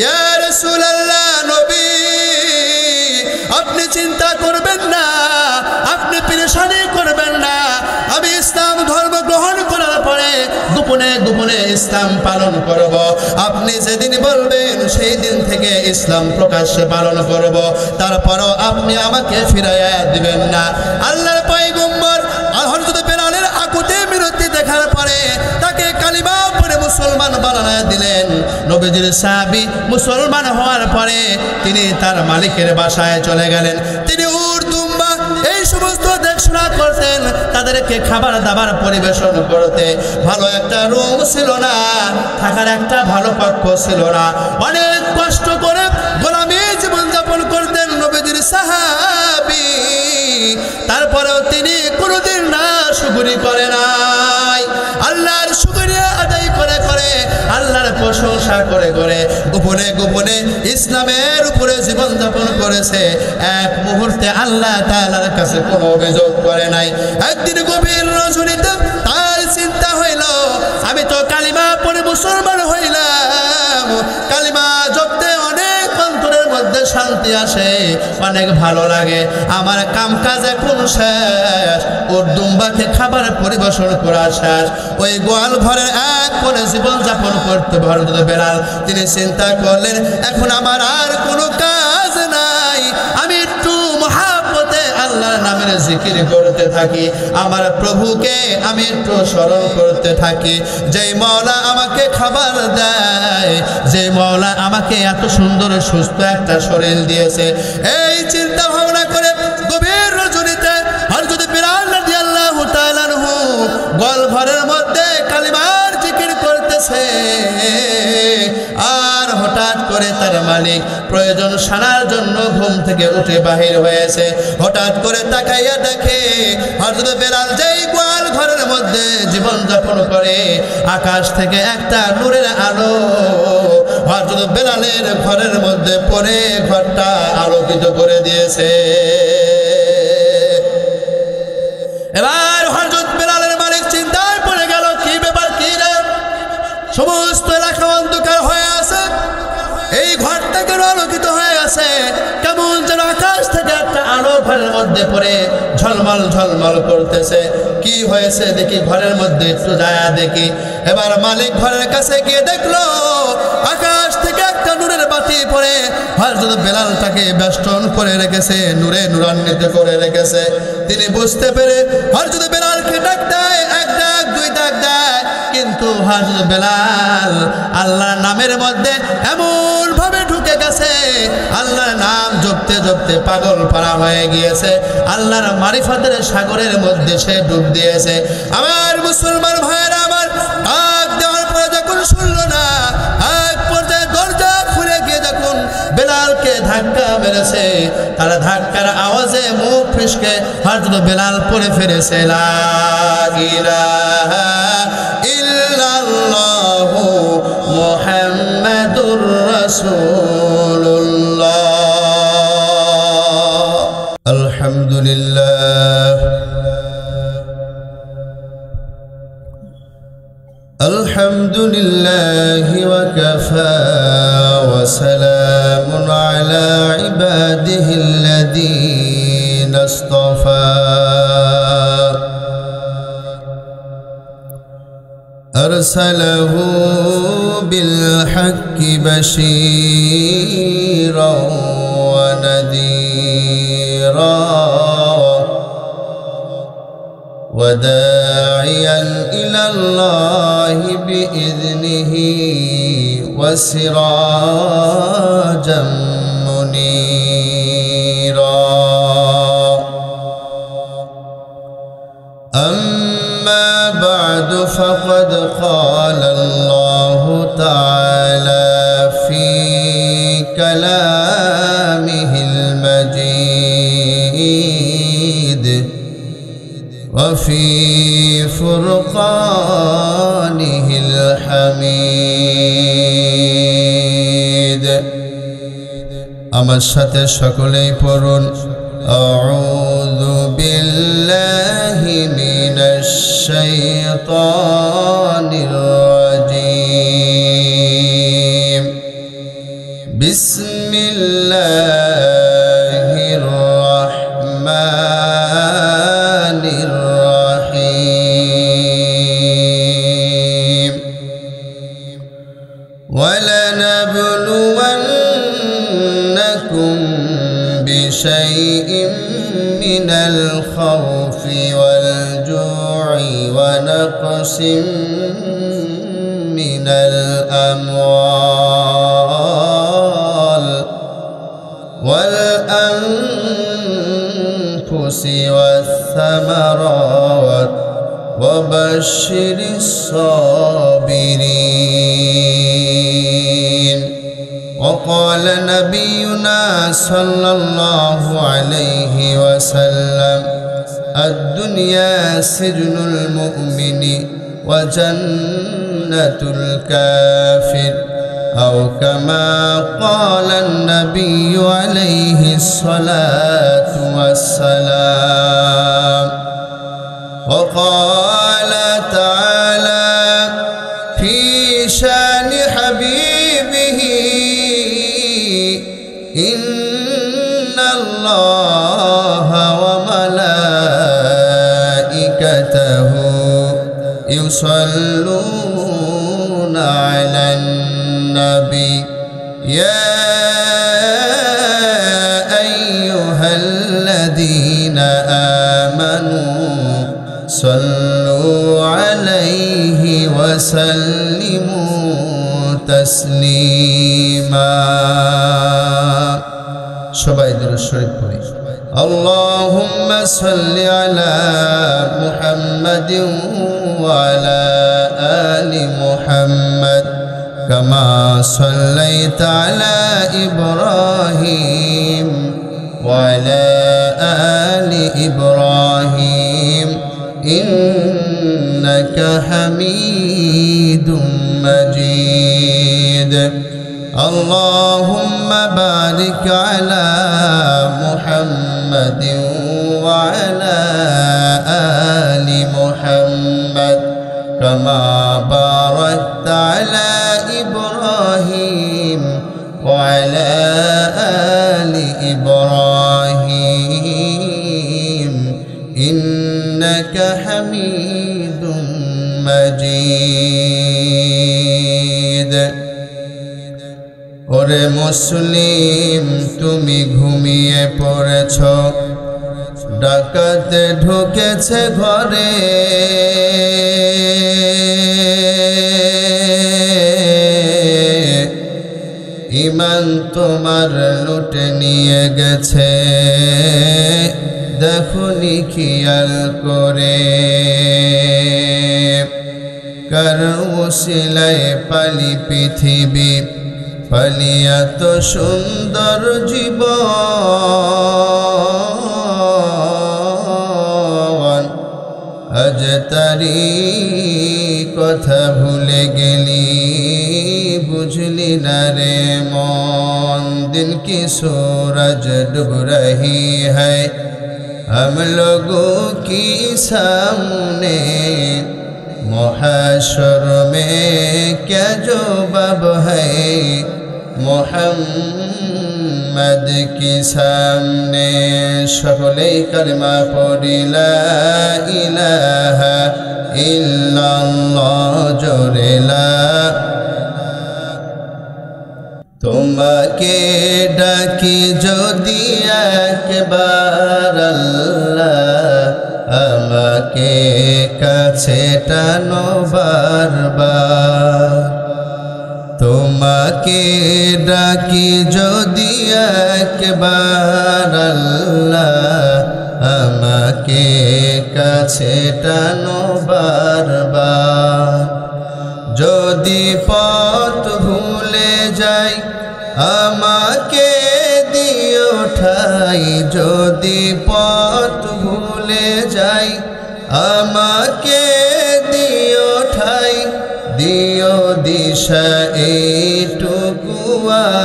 ইয়া রাসূলুল্লাহ, নবী আপনি চিন্তা করবেন না, আপনি পেরেশানি করবেন না। আমি ইসলাম ধর্ম গ্রহণ করার পরে গোপনে গোপনে ইসলাম পালন করব। আপনি যেদিন বলবেন সেই দিন থেকে ইসলাম প্রকাশ্যে পালন করব। তারপরও আপনি আমাকে ফিরাইয়া দিবেন না। আল্লাহর পয়গম্বর হযরত বেলালের আকুতি মিনতি দেখার পরে তাকে কালিমা পড়ে মুসলমান বানায়া দিলেন। নবীজির সাহাবী মুসলমান হওয়ার পরে তিনি তার মালিকের বাসায় চলে গেলেন। তিনি উট দুম্বা এই সমস্ত দেখাশোনা করতেন, তাদেরকে খাবার দাবার পরিবেশন করতে। ভালো একটা রুম ছিল না, থাকার একটা ভালো কক্ষ ছিল না। অনেক কষ্ট করে গোলামি জীবনযাপন করতেন নবীজির সাহাবী। তারপরেও তিনি কোনোদিন না শুকরি করে নাই। আল্লাহর শুকরিয়া আদায় করে করে, আল্লাহর প্রশংসা করে করে গোপনে গোপনে ইসলামের উপরে জীবনযাপন করেছে। এক মুহূর্তে আল্লাহ তাআলার কাছে কোনো অভিযোগ করে নাই। একদিন গভীর রজনীতে তার চিন্তা হইল, আমি তো কালিমা পড়ে মুসলমান হইলাম, কালিমা জপতে অনেক অন্তরের মধ্যে শান্তি আসে, অনেক ভালো লাগে। আমার কাম কাজ এখন শেষ, ওর দুম্বাকে খাবার পরিবেশন করা শেষ। ওই গোয়াল ঘরের এক কোণে জীবন যাপন করতে হযরত বেলাল তিনি চিন্তা করলেন, এখন আমার আর কোনো কাজ নাই, আমি একটু মহাব্বতে আল্লাহর নামের জিকির করতে থাকি, আমার প্রভুকে আমি একটু স্মরণ করতে থাকি। যেই মাওলা আমাকে খাবার দেয়, যে মাওলা আমাকে এত সুন্দর সুস্থ একটা শরীর দিয়েছে, এই চিন্তা ভাবনা করে গভীর রজনীতে হযরত বেলাল রাদিয়াল্লাহু তাআলা আনহু গোয়াল ঘরের মধ্যে কালিমার জিকির করতেছে। আর হঠাৎ করে তার মালিক প্রয়োজন সানার জন্য ঘুম থেকে উঠে বাহির হয়েছে। হঠাৎ করে তাকাইয়া দেখে হযরত বেলাল যেই গোয়াল ঘরের মধ্যে জীবন যাপন করে, আকাশ থেকে একটা নূরের আলো হযরত বেলালের ঘরের মধ্যে পড়ে ঘরটা আলোকিত করে দিয়েছে। এবার হযরত বেলালের মালিক চিন্তায় পড়ে গেল, কি ব্যাপার, কি রে, সমস্ত এলাকা অন্ধকার হয়ে আছে, এই ঘরটা কেন আলোকিত হয়ে আছে? কেমন যেন আকাশ থেকে একটা আলো ঘরের মধ্যে পড়ে ঝলমল ঝলমল করতেছে। কি হয়েছে দেখি, ঘরের মধ্যে একটু যায়া দেখি। এবার মালিক ঘরের কাছে গিয়ে দেখলো আকাশ থেকে একটা নূরের বাতি পড়ে হযরত বেলালটাকে বেষ্টন করে রেখেছে, নূরে নূরান্বিত করে রেখেছে। তিনি বুঝতে পেরে হযরত বেলালকে ডাক দেয়, এক ডাক দুই ডাক দেয়, কিন্তু হযরত বেলাল আল্লাহর নামের মধ্যে এমন ভাবে ঢুকে গেছে, আল্লাহর নাম জপতে জপতে পাগল পারা হয়ে গিয়েছে, আল্লাহর মারিফাতের সাগরের মধ্যে সে ডুব দিয়েছে। আমার মুসলমান ভাইয়েরা, আমার ডাক দেওয়ার পরে যখন শুনলো না, এক পর্যায়ে দরজা খুলে গিয়ে যখন বেলালকে ধাক্কা মেরেছে, তার ধাক্কার আওয়াজে মুখ ফিসকে হযরত বেলাল পড়ে ফিরেছে, লা ইলাহা ইল্লাল্লাহু মুহাম্মাদুর রাসূলুল্লাহ। আলহামদুলিল্লাহ, আলহামদুলিল্লাহি ওয়া কাফা ওয়া সালামুন আলা ইবাদিহিল্লাযীনা ইসতাফা। أرسله بالحق بشيرا ونذيرا وداعيا إلى الله بإذنه وسراجا منيرا. أما بعد فقد قال الله تعالى في كلامه المجيد وفي فرقانه الحميد. আমার সাথে সকলেই পড়ুন, আউযু বিল্লাহি মিনাশ শাইতানির রাজীম। বিসমিল্লাহির রহমানির রহিম ওয়ালানাবলুওয়ান্নাকুম বিশাইইম মিনাল খাউফি ওয়াল জু'i ওয়া নাকসিম মিনাল আমওয়াল ওয়াল আনফুসি ওয়াস সামারাত ওয়া বাশশিরিস সাবিরিন وقال نبينا صلى الله عليه وسلم الدنيا سجن المؤمن وجنة الكافر أو كما قال النبي عليه الصلاة والسلام وقال تعالى في شان حبيبه إن الله وملائكته يصلون على النبي يا أيها الذين آمنوا صلوا عليه وسلموا تسليما সবাই দুরূদ শরীফ পড়ি اللهم صل على محمد وعلى آل محمد كما صليت على إبراهيم وعلى آل إبراهيم إنك حميد مجيد اللهم بارك على محمد وعلى آل محمد كما باركت على إبراهيم وعلى آل إبراهيم إنك حميد مجيد ওরে মুসলিম তুমি ঘুমিয়ে পড়েছ ডাকাত ঢুকেছে ঘরে ঈমান তোমার লুটে নিয়ে গেছে দেখনি খেয়াল করে কার ওসিলায় পালি পৃথিবী পালিয়া তো সুন্দর জীবন আজ তারি কথা ভুলে গেলি বুঝলি না রে মন দিন কি सूरज डूब रही है हम लोगों की सामने मुहशर में क्या जवाब है मोहम्मद के सामने सकले कलमा पढ़ी ला इलाहा इल्लल्लाह जोरे ला তোমাকে ডাকি যদি একবার আল্লাহ আমাকে কাছে টানো বারবার তোমাকে ডাকি যদি একবার আল্লাহ আমাকে কাছে টানো বারবার যদি পথ ভুলে যাই আমাকে দিও ঠাই যদি পথ ভুলে যাই আমাকে দিও ঠাই দিও দিশা এইটুকু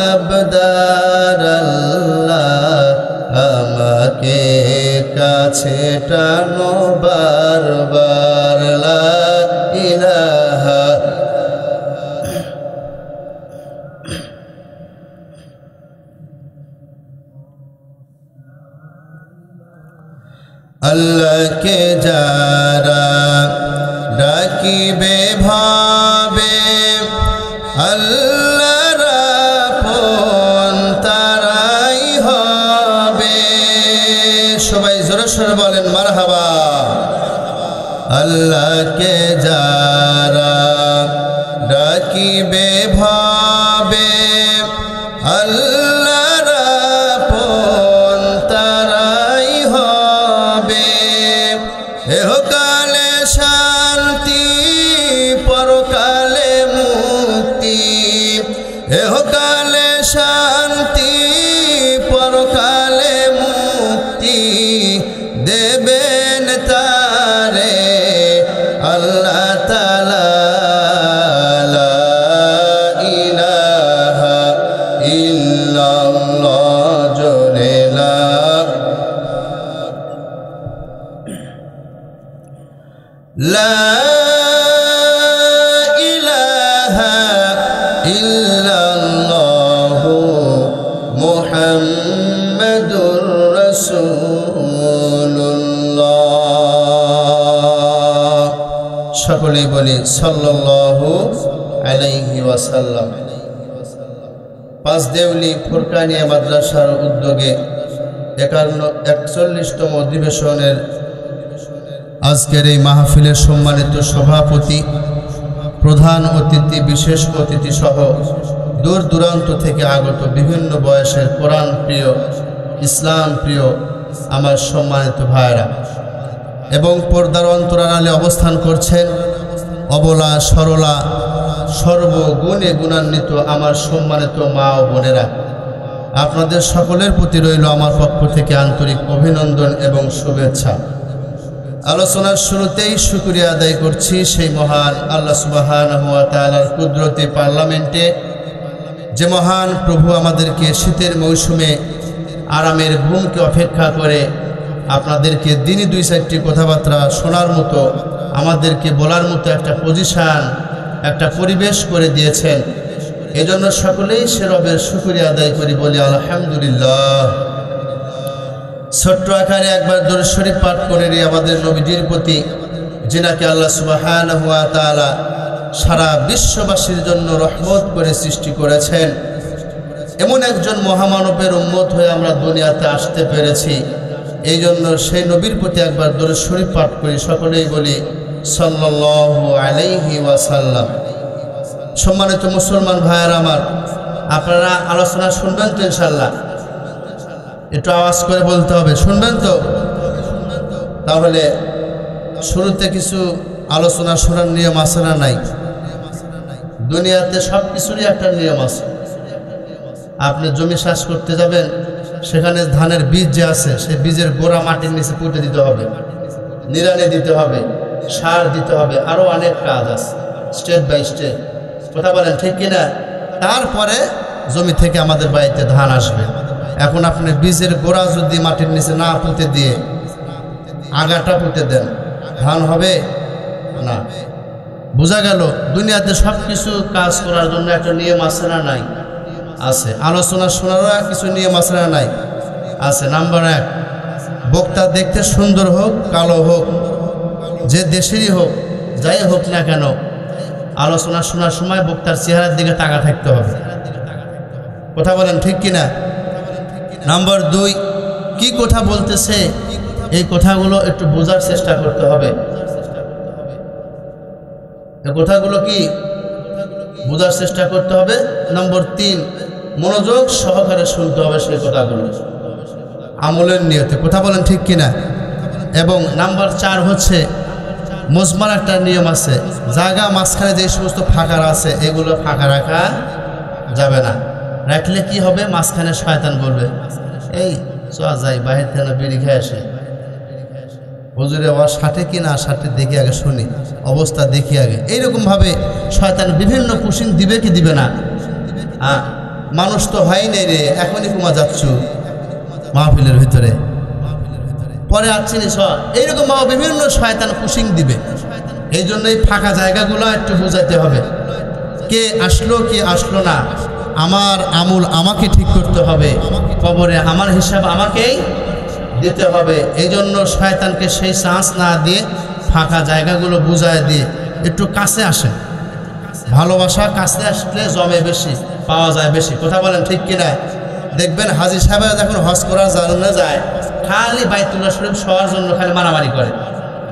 আবদার আল্লাহ আমাকে কাছে টানো বারবার লা ইলাহা আল্লাহকে যারা ডাকিবে ভাবে আল্লাহর আপন তারাই হবে। সবাই জোরে সোরে বলেন মারহাবা। আল্লাহকে যারা ডাকিবে ভাবে আল্লাহর আপন তারাই হবে। এহকালে শান্তি পরকালে মুক্তি, এহকালে শান্তি পরকালে মুক্তি দেবেন তারে আল্লাহ তাআলা। লা ইলাহা ইল্লাল্লাহ জোরে লা ইলাহা ইল্লাল্লাহ মুহাম্মাদুর রাসূলুল্লাহ। সকলেই বলি সাল্লাল্লাহু আলাইহি ওয়াসাল্লাম। পাঁচদেউলি ফুরকানিয়া মাদ্রাসার উদ্যোগে 41তম অধিবেশনের আজকের এই মাহফিলের সম্মানিত সভাপতি, প্রধান অতিথি, বিশেষ অতিথি সহ দূর দূরান্ত থেকে আগত বিভিন্ন বয়সের কোরআন প্রিয়, ইসলাম প্রিয় আমার সম্মানিত ভাইরা এবং পর্দার অন্তরালে অবস্থান করছেন অবলা সরলা সর্বগুণে গুণান্বিত আমার সম্মানিত মা ও বোনেরা, আপনাদের সকলের প্রতি রইল আমার পক্ষ থেকে আন্তরিক অভিনন্দন এবং শুভেচ্ছা। আলোচনার শুরুতেই শুকরিয়া আদায় করছি সেই মহান আল্লাহ সুবহানাহু ওয়া তাআলার কুদরতি পার্লামেন্টে, যে মহান প্রভু আমাদেরকে শীতের মৌসুমে আরামের ঘুমকে অপেক্ষা করে আপনাদেরকে দিনই দুই চারটি কথাবার্তা শোনার মতো, আমাদেরকে বলার মতো একটা পজিশন, একটা পরিবেশ করে দিয়েছেন। এজন্য সকলেই সে রবের শুকরিয়া আদায় করি, বলি আলহামদুলিল্লাহ। ছোট্ট আকারে একবার দরুদ শরীফ পাঠ করে নিয়ে আমাদের নবীজির প্রতি, যিনাকে আল্লাহ সুবহানাহু ওয়া তাআলা সারা বিশ্ববাসীর জন্য রহমত করে সৃষ্টি করেছেন, এমন একজন মহামানবের উম্মত হয়ে আমরা দুনিয়াতে আসতে পেরেছি। এই জন্য সেই নবীর প্রতি একবার দরুদ শরীফ পাঠ করি, সকলেই বলি সাল্লাল্লাহু আলাইহি ওয়াসাল্লাম। সম্মানিত মুসলমান ভাইয়েরা আমার, আপনারা আলোচনা শুনবেন তো ইনশাআল্লাহ? একটু আওয়াজ করে বলতে হবে, শুনবেন তো? তাহলে শুরুতে কিছু আলোচনা শোনার নিয়ম আছে না নাই? দুনিয়াতে সব কিছুরই একটা নিয়ম আছে। আপনি জমি চাষ করতে যাবেন, সেখানে ধানের বীজ যে আছে সেই বীজের গোড়া মাটির নিচে পুঁতে দিতে হবে, নিড়ানি দিতে হবে, সার দিতে হবে, আরও অনেক কাজ আছে, স্টেপ বাই স্টেপ। কথা বলেন ঠিক কিনা? তারপরে জমি থেকে আমাদের বাড়িতে ধান আসবে। এখন আপনি বীজের গোড়া যদি মাটির নিচে না পুঁতে দিয়ে আগাটা পুঁতে দেন, ধান হবে না। বোঝা গেল দুনিয়াতে সব কিছু কাজ করার জন্য একটা নিয়ম আছে না নাই? আছে। আলোচনা শোনারও কিছু নিয়ম আছে না নাই? আছে। নাম্বার 1, বক্তা দেখতে সুন্দর হোক, কালো হোক, যে দেশেরই হোক, যাই হোক না কেন, আলোচনা শোনার সময় বক্তার চেহারার দিকে তাকা থাকতে হবে। কথা বলেন ঠিক কিনা? নাম্বার 2, কি কথা বলতেছে এই কথাগুলো একটু বোঝার চেষ্টা করতে হবে। এই কথাগুলো কি বোঝার চেষ্টা করতে হবে। নম্বর 3, মনোযোগ সহকারে শুনতে হবে সেই কথাগুলো আমলের নিয়তে। কথা বলেন ঠিক কিনা? এবং নাম্বার 4 হচ্ছে মজমার একটা নিয়ম আছে, জায়গা মাঝখানে যে সমস্ত ফাঁকা আছে এগুলো ফাঁকা রাখা যাবে না। রাখলে কি হবে? মাঝখানে শয়তান বলবে, এই চা যাই বাহির থেকে বিড়ি খেয়ে আসে, হুজুরে ওর ষাটে কি না ষাটে দেখি আগে, শুনি অবস্থা দেখি আগে। এইরকমভাবে শয়তান বিভিন্ন কুশিং দিবে কি দিবে না? মানুষ তো হয় নাই রে, এখনই কুমা যাচ্ছ মাহফিলের ভিতরে, পরে আসছিনি সব, এইরকমভাবে বিভিন্ন শয়তান কুশিং দিবে। এই জন্য এই ফাঁকা জায়গাগুলো একটু বোঝাইতে হবে, কে আসলো কে আসলো না। আমার আমল আমাকে ঠিক করতে হবে, কবরে আমার হিসাব আমাকেই দিতে হবে। এই জন্য শয়তানকে সেই চান্স না দিয়ে ফাঁকা জায়গাগুলো বুঝায় দিয়ে একটু কাছে আসেন। ভালোবাসা কাছে আসলে জমে বেশি, পাওয়া যায় বেশি। কথা বলেন ঠিক কিনা? দেখবেন হাজী সাহেবরা যখন হজ করার জন্য যায় খালি বাইতুল্লাহ শরীফ শোয়ার জন্য খালি মারামারি করে,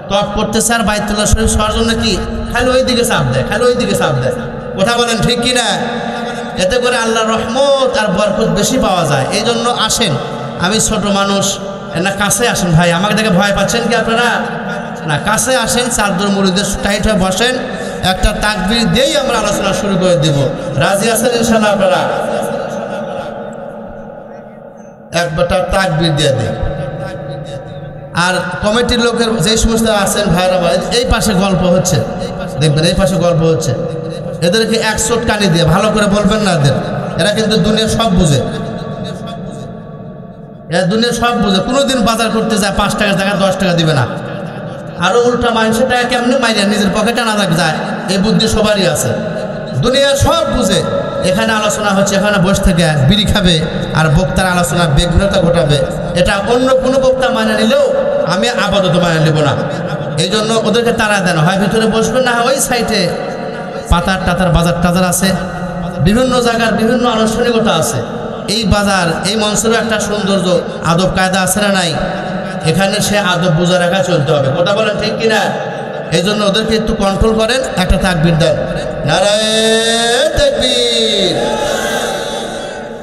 তপ করতেছে আর বাইতুল্লাহ শরীফ শোয়ার জন্য কি খালি ওই দিকে চাপ দেয়, খালি ওই দিকে চাপ দেয়। কথা বলেন ঠিক কিনা? এতে করে আল্লাহর রহমত আর বরকত বেশি পাওয়া যায়। এই জন্য আসেন, আমি ছোট মানুষ না, কাছে আসেন ভাই। আমাকে দেখে ভয় পাচ্ছেন কি আপনারা? না, কাছে আসেন, চারজন মুরিদের টাইট হয়ে বসেন, একটা তাকবীর দিয়েই আমরা আলোচনা শুরু করে দেব। রাজি আছেন ইনশাআল্লাহ? আপনারা একবারটা তাকবীর দিয়ে দেন। আর কমিটির লোকের যে সমস্ত আছেন ভাইরা ভাই, এই পাশে গল্প হচ্ছে, দেখবেন এই পাশে গল্প হচ্ছে, এদেরকে এক চোট কানি দিয়ে ভালো করে বলবেন না এদের। এরা কিন্তু দুনিয়া সব বুঝে, এরা দুনিয়া সব বুঝে। কোনোদিন বাজার করতে যায় 5 টাকার জায়গায় 10 টাকা দিবে না। আরো উল্টা মানুষের টাকা কেমনি মাইরা নিজের পকেটে না যায়, এই বুদ্ধি সবারই আছে। দুনিয়া সব বুঝে। এখানে আলোচনা হচ্ছে, এখানে বসে থেকে বিড়ি খাবে আর বক্তার আলোচনা বিঘ্নতা ঘটাবে। এটা অন্য কোনো বক্তা মানে নিলেও আমি আপাতত মানে নেব না। এই জন্য ওদেরকে তাড়া দেন, হয় ভিতরে বসবেন, না ওই সাইডে পাতার টাতার বাজার টাজার আছে, বিভিন্ন জায়গার বিভিন্ন আনুষ্ঠানিকতা আছে। এই বাজার, এই মঞ্চেরও একটা সৌন্দর্য আদব কায়দা আছে না নাই? এখানে সে আদব বুঝা রাখা চলতে হবে। কথা বলেন ঠিক কিনা? এই জন্য ওদেরকে একটু কন্ট্রোল করেন, একটা তাকবীর দেন, নারায়ে তাকবীর।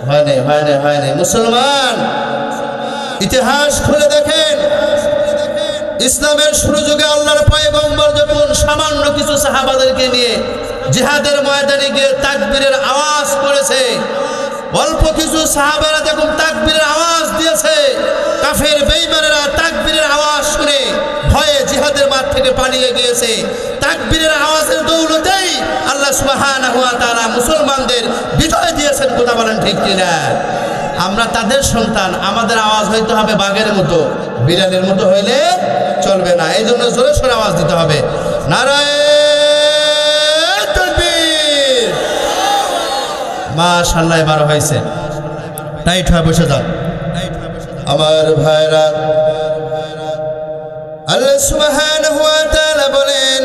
হয় নাই, হয় নাই, হয় নাই। মুসলমান, ইতিহাস খুলে দেখেন, ইসলামের শুরু যুগে আল্লাহর পয়গম্বর যখন সামান্য কিছু সাহাবাদেরকে নিয়ে জিহাদের ময়দানে গিয়ে তাকবীরের আওয়াজ করেছে, অল্প কিছু সাহাবারা যখন তাকবীরের আওয়াজ দিয়েছে, কাফের বেঈমানেরা তাকবীরের আওয়াজ শুনে ভয়ে জিহাদের মাঠ থেকে পালিয়ে গিয়েছে। তাকবীরের আওয়াজের দৌলতেই আল্লাহ সুবহানাহু ওয়া তাআলা মুসলমানদের বিজয় দিয়েছেন। কথা বলেন ঠিক কিনা? আমরা তাদের সন্তান, আমাদের আওয়াজ হইতে হবে বাঘের মতো, বিড়ালের মতো হইলে চলবে না। এই জন্য জোরে সোরে আওয়াজ দিতে হবে, নারায়ে তাকবীর। মাশাআল্লাহ, এবার হয়েছে। টাইট হয়ে বসে যান আমার ভাইরা। আল্লাহ সুবহানাহু ওয়া তাআলা বলেন,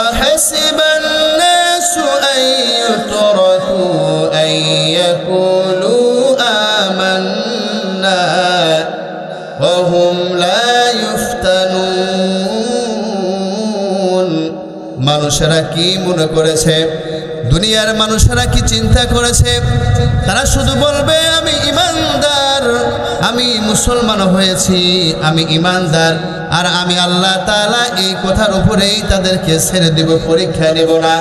আহাসিবান নাসু আন ইউতরাকু আন ইয়াকুলু আমান্না ওয়া হুম লা ইফতানুন। মানুষেরা কি মনে করেছে, দুনিয়ার মানুষেরা কি চিন্তা করেছে, তারা শুধু বলবে আমি ইমানদার, আমি মুসলমান হয়েছি, আমি ইমানদার, আর আমি আল্লাহ তাআলা এই কথার উপরেই তাদেরকে ছেড়ে দেব, পরীক্ষা নেব না।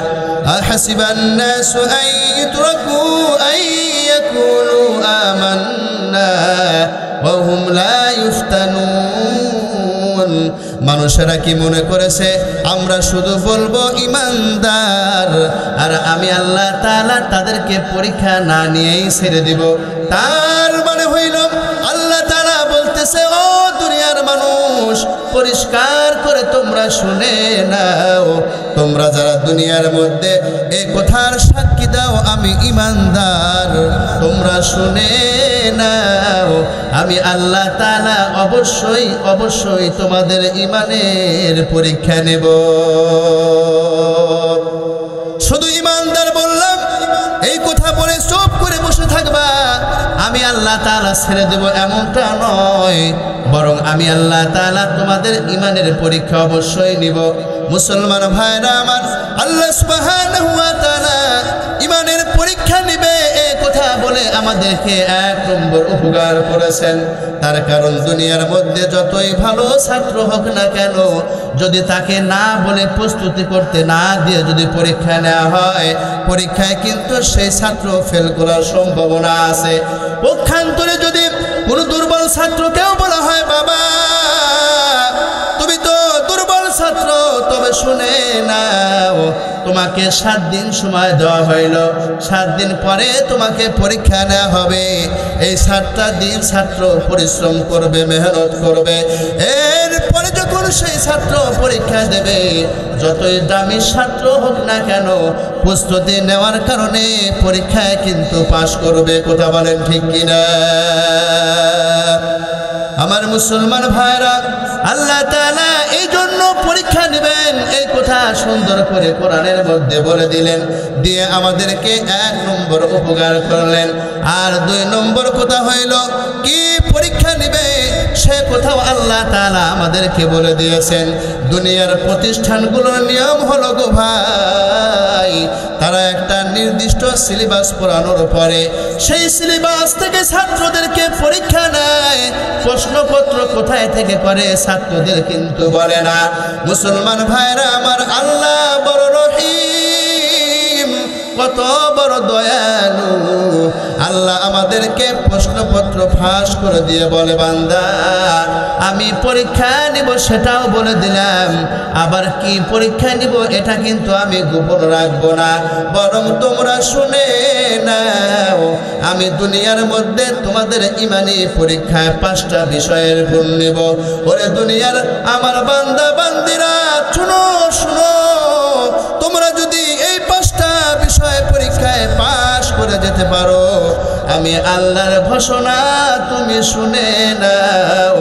আহাসিবান নাসু আন ইউতরাকু আন ইয়াকুলু আমান্না ওয়া হুম লা ইফতানুন। মানুষেরা কি মনে করেছে আমরা শুধু বলবো ইমানদার, আর আমি আল্লাহ তাআলা তাদেরকে পরীক্ষা না নিয়েই ছেড়ে দিব। তার মানে হইল আল্লাহ তাআলা বলতেছে, ও দুনিয়ার মানুষ, পরিষ্কার করে তোমরা শুনে নাও, তোমরা যারা দুনিয়ার মধ্যে এই কথার সাক্ষী দাও আমি ইমানদার, তোমরা শুনে নাও, আমি আল্লাহ তাআলা অবশ্যই অবশ্যই তোমাদের ইমানের পরীক্ষা নেব। শুধু ইমানদার বললাম, এই কথা বলে চুপ করে বসে থাকবা, আমি আল্লাহ তাআলা ছেড়ে দেব এমনটা নয়, বরং আমি আল্লাহ তাআলা তোমাদের ইমানের পরীক্ষা অবশ্যই নিব। মুসলমান ভাইরা আমার, আল্লাহ সুবহানাহু ওয়া তাআলা ইমানের পরীক্ষা নিবে এই কথা বলে আমাদেরকে 1 নম্বর উপকার করেছেন। তার কারণ দুনিয়ার মধ্যে যতই ভালো ছাত্র হোক না কেন, যদি তাকে না বলে প্রস্তুতি করতে না দিয়ে যদি পরীক্ষা নেওয়া হয়, পরীক্ষায় কিন্তু সেই ছাত্র ফেল করার সম্ভাবনা আছে। পক্ষান্তরে যদি কোনো দুর্বল ছাত্রকেও বলা হয়, বাবা তুমি তো দুর্বল ছাত্র, তবে শুনে নাও, তোমাকে 7 দিন সময় দেওয়া হইল, 7 দিন পরে তোমাকে পরীক্ষা নেওয়া হবে। এই 7টা দিন ছাত্র পরিশ্রম করবে, মেহনত করবে, এরপরে যখন সেই ছাত্র পরীক্ষা দেবে, যতই দামি ছাত্র হোক না কেন, প্রস্তুতি নেওয়ার কারণে পরীক্ষায় কিন্তু পাশ করবে। কথা বলেন ঠিক কিনা? আমার মুসলমান ভাইরা, আল্লাহ তাআলা এই জন্য পরীক্ষা নেবেন এই কথা সুন্দর করে কোরআনের মধ্যে বলে দিলেন, দিয়ে আমাদেরকে 1 নম্বর উপকার করলেন। আর 2 নম্বর কথা হইল কি পরীক্ষা নেবে সে কথাও আল্লাহ তাআলা আমাদেরকে বলে দিয়েছেন। দুনিয়ার প্রতিষ্ঠানগুলোর নিয়ম হলো গো ভাই, তারা একটা নির্দিষ্ট সিলেবাস পড়ানোর পরে সেই সিলেবাস থেকে ছাত্রদেরকে পরীক্ষা নেয়। প্রশ্নপত্র কোথায় থেকে করে ছাত্রদের কিন্তু বলে না। মুসলমান ভাইরা আমার, আল্লাহ বড় রহিম, কত বড় দয়ালু। আল্লাহ আমাদেরকে প্রশ্নপত্র ফাঁস করে দিয়ে বলে, বান্দা আমি পরীক্ষা নিব সেটাও বলে দিলাম, আবার কি পরীক্ষা নিব এটা কিন্তু আমি গোপন রাখবো না, বরং তোমরা শুনে নাও। আমি দুনিয়ার মধ্যে তোমাদের ইমানি পরীক্ষায় 5টা বিষয়ের গুণ নেব। ওরে দুনিয়ার আমার বান্দা বান্দিরা, শুনো শুনো, তোমরা যদি এই 5টা বিষয় পরীক্ষায় পাশ করে যেতে পারো, আমি আল্লাহর ঘোষণা তুমি শুনে নাও,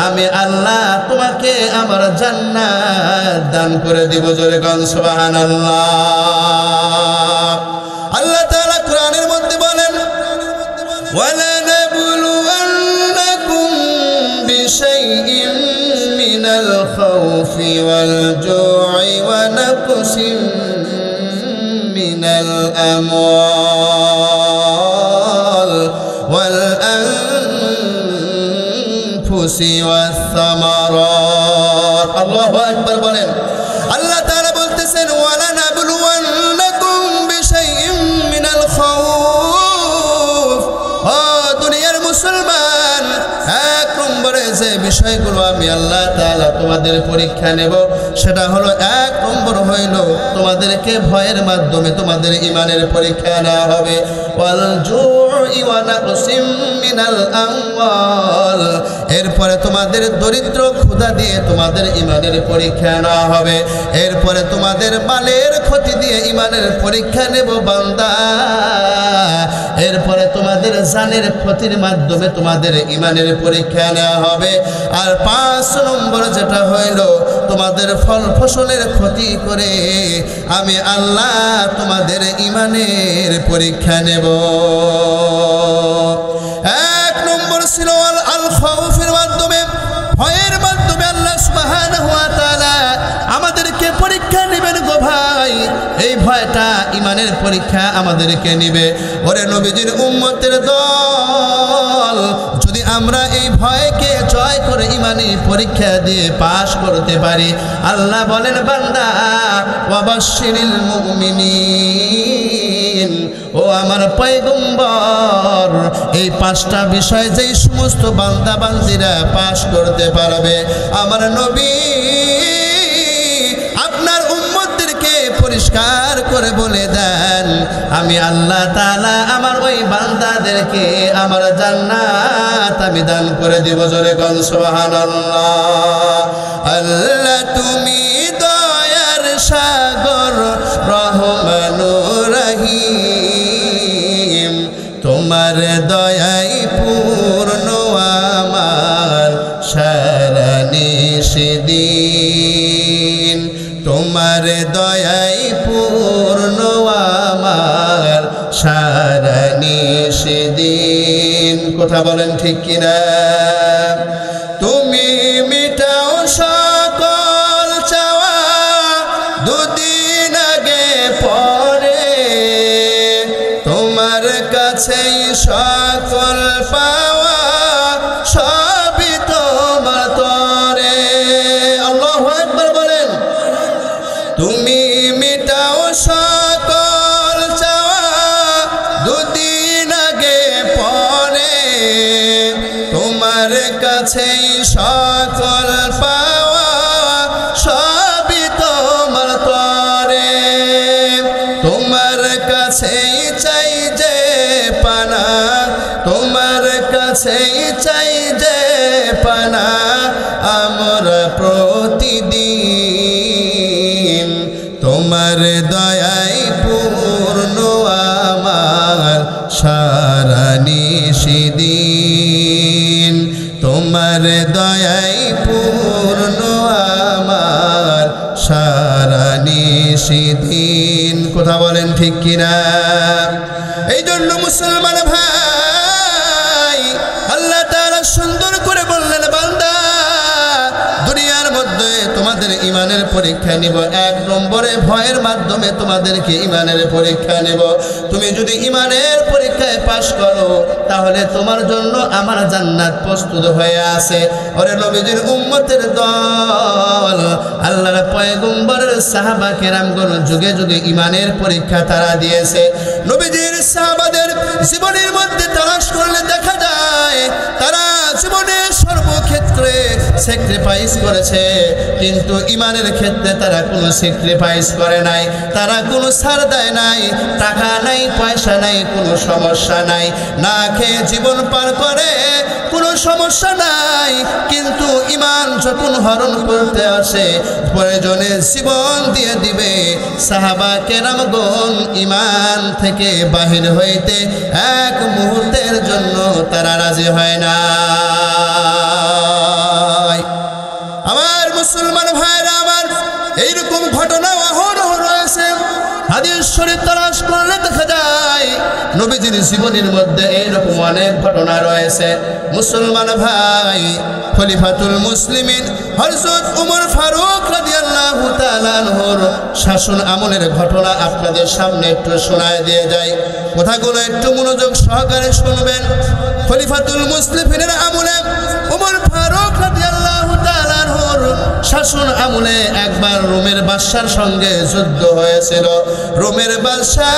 আমি আল্লাহ তোমাকে আমার জান্নাত দান করে দিব। জোরে গান সুবহানাল্লাহ। আল্লাহ তাআলা কোরআনের মধ্যে বলেন, ওয়ালানাবলুওয়ান্নাকুম বিশাইইম মিনাল খাউফি ওয়াল জু'i ওয়া নাকসিম মিনাল আমওয়াল ওয়াল আনফুসি ওয়াস সামারাত। আল্লাহু আকবার বলেন। আল্লাহ তাআলা বলতেছেন, ওয়ালানাবলুওয়ান্নাকুম বিশাইইম মিনাল খাউফ। ও দুনিয়ার মুসলমান, 1 নম্বরে যে বিষয়গুলো আমি আল্লাহ তাআলা তোমাদের পরীক্ষা নেব সেটা হলো 1 নম্বর হইল তোমাদেরকে ভয়ের মাধ্যমে তোমাদের ঈমানের পরীক্ষা নেওয়া হবে। ওয়াল জু'i ওয়া নাকসিম মিনাল আমওয়াল, এরপরে তোমাদের দরিদ্র ক্ষুধা দিয়ে তোমাদের ঈমানের পরীক্ষা নেওয়া হবে। এরপরে তোমাদের মালের ক্ষতি দিয়ে ঈমানের পরীক্ষা নেব বান্দা। এরপরে তোমাদের জানের ক্ষতির মাধ্যমে তোমাদের ঈমানের পরীক্ষা নেওয়া হবে। আর 5 নম্বর যেটা হইল তোমাদের ফল ফসলের ক্ষতি করে আমি আল্লাহ তোমাদের ঈমানের পরীক্ষা নেব। 1 নম্বর ছিল আল খাউফের মাধ্যমে, ভয়ের মাধ্যমে আল্লাহ সুবহানাহু ওয়া তাআলা আমাদেরকে পরীক্ষা নেবেন গো ভাই। এই ভয়টা ঈমানের পরীক্ষা আমাদেরকে নেবে। ওরে নবীজির উম্মতের দল, যদি আমরা এই ভয়কে জয় করে ঈমানি পরীক্ষা দিয়ে পাশ করতে পারি, আল্লাহ বলেন বান্দা ওয়াবাশশিরিল মুমিনিন, ও আমার পয়গম্বর, এই 5টা বিষয় যেই সমস্ত বান্দা বান্দিরা পাশ করতে পারবে, আমার নবী আপনার উম্মতদেরকে পরিষ্কার করে বলে দেন, আমি আল্লাহ তাআলা আমার ওই বান্দাদেরকে আমার জান্নাত আমি দান করে দিব। জোরে গান সুবহানাল্লাহ। আল্লাহ তুমি দয়ার সাগর রহমানুর রহিম, তোমার দয়াই পূর্ণ আমার সারা নিশিদিন, তোমার দয়াই পূর্ণ আমার সারা নিশিদিন। কথা বলেন ঠিক কিনা? তুমি মিটাও সকল চাওয়া, দুদিন আগে পরে তোমার কাছেই সকল পাওয়া, সবই তোমার তরে। আল্লাহু আকবার বলেন। তুমি মিটাও সকল চাওয়া, দুদিন আগে পরে তোমার কাছেই সকল পাওয়া, সবই তোমার তরে। তোমার কাছেই চাই যে পানা, তোমার কাছেই চাই যে পানা, আমরা প্রতিদিন তোমার দয়াই পূর্ণ আমার সারা নিশিদিন, তোমার তোমার দয়াই পূর্ণ আমার সারা নিশিদিন। কথা বলেন ঠিক কিনা? এই জন্য মুসলমান ভাই, আল্লাহ তাআলা সুন্দর করে বললেন, বান্দা দুনিয়ার মধ্যে তোমাদের ইমানের পরীক্ষা নিব। এক নম্বরে ভয়ের মাধ্যমে তোমাদেরকে ইমানের পরীক্ষা নেব। তুমি যদি ইমানের পরীক্ষায় পাশ করো তাহলে তোমার জন্য আমার জান্নাত প্রস্তুত হয়ে আছে। ওরে নবীজির উম্মতের দল, আল্লাহর পয়গম্বরের সাহাবা কেরামগণ যুগে যুগে ইমানের পরীক্ষা তারা দিয়েছে। নবীজির সাহাবাদের জীবনের মধ্যে তালাশ করলে দেখা যায় তারা জীবনের সর্বক্ষেত্রে স্যাক্রিফাইস করেছে, কিন্তু ইমানের ক্ষেত্রে তারা কোনো স্যাক্রিফাইস করে নাই। তারা কোনো ছাড় দেয় নাই, টাকা নাই, পয়সা নাই, কোনো সমস্যা নাই, না খেয়ে জীবন পার করে, কোনো সমস্যা নাই। কিন্তু ইমান যখন হরণ করতে আসে প্রয়োজনে জীবন দিয়ে দিবে। সাহাবা কেরামগণ ইমান থেকে বাহির হইতে এক মুহূর্তের জন্য তারা রাজি হয় না। আমার মুসলমান ভাইরা আমার, এইরকম ঘটনা অহরহ রয়েছে। হাদিস শরীফ তালাশ করলে দেখা যায় নবীজির জীবনের মধ্যে এইরকম অনেক ঘটনা রয়েছে। মুসলমান ভাই, খলিফাতুল মুসলিমিন হযরত ওমর ফারুক রাদিয়াল্লাহু তাআলা আনহুর শাসন আমলের ঘটনা আপনাদের সামনে একটু শোনায় দিয়ে যায়। কথাগুলো একটু মনোযোগ সহকারে শুনবেন। খলিফাতুল মুসলিমিনের আমলে ওমর ফারুক রাদিয়াল্লাহু তাআলা আনহুর শাসন আমলে একবার রোমের বাদশার সঙ্গে যুদ্ধ হয়েছিল। রোমের বাদশা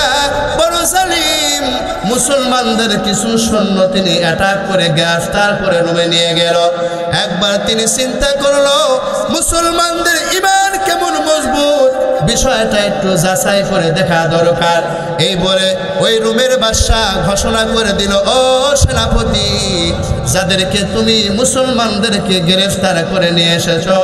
বড় জালিম, মুসলমানদের কিছু সৈন্য তিনি অ্যাটাক করে গ্রেফতার করে রোমে নিয়ে গেল। একবার তিনি চিন্তা করলো মুসলমানদের ঈমান কেমন মজবুত, বিষয়টা একটু যাচাই করে দেখা দরকার। এই বলে ওই রোমের বাদশা ঘোষণা করে দিল, ও সেনাপতি, যাদেরকে তুমি মুসলমানদেরকে গ্রেফতার করে নিয়ে এসেছো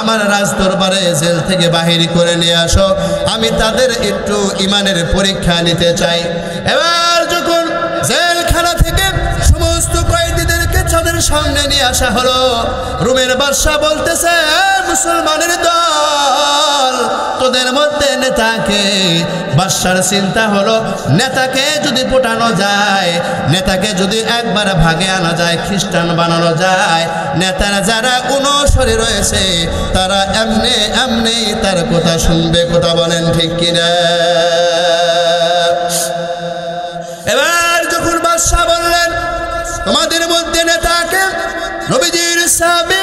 আমার রাজদরবারে জেল থেকে বাহির করে নিয়ে আসো, আমি তাদের একটু ইমানের পরীক্ষা নিতে চাই। এবার যখন জেলখানা থেকে সমস্ত কয়েদিদেরকে তাদের সামনে নিয়ে আসা হলো, রোমের বাদশা বলতেছে, মুসলমানের দল, তোদের মধ্যে নেতাকে? বাদশার চিন্তা হলো, নেতাকে যদি পটানো যায়, নেতাকে যদি একবার ভাগে আনা যায়, খ্রিস্টান বানানো যায়, নেতারা যারা অনুসরী রয়েছে তারা এমনি এমনি তার কথা শুনবে। কথা বলেন ঠিক কিনা? এবার যখন বাদশা বললেন তোমাদের মধ্যে নেতাকে, নবীজির সাহাবী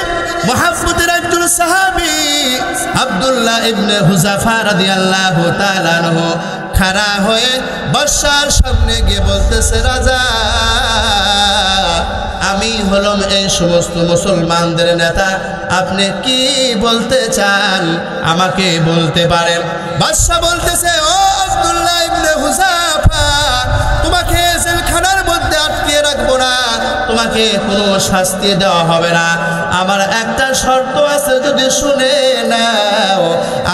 মুহাম্মদের একজন সাহাবী আব্দুল্লাহ ইবনে হুযাফা রাদিয়াল্লাহু তাআলা আনহু খাড়া হয়ে বাদশার সামনে গিয়ে বলতেছে, রাজা, আমি হলাম এই সমস্ত মুসলমানদের নেতা, আপনি কি বলতে চান আমাকে বলতে পারেন। বাদশা বলতেছে, ও আব্দুল্লাহ ইবনে হুযাফা, তোমাকে জেলখানার মধ্যে আটকে রাখবো না, তোমাকে কোনো শাস্তি দেওয়া হবে না। আমার একটা শর্ত আছে, যদি শুনে নাও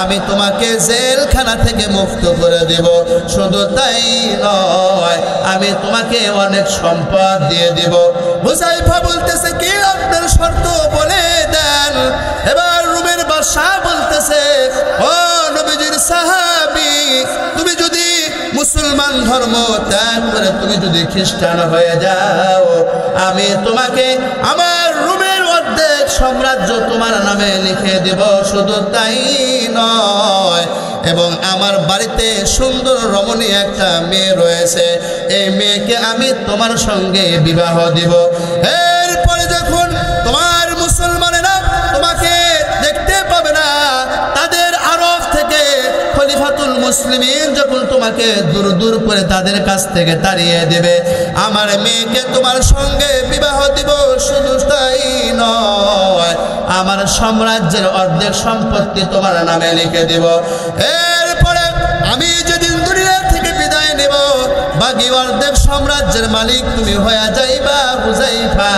আমি তোমাকে জেলখানা থেকে মুক্ত করে দেব। শুধু তাই নয়, আমি তোমাকে অনেক সম্পদ দিয়ে দেব। হুযায়ফা বলতেছে, কি আপনার শর্ত বলে দেন। এবার রোমের বাদশা বলতেছে, ও নবীজির সাহাবী, তুমি যদি মুসলমান ধর্ম ত্যাগ করে তুমি যদি খ্রিস্টান হয়ে যাও, আমি তোমাকে আমার রোমের অর্ধেক সাম্রাজ্য তোমার নামে লিখে দেব। শুধু তাই নয়, এবং আমার বাড়িতে সুন্দর রমণী একটা মেয়ে রয়েছে, এই মেয়েকে আমি তোমার সঙ্গে বিবাহ দিব। এরপরে যখন তোমার মুসলমানেরা তোমাকে দেখতে পাবে না, তাদের আরব থেকে খলিফাতুল মুসলিমিন যখন তোমাকে দূর দূর করে তাদের কাছ থেকে তাড়িয়ে দেবে, আমার মেয়েকে তোমার সঙ্গে বিবাহ দিব। শুধু তাই নয়, আমার সাম্রাজ্যের অর্ধেক সম্পত্তি তোমার নামে লিখে দেব। এরপরে আমি যেদিন দুনিয়া থেকে বিদায় নেব, বাকি অর্ধেক সাম্রাজ্যের মালিক তুমি হয়ে যাইবা হুযায়ফা,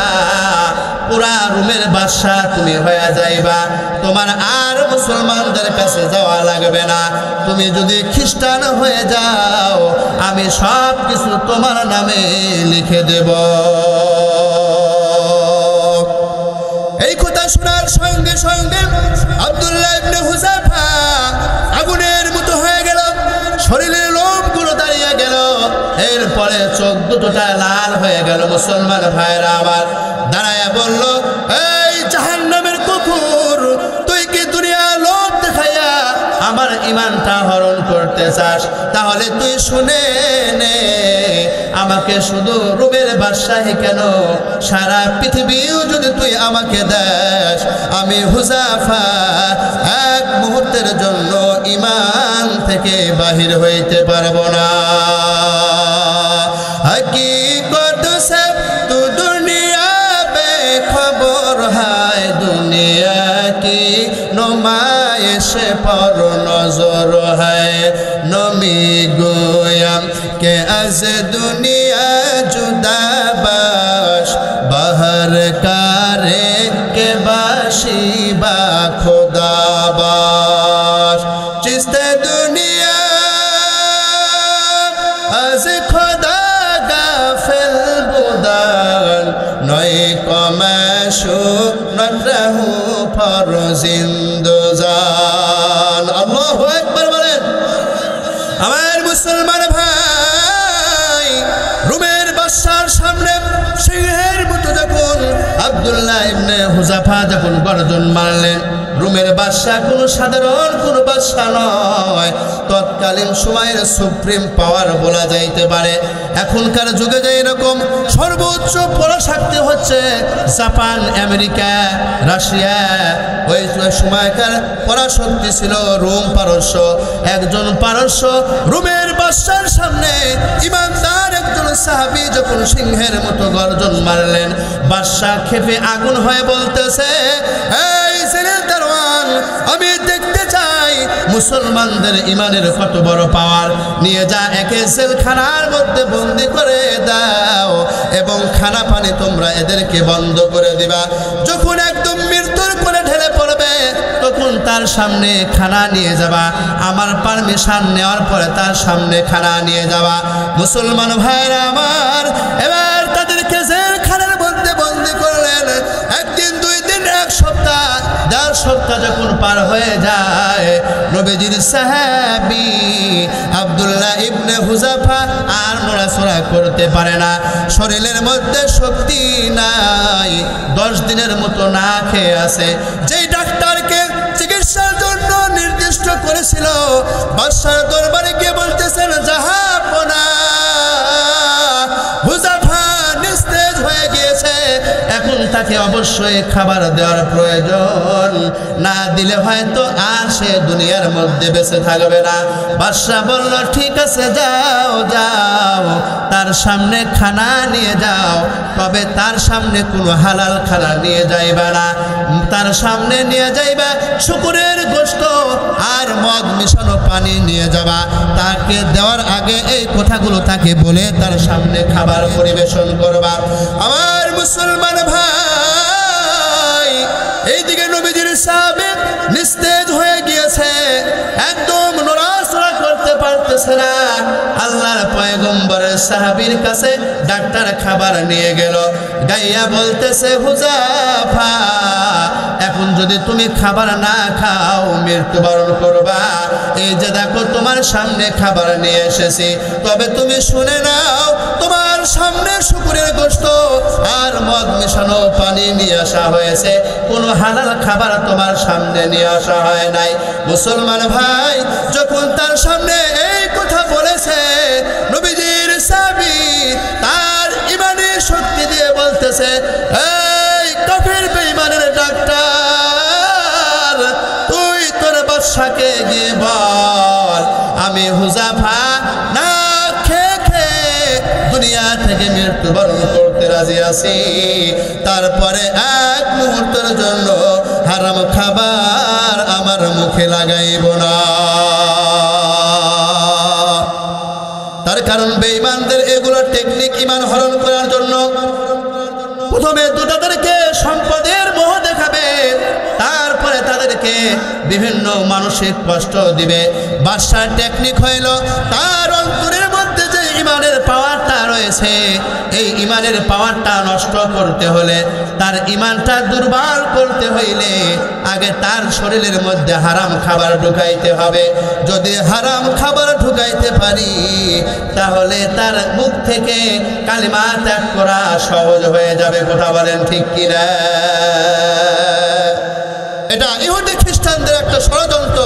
পুরা রোমের বাদশা তুমি হয়ে যাইবা, তোমার আর মুসলমানদের কাছে যাওয়া লাগবে না। তুমি যদি খ্রিস্টান হয়ে যাও, আমি সব কিছু তোমার নামে লিখে দেব। শোনার সঙ্গে সঙ্গে আব্দুল্লাহ ইবনে হুযাফা আগুনের মতো হয়ে গেল, শরীরের লোমগুলো দাঁড়িয়ে গেল, এরপরে চোখ দুটোটা লাল হয়ে গেল। মুসলমান ভাইরা আমার দাঁড়ায়া বলল, এই জাহান্নামের কুকুর, তুই কি দুনিয়ার লোভ দেখাইয়া আমার ঈমানটা হরণ করতে চাস? তাহলে তুই শুনে নে, আমাকে শুধু রুমের বাদশাহী কেন, সারা পৃথিবীও যদি তুই আমাকে দেস, আমি হুযাফা এক মুহূর্তের জন্য ঈমান থেকে বাহির হইতে পারবো না। हकीकत से तू दुनिया बेखबर है, दुनिया की नुमाइश पर नजर है। नमी गोयम के अज दुनिया जुदा बाश, बाहर कारे के बाशी बा खुदा बाश। चिस्ते दुनिया अज खुदा নয় কমাশু নরহু ফরজিন্দজান। আল্লাহু আকবার বলেন। আমার মুসলমান ভাই, রুমের বাদশার সামনে সিংহের মতো যখন আব্দুল্লাহ ইবনে হুযাফা যখন গর্জন মারলেন, রুমের বাদশা কোনো সাধারণ কোনো বাদশা নয়, তৎকালীন সময়ের সুপ্রিম পাওয়ার বলা যাইতে পারে। এখনকার যুগে যে এরকম সর্বোচ্চ পরাশক্তি হচ্ছে জাপান, আমেরিকা, রাশিয়া, ওই সময়কার পরাশক্তি ছিল রোম, পারস্য। একজন পারস্য রুমের বাদশার সামনে ইমানদার একজন সাহাবী যখন সিংহের মতো গর্জন মারলেন, বাদশা ক্ষেপে আগুন হয়ে বলতেছে, এই জেলের দারোয়ান, আমি দেখতে চাই মুসলমানদের ইমানের কত বড় পাওয়ার। নিয়ে যা একে জেলখানার মধ্যে বন্দি করে দাও এবং খানা পানি তোমরা এদেরকে বন্ধ করে দিবা। যখন একদম মৃত্যুর কোলে ঢেলে পড়বে তখন তার সামনে খানা নিয়ে যাবা, আমার পারমিশন নেওয়ার পরে তার সামনে খানা নিয়ে যাবা। মুসলমান ভাইরা আমার, এবার তাদেরকে জেলখানার মধ্যে বন্দি করলেন। একদিন, দুই দিন, এক সপ্তাহ, ১.৫ সপ্তাহ যখন পার হয়ে যায়, নবীজির সাহাবী আব্দুল্লাহ ইবনে হুযাফা আর নড়াচড়া করতে পারে না, শরীরের মধ্যে শক্তি নাই, ১০ দিনের মতো না খেয়ে আছে। যেই ডাক্তারকে চিকিৎসার জন্য নির্দিষ্ট করেছিল, বাদশার দরবারে গিয়ে বলতেছেন, জাহাপনা, হুযাফা নিস্তেজ হয়ে গিয়েছে, এখন তাকে অবশ্যই খাবার দেওয়ার প্রয়োজন, না দিলে হয়তো আর সে দুনিয়ার মধ্যে বেঁচে থাকবে না। বাদশা বলল, ঠিক আছে, যাও যাও, তার সামনে খানা নিয়ে যাও, তবে তার সামনে কোনো হালাল খানা নিয়ে যাইবা না, তার সামনে নিয়ে যাইবা শুকরের গোশত আর মদ মিশানো পানি নিয়ে যাবা। তাকে দেওয়ার আগে এই কথাগুলো তাকে বলে তার সামনে খাবার পরিবেশন করবা। আমার মুসলমান ভাই, এইদিকে নবীজির সাহাবী নিস্তেজ হয়ে গিয়েছে, একদম নড়াচড়া করতে পারতেছে না। আল্লাহর পয়গম্বরের সাহাবীর কাছে ডাক্তার খাবার নিয়ে গেল, গাইয়া বলতেছে, হুযাফা, এখন যদি তুমি খাবার না খাও মৃত্যুবরণ করবা। এই যে দেখো তোমার সামনে খাবার নিয়ে এসেছি, তবে তুমি শুনে নাও, তোমার সামনে শুকরের গোশত আর মদ মিশানো পানি নিয়ে আসা হয়েছে, কোনো হালাল খাবার তোমার সামনে নিয়ে আসা হয় নাই। মুসলমান ভাই, যখন তার সামনে এই কথা বলেছে, নবীজির সাহাবী তার ইমানি শক্তি দিয়ে বলতেছে, এই কাফির বেঈমানের ডাক্তার, তুই তোর বাদশাকে গিয়ে বল, আমি হুযাফা না খেয়ে খেয়ে দুনিয়া থেকে মৃত্যুবরণ করতে রাজি আছি, তারপরে এক মুহূর্তের জন্য হারাম খাবার আমার মুখে লাগাইব না। তার কারণ বেঈমানদের এগুলো টেকনিক, ঈমান হরণ করার জন্য প্রথমে তাদেরকে সম্পদের মোহ দেখাবে, তারপরে তাদেরকে বিভিন্ন মানসিক কষ্ট দিবে। বাদশার টেকনিক হইল তার অন্তরের মধ্যে যে ঈমানের পাওয়ারটা রয়েছে, এই ইমানের পাওয়ারটা নষ্ট করতে হলে, তার ইমানটা দুর্বল করতে হইলে আগে তার শরীরের মধ্যে হারাম খাবার ঢুকাইতে হবে। যদি হারাম খাবার ঢুকাইতে পারি তাহলে তার মুখ থেকে কালিমা ত্যাগ করা সহজ হয়ে যাবে। কথা বলেন ঠিক কিনা? এটা ইহুদি খ্রিস্টানদের একটা ষড়যন্ত্র।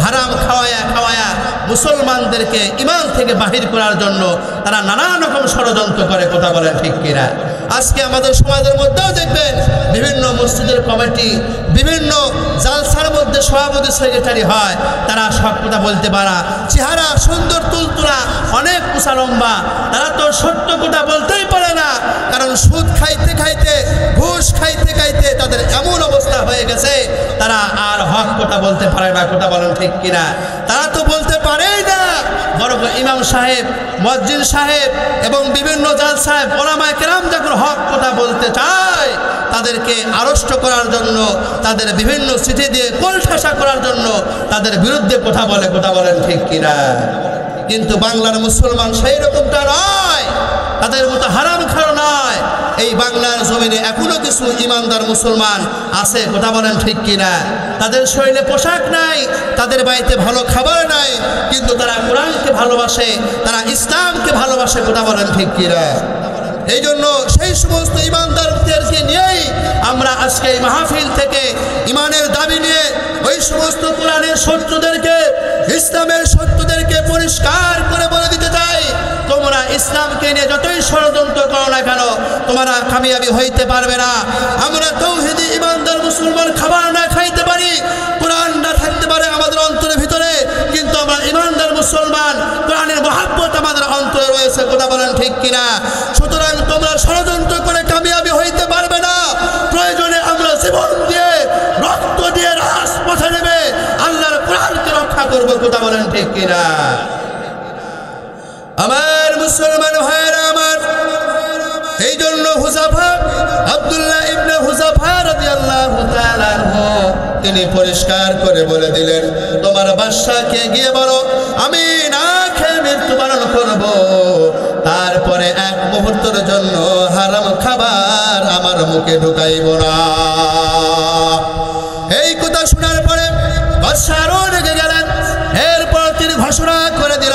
হারাম খাওয়ায়া খাওয়ায়া মুসলমানদেরকে ইমান থেকে বাহির করার জন্য তারা নানান রকম ষড়যন্ত্র করে। কথা বলেন ঠিক কিনা? আজকে আমাদের সমাজের মধ্যেও দেখবেন বিভিন্ন মসজিদের কমিটি, বিভিন্ন জালসার মধ্যে সভাপতি সেক্রেটারি হয়, তারা সব কথা বলতে পারা, চেহারা সুন্দর তুলতুলা, অনেক উঁচা লম্বা, তারা তো সত্য কথা বলতেই পারে না। কারণ সুদ খাইতে খাইতে, ঘুষ খাইতে খাইতে তাদের এমন অবস্থা হয়ে গেছে তারা আর হক কথা বলতে পারে না। কথা বলেন ঠিক কিনা? তারা তো বলতে পারেই না। বরং ইমাম সাহেব, মুয়াজ্জিন সাহেব এবং বিভিন্ন জাল সাহেব, ওলামায়ে কেরাম যখন হক কথা বলতে চায় তাদেরকে আড়ষ্ট করার জন্য, তাদের বিভিন্ন চিঠি দিয়ে কোলঠাসা করার জন্য তাদের বিরুদ্ধে কথা বলে। কথা বলেন ঠিক কিনা? কিন্তু বাংলার মুসলমান সেই রকমটা নয়, তাদের মতো হারাম খাওয়া নয়। এই বাংলার জমিনে এখনো কিছু ইমানদার মুসলমান আছে। কথা বলেন ঠিক কিনা? তাদের শরীরে পোশাক নাই, তাদের বাড়িতে ভালো খাবার নাই, কিন্তু তারা কোরআনকে ভালোবাসে, তারা ইসলামকে ভালোবাসে। কথা বলেন ঠিক কিনা? এই জন্য সেই সমস্ত ইমানদারদেরকে নিয়েই আমরা আজকে এই মাহফিল থেকে ইমানের দাবি নিয়ে ওই সমস্ত কোরআনের শত্রুদেরকে, ইসলামের শত্রুদেরকে পরিষ্কার করে বলে দিতে চাই, তোমরা ইসলামকে নিয়ে যতই ষড়যন্ত্র করো না কেন তোমরা কামিয়াবি হইতে পারবে না। আমরা তাওহীদি ইমানদার মুসলমান খাবার না খাইতে পারি, কোরআন না থাকতে পারে আমাদের অন্তরের ভিতরে, কিন্তু আমরা ইমানদার মুসলমান, কোরআনের মহব্বত আমাদের অন্তরে রয়েছে। কথা বলেন ঠিক কিনা? সুতরাং তোমরা ষড়যন্ত্র করে কামিয়াবি হইতে পারবে না। প্রয়োজনে আমরা জীবন দিয়ে, রক্ত দিয়ে রাজপথে নেমে আল্লাহর কোরআনকে রক্ষা করবো। কথা বলেন ঠিক কিনা? আমার মুসলমান ভাইয়েরা আমার, এই জন্য হুযাফা, আব্দুল্লাহ ইবনে হুযাফা রাদিয়াল্লাহু তাআলা আনহু তিনি পরিষ্কার করে বলে দিলেন, তোমার বাদশাকে গিয়ে বলো আমি না খেয়ে মৃত্যুবরণ করব, তারপরে এক মুহূর্তের জন্য হারাম খাবার আমার মুখে ঢুকাইব না। এই কথা শোনার পরে বাদশা আরো রেগে গেলেন। এরপর তিনি ঘোষণা করে দিল,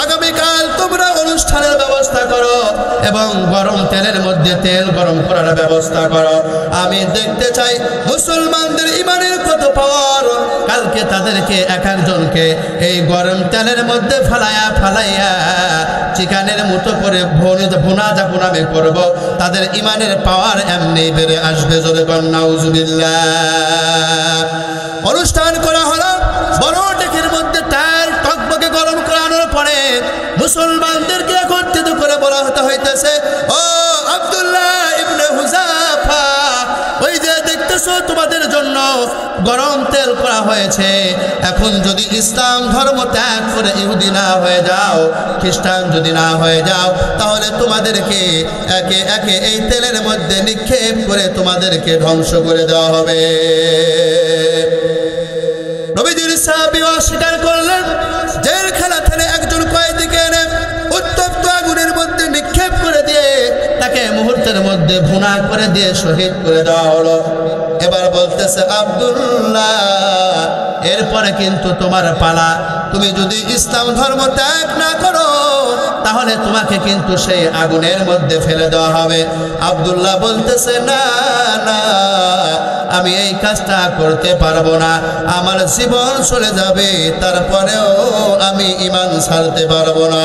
আগামীকাল তোমরা অনুষ্ঠানের ব্যবস্থা করো এবং গরম তেলের মধ্যে তেল গরম করার ব্যবস্থা করো। আমি দেখতে চাই মুসলমানদের ইমানের কত পাওয়ার। কালকে তাদেরকে এক একজনকে এই গরম তেলের মধ্যে ফালাইয়া চিকানের মতো করে ভুনা যখন আমি করবো, তাদের ইমানের পাওয়ার এমনি বেড়ে আসবে। জোরে বলেন নাউজুবিল্লাহ। অনুষ্ঠান করা হলো, বড় ডেকের মধ্যে তেল টকবকে গরম করানোর পরে মুসলমানদেরকে একত্রিত করে বলা হইতেছে, ও আব্দুল্লাহ ইবনে হুযাফা, ওই যে দেখতেছো তোমাদের জন্য গরম তেল করা হয়েছে। এখন যদি ইসলাম ধর্ম ত্যাগ করে ইহুদি না হয়ে যাও, খ্রিস্টান যদি না হয়ে যাও, তাহলে তোমাদেরকে একে একে এই তেলের মধ্যে নিক্ষেপ করে তোমাদেরকে ধ্বংস করে দেওয়া হবে। নবীজির সাহাবী অস্বীকার করলেন। জেলখানা থেকে একজন কয়েদিকে এনে উত্তপ্ত আগুনের মধ্যে নিক্ষেপ করে দিয়ে তাকে মুহূর্তের মধ্যে ভুনা করে দিয়ে শহীদ করে দেওয়া হলো। এবার বলতেছে, আব্দুল্লাহ এরপরে কিন্তু তোমার পালা। তুমি যদি ইসলাম ধর্ম ত্যাগ না করো তাহলে তোমাকে কিন্তু সেই আগুনের মধ্যে ফেলে দেওয়া হবে। আব্দুল্লাহ বলতেছে, না না, আমি এই কাজটা করতে পারবো না, আমার জীবন চলে যাবে, তারপরেও আমি ঈমান ছাড়তে পারবো না।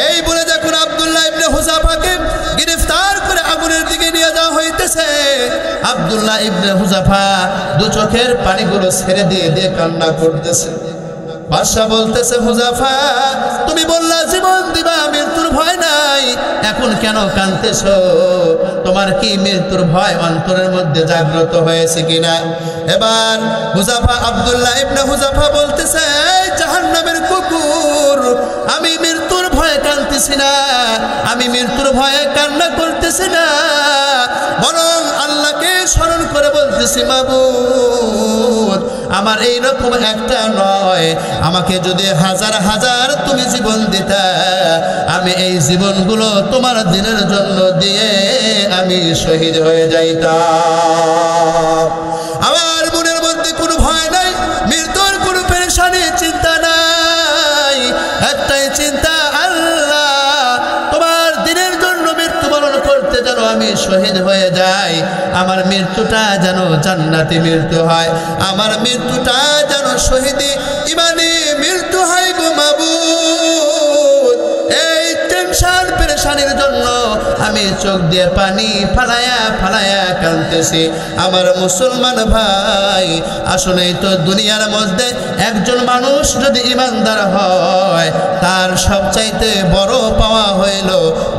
এই বলে যখন আব্দুল্লাহ ইবনে হুযাফাকে গ্রেফতার করে আগুনের দিকে নিয়ে যাওয়া হইতেছে, আব্দুল্লাহ ইবনে হুযাফা দু চোখের পানিগুলো ছেড়ে দিয়ে দিয়ে কান্না করতেছে। বাদশা বলতেছে, হুযাফা তুমি বললা জীবন দিবা, মৃত্যুর ভয় নাই, এখন কেন কাঁদতেছো? তোমার কি মৃত্যুর ভয় অন্তরের মধ্যে জাগ্রত হয়েছে কিনা? এবার হুযাফা, আব্দুল্লাহ ইবনে হুযাফা বলতেছে, জাহান্নামের কুকুর, আমি মৃত্যুর ভয়ে কাঁদতেছি না, আমি মৃত্যুর ভয়ে কান্না করতেছি না, বরং আল্লাহকে স্মরণ করে বলতেছি, মাবুদ আমার এই রকম একটা নয়, আমাকে যদি হাজার হাজার তুমি জীবন দিতা, আমি এই জীবনগুলো তোমার দিনের জন্য দিয়ে আমি শহীদ হয়ে যাইতাম। আমার মনের মধ্যে কোনো ভয় নাই, মৃত্যুর কোনো পেরেশানি চিন্তা নাই, একটাই চিন্তা, আল্লাহ তোমার দিনের জন্য মৃত্যুবরণ করতে যেন আমি শহীদ হয়ে যাই, আমার মৃত্যুটা যেন জান্নাতি মৃত্যু হয়, আমার মৃত্যুটা যেন শহীদি ইমানি মৃত্যু হয় গো মাবুদ। এই টেনশন পেরেশানির জন্য আমি চোখ দিয়ে পানি ফালায়া ফালায়া কাঁদতেছি। আমার মুসলমান ভাই, আসলেই তো দুনিয়ার মধ্যে একজন মানুষ যদি ইমানদার হয়, তার সবচাইতে বড় পাওয়া হইল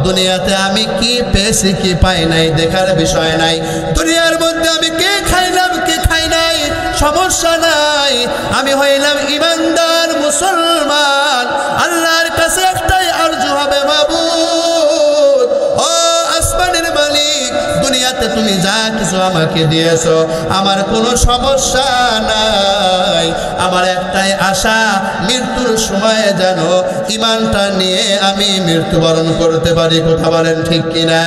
দুনিয়াতে আমি কি পেয়েছি কি পাই নাই দেখার বিষয় নাই। দুনিয়ার মধ্যে আমি কে খাইলাম কে খাই নাই সমস্যা নাই, আমি হইলাম ইমানদার মুসলমান। আল্লাহর কাছে একটাই আরজু হবে, মাবুদ ও আসমানের মালিক, দুনিয়াতে তুমি যা কিছু আমাকে দিয়েছো আমার কোনো সমস্যা নাই, আমার একটাই আশা মৃত্যুর সময় যেন ইমানটা নিয়ে আমি মৃত্যুবরণ করতে পারি। কথা বলেন ঠিক কিনা?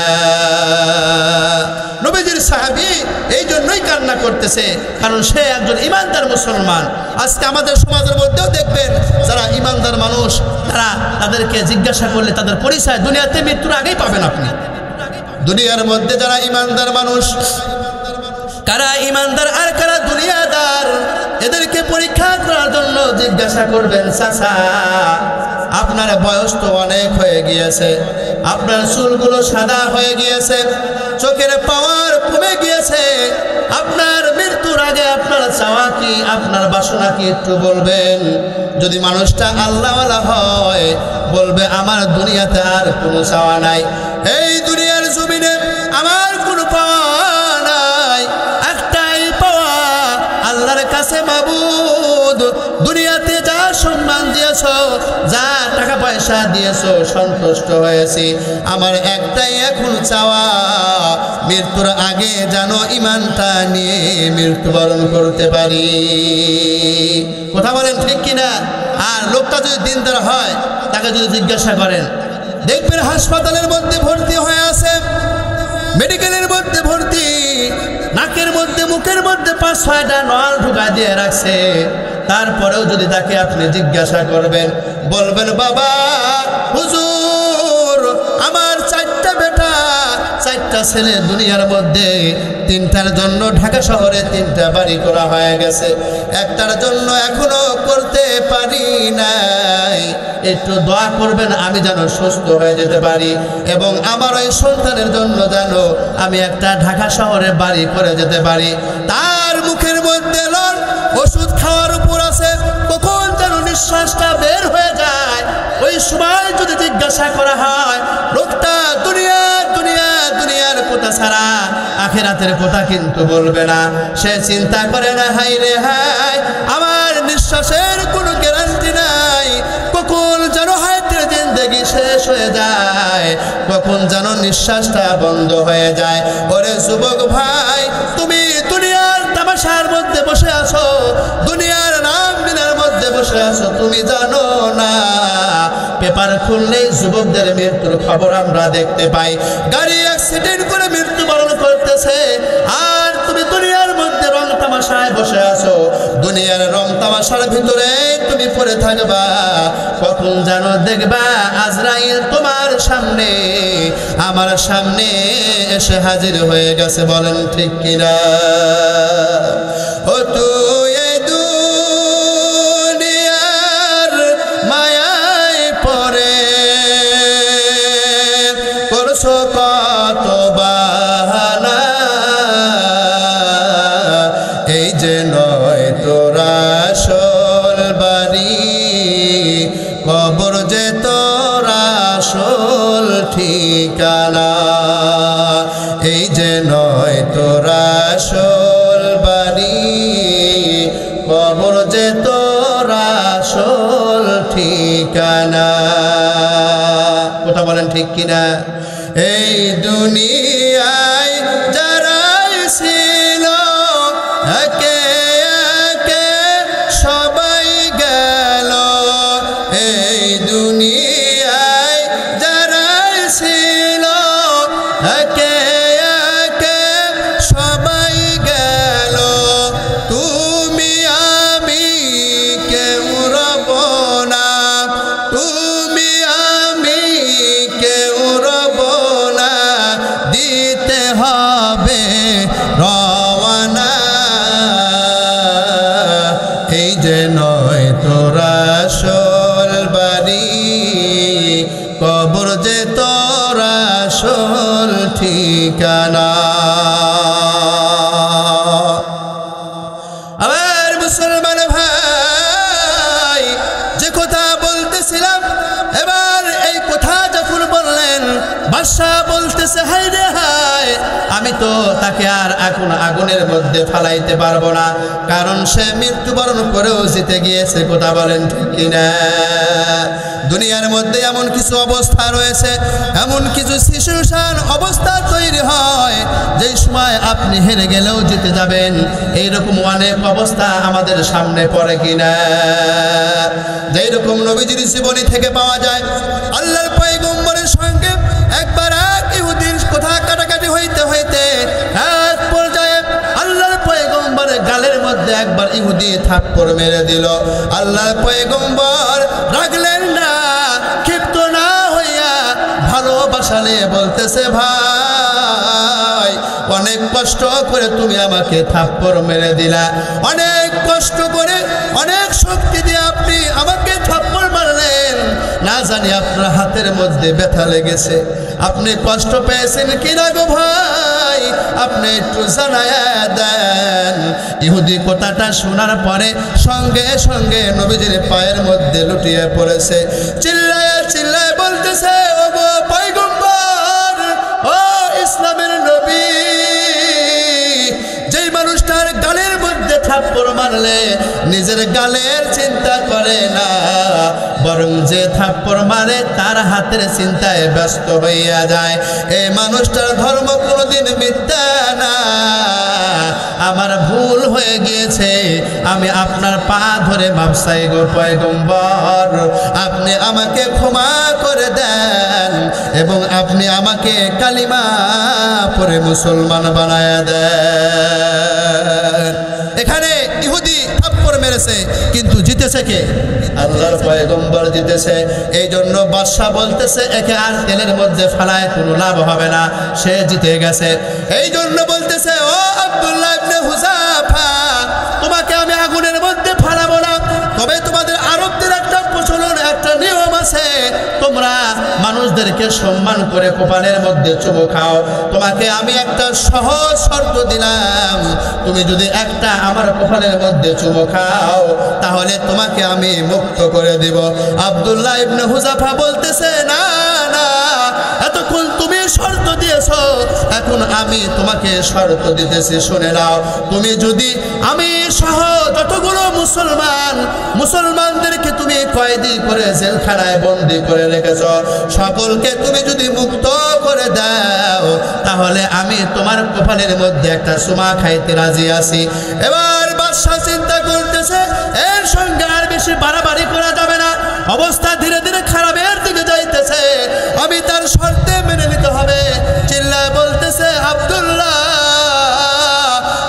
নবীজির সাহাবী এই জন্যই কান্না করতেছে, কারণ সে একজন ইমানদার মুসলমান। আজকে আমাদের সমাজের মধ্যেও দেখবেন যারা ইমানদার মানুষ, তাদেরকে জিজ্ঞাসা করলে তাদের পরিচয় দুনিয়াতে মৃত্যুর আগেই পাবেন আপনি। দুনিয়ার মধ্যে যারা ইমানদার মানুষ, কারা ইমানদার আর কারা দুনিয়াদার, এদেরকে পরীক্ষা করার জন্য জিজ্ঞাসা করবেন, চাচা আপনার বয়স তো অনেক হয়ে গিয়েছে, আপনার চুলগুলো সাদা হয়ে গিয়েছে, চোখের পাওয়ার কমে গিয়েছে, আপনার মৃত্যুর আগে আপনার চাওয়া কি, আপনার বাসনা কি একটু বলবেন? যদি মানুষটা আল্লাহওয়ালা হয় বলবে আমার দুনিয়াতে আর কোনো চাওয়া নাই, এই দুনিয়ার জমিনে আমার কোনো পাওয়া নাই, একটাই পাওয়া আল্লাহর কাছে। মাবুদ দুনিয়াতে যা সম্মান দিয়েছ, যা টাকা পয়সা দিয়েছ সন্তুষ্ট হয়েছি, আমার একটাই এখন চাওয়া মৃত্যুর আগে যেন ইমানটা নিয়ে মৃত্যুবরণ করতে পারি। কথা বলেন ঠিক কিনা? আর লোকটা যদি দিনদার হয় তাকে যদি জিজ্ঞাসা করেন, দেখবেন হাসপাতালের মধ্যে ভর্তি হয়ে আছে, মেডিকেলের মধ্যে ভর্তি, নাকের মধ্যে মুখের মধ্যে 5-6টা নল ঢুকা দিয়ে রাখছে, তারপরেও যদি তাকে আপনি জিজ্ঞাসা করবেন, বলবেন বাবা হুজুর আমার 4টা বেটা 4টা ছেলে, দুনিয়ার মধ্যে 3টার জন্য ঢাকা শহরে 3টা বাড়ি করা হয়ে গেছে, একটার জন্য এখনো করতে পারি নাই, একটু দোয়া করবেন আমি যেন সুস্থ হয়ে যেতে পারি এবং আমার ওই সন্তানের জন্য যেন আমি একটা ঢাকা শহরে বাড়ি করে যেতে পারি। তার মুখের মধ্যে লন ওষুধ খাওয়ার উপর আছে, কখন যেন নিঃশ্বাসটা বের হয়ে যায়, ওই সময় যদি জিজ্ঞাসা করা হয় লোকটা দুনিয়ার কথা ছাড়া আখিরাতের কথা কিন্তু বলবে না। সে চিন্তা করে না, হাই রে হাই আমার নিঃশ্বাসের কোনো গ্যারান্টি নাই, কখন যেন হায়াতের জিন্দেগি শেষ হয়ে যায়, কখন যেন নিঃশ্বাসটা বন্ধ হয়ে যায়। ওরে যুবক ভাই, তুমি দুনিয়ার তামাশার মধ্যে বসে আছো, দুনিয়ার নাম বিনার মধ্যে বসে আছো, তুমি জানো না পেপার খুললেই যুবকদের মৃত্যুর খবর আমরা দেখতে পাই, গাড়ি অ্যাক্সিডেন্ট করে মৃত্যুবরণ করতেছে, আর তুমি দুনিয়ার মধ্যে রং তামাশায় বসে আছো, দুনিয়ার রং তামাশার ভিতরে তুমি পড়ে থাকবা, কখন জানো দেখবা আজরাইল তোমার সামনে আমার সামনে এসে হাজির হয়ে গেছে। বলেন ঠিক কিনা? ও তুই দুনিয়ার মায়ায় পড়ে করছো কত বাহানা, এই যে নয় তোরা আসল বাড়ি, কবর যে তোরা আসল ঠিকানা, এই যে নয় তোরা আসল বাড়ি, কবর যে তোরা আসল ঠিকানা। কথা বলেন ঠিক কিনা? এই দুনিয়ায় যারা ছিল একে একে আসল ঠিকানা। আমার মুসলমান ভাই, যে কথা বলতেছিলাম, এবার এই কথা যখন বললেন, বাদশা বলতেছে হায় রে হায়, আমি তো তাকে আর এখন আগুনের মধ্যে ফালাইতে পারবো না, কারণ সে মৃত্যুবরণ করেও জিতে গিয়েছে। কথা বলেন ঠিক কিনা? দুনিয়ার মধ্যে এমন কিছু অবস্থা রয়েছে, এমন কিছু সিচুয়েশন অবস্থা তৈরি হয়, যেই সময় আপনি হেরে গেলেও জিতে যাবেন। এইরকম অনেক অবস্থা আমাদের সামনে পড়ে কিনা? যেই রকম নবীজির জীবনী থেকে পাওয়া যায়, আল্লাহর পয়গম্বরের সঙ্গে একবার এক ইহুদির কথা কাটাকাটি হইতে হইতে এক পর্যায়ে আল্লাহর পয়গম্বরের গালের মধ্যে একবার ইহুদি থাপ্পড় মেরে দিল। আল্লাহর পয়গম্বর রাগলেন না, ক্ষিপ্ত না হইয়া ভালোবাসালে বলতেছে, ভাই অনেক কষ্ট করে তুমি আমাকে থাপ্পড় মেরে দিলা, অনেক কষ্ট করে অনেক শক্তি দিয়ে আপনি আমাকে থাপ্পড় মারলেন, না জানি আপনার হাতের মধ্যে ব্যথা লেগেছে, আপনি কষ্ট পেয়েছেন কিনা গো ভাই, আপনি একটু জানায়া দেন। ইহুদি কথাটা শোনার পরে সঙ্গে সঙ্গে নবীজির পায়ের মধ্যে লুটিয়ে পড়েছে, চিল্লায় চিল্লায় বলতেছে, ও গো পয়গম্বর, ও ইসলামের নবী, যেই মানুষটার গালের মধ্যে থাপ্পড় মারলে নিজের গালের চিন্তা করে না, বরং যে থাপ্পড় মারে তার হাতের চিন্তায় ব্যস্ত হইয়া যায়, এই মানুষটার ধর্ম কোনোদিন মিথ্যা না। আমার ভুল হয়ে গিয়েছে, আমি আপনার পা ধরে মাপ চাই গো পয়গম্বর, আপনি আমাকে ক্ষমা করে দেন এবং আপনি আমাকে কালিমা পড়ে মুসলমান বানায়া দেন। এখানে ইহুদি থাপ্পড় মেরেছে, কিন্তু জিতেছে কে? আল্লাহর পয়গম্বর জিতেছে। এই জন্য বাদশা বলতেছে, একে আর তেলের মধ্যে ফেলায় কোনো লাভ হবে না, সে জিতে গেছে। এই জন্য বলতেছে, ও আব্দুল্লাহ ইবনে হুযাফা, তোমাকে আমি আগুনের মধ্যে ফালাবো না, তবে তোমাদের আরবদের একটা প্রচলন, একটা নিয়ম আছে, তোমরা মানুষদেরকে সম্মান করে কপালের মধ্যে চুমু খাও। তোমাকে আমি একটা সহজ শর্ত দিলাম, তুমি যদি একটা আমার কপালের মধ্যে চুমু খাও, তাহলে তোমাকে আমি মুক্ত করে দিব। আব্দুল্লাহ ইবনে হুযাফা বলতেছে, না না, এতক্ষণ তুমি শর্ত দিয়েছো, এখন আমি তোমাকে শর্ত দিতেছি, শুনে নাও। তুমি যদি আমি সহ যতগুলো মুসলমানদেরকে তুমি কয়েদি করে জেলখানায় বন্দি করে রেখেছ, সকলকে তুমি যদি মুক্ত করে দাও, তাহলে আমি তোমার কপালের মধ্যে একটা চুমা খাইতে রাজি আছি। এবার বাদশা চিন্তা করতেছে, এর সঙ্গে আর বেশি বাড়াবাড়ি করা যাবে না, অবস্থা ধীরে ধীরে খারাপের দিকে যাইতেছে, আমি তার শর্তে মেনে নিতে হবে। চিল্লায় বলতেছে, আব্দুল্লাহ,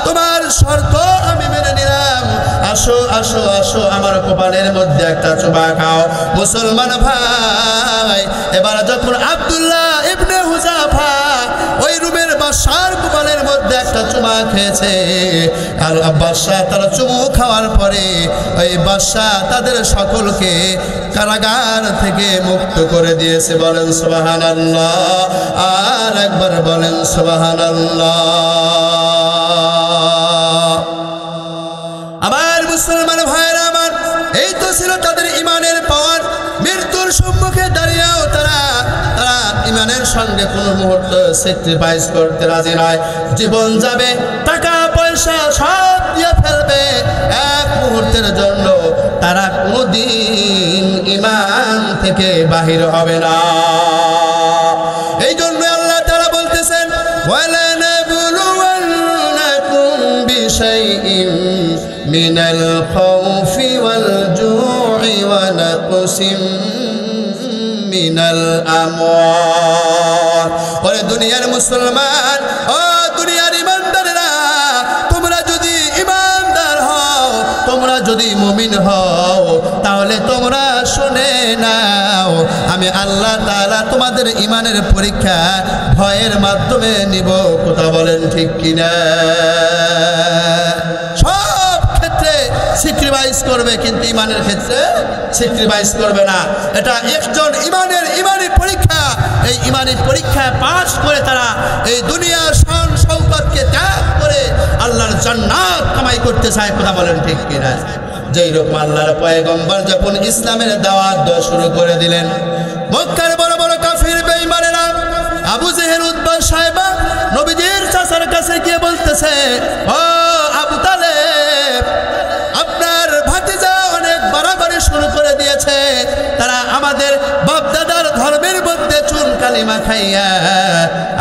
তোমার শর্ত আমি মেনে নিলাম, আসো আসো আসো, আমার কপালের মধ্যে একটা চুমা খাও। মুসলমান ভাই, এবার যখন আব্দুল্লাহ ইবনে হুযাফা ওই রুমের বাদশার কপালের মধ্যে একটা চুমা খেয়েছে, আর বাদশা তার চুমু খাওয়ার পরে ওই বাদশা তাদের সকলকে কারাগার থেকে মুক্ত করে দিয়েছে। বলেন সুবহানাল্লাহ, আর একবার বলেন সুবহানাল্লাহ। আমার মুসলমান ভাইরা আমার, এই তো ছিল তাদের ইমানের পাওয়ার। মৃত্যুর সম্মুখে দাঁড়িয়েও তারা ইমানের সঙ্গে কোনো মুহূর্ত স্যাক্রিফাইস করতে রাজি নয়। জীবন যাবে, টাকা পয়সা সব দিয়ে ফেলবে, এক মুহূর্তের জন্য তারা কোনোদিন ইমান থেকে বাহির হবে না। এই জন্য আল্লাহ তাআলা বলতেছেন, ওয়ালানাবলুওয়ান্নাকুম বিশাইইন মিনাল খাউফি ওয়াল জু'i ওয়া নাকসিম মিনাল আমওয়াল। ওরে দুনিয়ার মুসলমান, ও দুনিয়ার ইমানদারেরা, তোমরা যদি ইমানদার হও, তোমরা যদি মুমিন হও, তাহলে তোমরা শুনে নাও, আমি আল্লাহ তাআলা তোমাদের ইমানের পরীক্ষা ভয়ের মাধ্যমে নিব। কথা বলেন ঠিক কিনা? সব ক্ষেত্রে স্যাক্রিফাইস করবে, কিন্তু ইমানের ক্ষেত্রে স্যাক্রিফাইস করবে না। এটা একজন ইমানি পরীক্ষা। এই ইমানি পরীক্ষায় পাস করে তারা এই দুনিয়ার শান শৌকতকে ত্যাগ করে আল্লাহর জান্নাত কামাই করতে চায়। কথা বলেন ঠিক কিনা? যেই রকম আল্লাহর পয়গম্বর যখন ইসলামের দাওয়াত দেওয়া শুরু করে দিলেন, মক্কার বড় বড় কাফির বেঈমানেরা আবু জেহেল, উতবা, সাইবা নবীজির চাচার কাছে গিয়ে বলতেছে, ও আবু তালেব, আপনার ভাতিজা অনেক বাড়াবাড়ি শুরু করে দিয়েছে। তারা আমাদের বাপ দাদার ধর্মের মধ্যে চুন কালিমা খাইয়া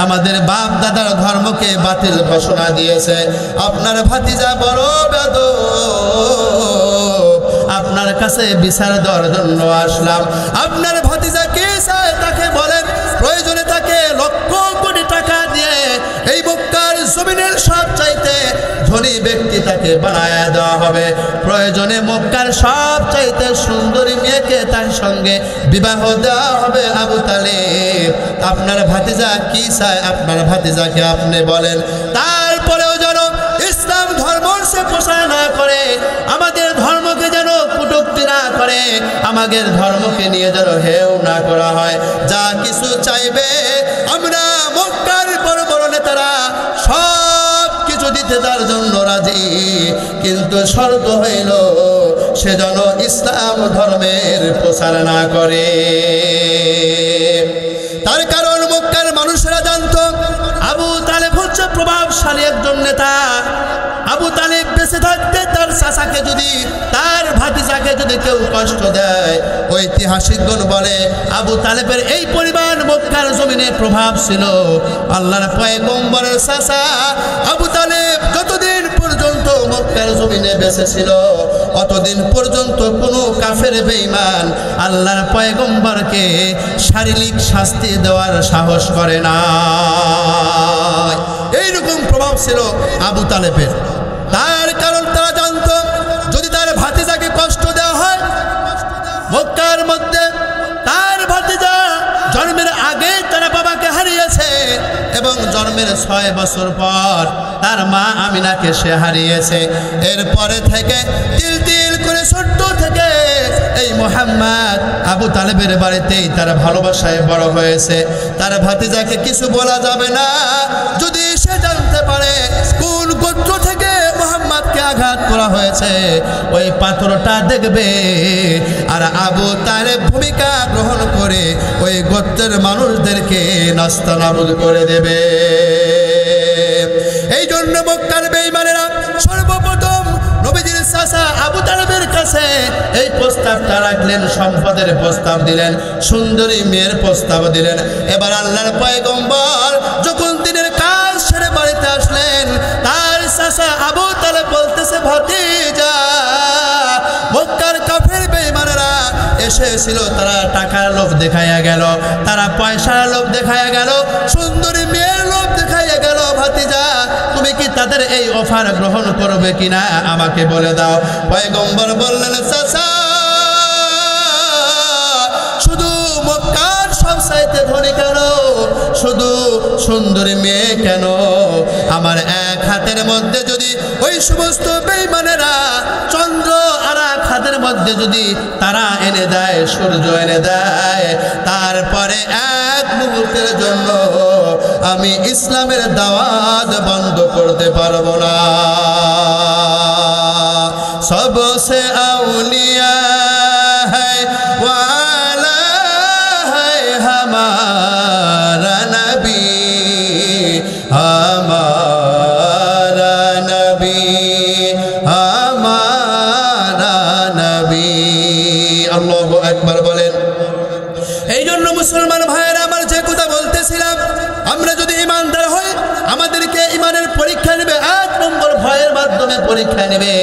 আমাদের বাপ দাদার ধর্মকে বাতিল ঘোষণা দিয়েছে। আপনার ভাতিজা বড় বেয়াদব, আপনার কাছে বিচার দেওয়ার জন্য আসলাম। আপনার ভাতিজা কে চায় তাকে বলেন, প্রয়োজনে তাকে লক্ষ কোটি টাকা দিয়ে এই মক্কার জমিনের সব চাইতে ধনী ব্যক্তি তাকে বানায় দেওয়া হবে। প্রয়োজনে মক্কার সব চাইতে সুন্দরী মেয়েকে তার সঙ্গে বিবাহ দেওয়া হবে। আবু তালেব, আপনার ভাতিজা কি চায় আপনার ভাতিজাকে আপনি বলেন। তারপরেও যেন ইসলাম ধর্ম সে প্রচার না করে, আমাদের ধর্মকে যেন কটূক্তি না করে, আমাদের ধর্মকে নিয়ে যেন হেও না করা হয়। যা কিছু চাইবে আমরা মক্কার বড় বড় নেতারা সব কিছু দিতে তার জন্য রাজি, কিন্তু শর্ত হইল সে যেন ইসলাম ধর্মের প্রচার না করে। তার কারণ মক্কার মানুষেরা জানতো আবু তালেব হচ্ছে প্রভাবশালী একজন নেতা। আবু তালেব বেঁচে থাকতে তার চাচাকে যদি, তার ভাতিজাকে যদি কেউ কষ্ট দেয়, ঐতিহাসিকগণ বলে আবু তালেবের এই পরিমাণ মক্কার জমিনে প্রভাব ছিল। আল্লাহর পয়গম্বরের চাচা আবু তালেব যতদিন পর্যন্ত মক্কার জমিনে বেঁচে ছিল, অতদিন পর্যন্ত কোনো কাফের বেঈমান আল্লাহর পয়গম্বরকে শারীরিক শাস্তি দেওয়ার সাহস করে না। এইরকম প্রভাব ছিল আবু তালেবের। তার কারণ তারা জানতো যদি তার ভাতিজাকে কষ্ট দেওয়া হয়, মক্কার মধ্যে তার ভাতিজা জন্মের আগে তার বাবাকে হারিয়েছে এবং জন্মের 6 বছর পর তার মা আমিনাকে সে হারিয়েছে। এরপরে থেকে তিল তিল করে ছোট্ট থেকে এই মুহাম্মদ আবু তালেবের বাড়িতেই তার ভালোবাসায় বড় হয়েছে। তার ভাতিজাকে কিছু বলা যাবে না। যদি সে জানতে পারে কোন গোত্র থেকে মুহাম্মদকে আঘাত করা হয়েছে, ওই পাথরটা দেখবে আর আবু তালেব ভূমিকা গ্রহণ করে ওই গোত্রের মানুষদেরকে নাস্তানাবুদ করে দেবে। এই জন্য মক্কার বেঈমানেরা সর্বপ্রথম নবীজির চাচা আবু তালেবের কাছে এই প্রস্তাবটা রাখলেন, সম্পদের প্রস্তাব দিলেন, সুন্দরী মেয়ের প্রস্তাব দিলেন। এবার আল্লাহর পয়গম্বর যখন দিনের কাজ সেরে বাড়িতে আসলেন, তার চাচা আবু তালেব বলতেছে, ভাতিজা, মক্কার কাফের বেঈমানেরা এসেছিল, তারা টাকার লোভ দেখাইয়া গেল, তারা পয়সার লোভ দেখাইয়া গেল, সুন্দরী মেয়ের লোভ দেখাইয়া গেল। ভাতিজা, তুমি কি তাদের এই অফার গ্রহণ করবে কিনা আমাকে বলে দাও। পয়গম্বর বললেন, চাচা, শুধু মক্কার সব চাইতে ধনী কেন, শুধু সুন্দরী মেয়ে কেন, আমার এক হাতের মধ্যে যদি ওই সমস্ত বেঈমানেরা চন্দ্র আর এক হাতের মধ্যে যদি তারা এনে দেয়, সূর্য এনে দেয়, তারপরে এক মুহূর্তের জন্য আমি ইসলামের দাওয়াত বন্ধ করতে পারবো না। সবসে আউলিয়া হ্যায় ওয়ালা হ্যায় হামারা নবী, হামারা নবী, হামারা নবী। আল্লাহু আকবার বলেন। এই জন্য মুসলমান ভাইয়েরা আমার যে কথা বলতেছিলাম, আমরা যদি ইমানদার হই, আমাদেরকে ইমানের পরীক্ষা নেবে, 1 নম্বর ভয়ের মাধ্যমে পরীক্ষা নেবে।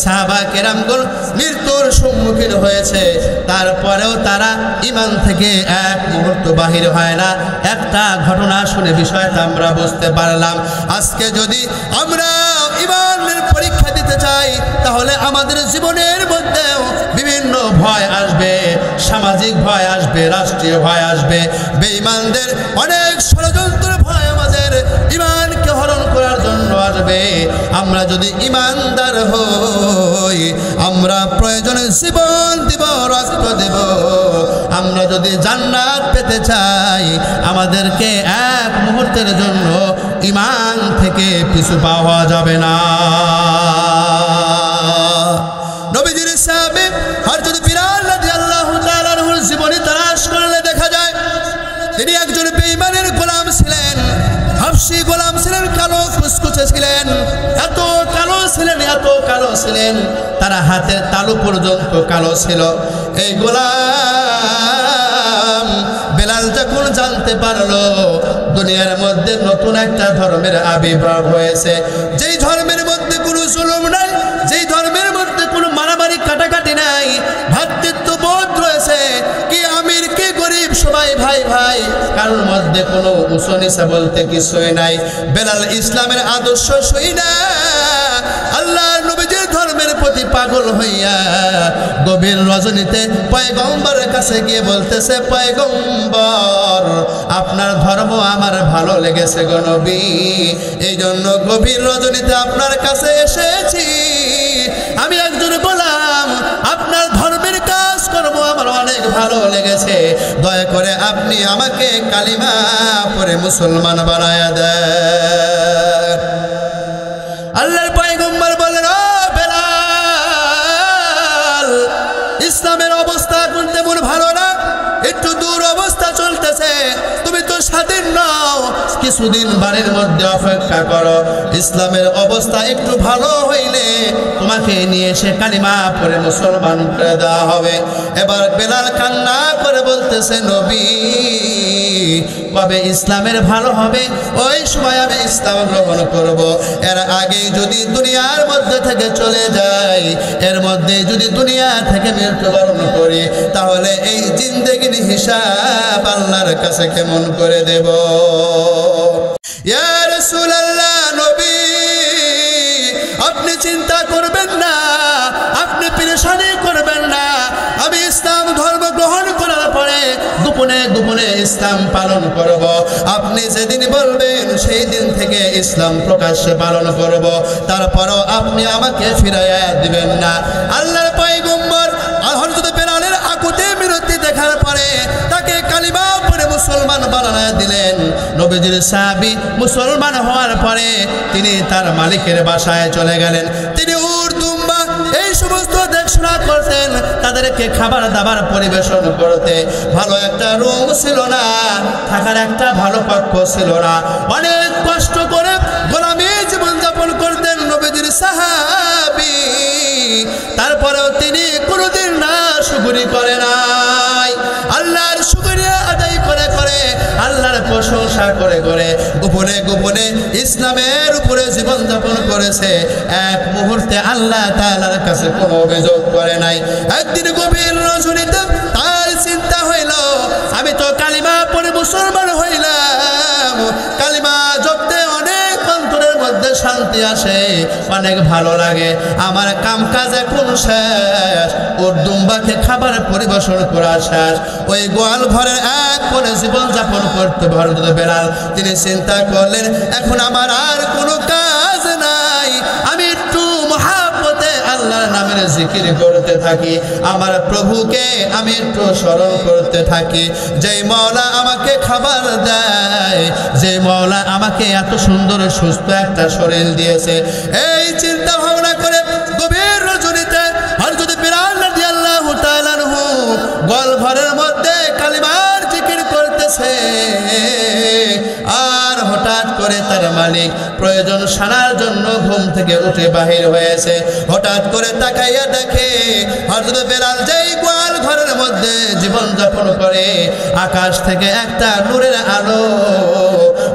সাহাবা কেরামগণ মৃত্যুর সম্মুখীন হয়েছে, তারপরেও তারা ইমান থেকে এক মুহূর্ত বাহির হয় না। একটা ঘটনা শুনে বিষয়টা আমরা বুঝতে পারলাম। আজকে যদি আমরা ইমানের পরীক্ষা দিতে চাই, তাহলে আমাদের জীবনের মধ্যেও বিভিন্ন ভয় আসবে, সামাজিক ভয় আসবে, রাষ্ট্রীয় ভয় আসবে, বেঈমানদের অনেক ষড়যন্ত্র ভয় আমাদের ইমানকে হরণ করার জন্য জন্য আসবে। আমরা যদি ঈমানদার হই, আমরা প্রয়োজনে জীবন দিব, রক্ত দেব। আমরা যদি জান্নাত পেতে চাই, আমাদেরকে এক মুহূর্তের জন্য ঈমান থেকে পিছু পাওয়া যাবে না। নবীজির সাহাবী হযরত বিলাল রাদিয়াল্লাহু তাআলা আনহুর জীবনী তালাশ করলে দেখা যায় তিনি একজন বেঈমানের গোলাম ছিলেন, হাবশী গোলাম ছিলেন, কালো কুচকুচে ছিলেন, এত কালো ছিলেন, এত কালো ছিলেন, তার হাতের তালু পর্যন্ত কালো ছিল। এই গোলাম বেলাল যখন জানতে পারলো দুনিয়ার মধ্যে নতুন একটা ধর্মের আবির্ভাব হয়েছে, যেই ধর্মের মধ্যে কোনো জুলুম নাই, যেই ধর্মের মধ্যে কোনো মারামারি কাটাকাটি নাই, ভ্রাতৃত্ববোধ রয়েছে, কি আমির কি গরিব সবাই ভাই ভাই, কারোর মধ্যে কোনো উঁচু নিচা বলতে কিছুই নাই। বেলাল ইসলামের আদর্শ শুইনা আল্লাহর নবীজির ধর্মের প্রতি পাগল হইয়া গভীর রজনীতে পয়গম্বরের কাছে গিয়ে বলতেছে, পয়গম্বর আপনার ধর্ম আমার ভালো লেগেছে গো নবী, এই জন্য গভীর রজনীতে আপনার কাছে এসেছি। আমি একজন গোলাম, আপনার ধর্মের কাজ করব আমার অনেক ভালো লেগেছে, দয়া করে আপনি আমাকে কালিমা পড়ে মুসলমান বানায়া দেন। আল্লাহর পয়গম্বর বলেন, ও বেলাল, ইসলামের অবস্থা এখন তেমন ভালো না, একটু দূর অবস্থা চলতেছে, তুমি তো স্বাধীন নও, কিছুদিন বাড়ির মধ্যে অপেক্ষা করো, ইসলামের অবস্থা একটু ভালো হইলে তোমাকে নিয়ে এসে কালিমা পড়ে মুসলমান করে দেওয়া হবে। এবার বেলাল কান্না করে বলতেছে, নবী কবে ইসলামের ভালো হবে, ওই সময় আমি ইসলাম গ্রহণ করব। এর আগে যদি দুনিয়ার মধ্যে থেকে চলে যাই, এর মধ্যে যদি দুনিয়া থেকে মৃত্যুবরণ করি, তাহলে এই জিন্দেগির হিসাব আল্লাহর কাছে কেমন করে দেব? ইয়া রাসূলুল্লাহ, নবী আপনি চিন্তা করবেন না, আপনি পেরেশানি করবেন না, আমি ইসলাম ধর্ম গ্রহণ করার পরে গোপনে গোপনে ইসলাম পালন করব। আপনি যেদিন বলবেন সেই দিন থেকে ইসলাম প্রকাশ্যে পালন করব, তারপরও আপনি আমাকে ফিরাইয়া দিবেন না। আল্লাহর পয়গম্বর হযরত বেলালের আকুতি মিনতি দেখার পরে তাকে কালিমা পড়ে মুসলমান বানায়া দিলেন। নবীজির সাহাবী মুসলমান হওয়ার পরে তিনি তার মালিকের বাসায় চলে গেলেন। তিনি উট দুম্বা এই সমস্ত দেখাশোনা করতেন, তাদেরকে খাবার দাবার পরিবেশন করতে। ভালো একটা রুম ছিল না, থাকার একটা ভালো কক্ষ ছিল না, অনেক কষ্ট করে গোলামি জীবনযাপন করতেন নবীজির সাহাবী। তারপরেও তিনি কোনোদিন না শুকরি করে নাই, আল্লাহর শুকরিয়া আদায় করে করে, আল্লাহর প্রশংসা করে করে গোপনে গোপনে ইসলামের উপরে জীবনযাপন করেছে। এক মুহূর্তে আল্লাহ তাআলার কাছে কোনো অভিযোগ করে নাই। একদিন গভীর রজনীতে তার চিন্তা হইল, আমি তো কালিমা পড়ে মুসলমান হইলাম, কালিমা জপতে অনেক অন্তরের মধ্যে শান্তি আসে, অনেক ভালো লাগে, আমার কাম কাজ এখন শেষ, ওর দুম্বাকে খাবার পরিবেশন করা শেষ, ওই গোয়াল ঘরের এক কোণে জীবনযাপন করতে হযরত বেলাল তিনি চিন্তা করলেন, এখন আমার আর কোনো কাজ নাই, আমি একটু মহাব্বতে আল্লাহর নামের জিকির করতে থাকি, আমার প্রভুকে আমি একটু স্মরণ করতে থাকি, যেই মাওলা আমাকে খাবার দেয়, যে মাওলা আমাকে এত সুন্দর সুস্থ একটা শরীর দিয়েছে। এই চিন্তা ভাবনা করে গভীর রজনীতে হযরত বেলাল রাদিয়াল্লাহু তাআলা আনহু গোয়াল ঘরের মধ্যে কালিমার জিকির করতেছে। আর হঠাৎ করে তার মালিক প্রয়োজন সারার জন্য ঘুম থেকে উঠে বাহির হয়েছে। হঠাৎ করে তাকাইয়া দেখে হযরত বেলাল যেই গোয়াল ঘরের মধ্যে জীবন যাপন করে, আকাশ থেকে একটা নূরের আলো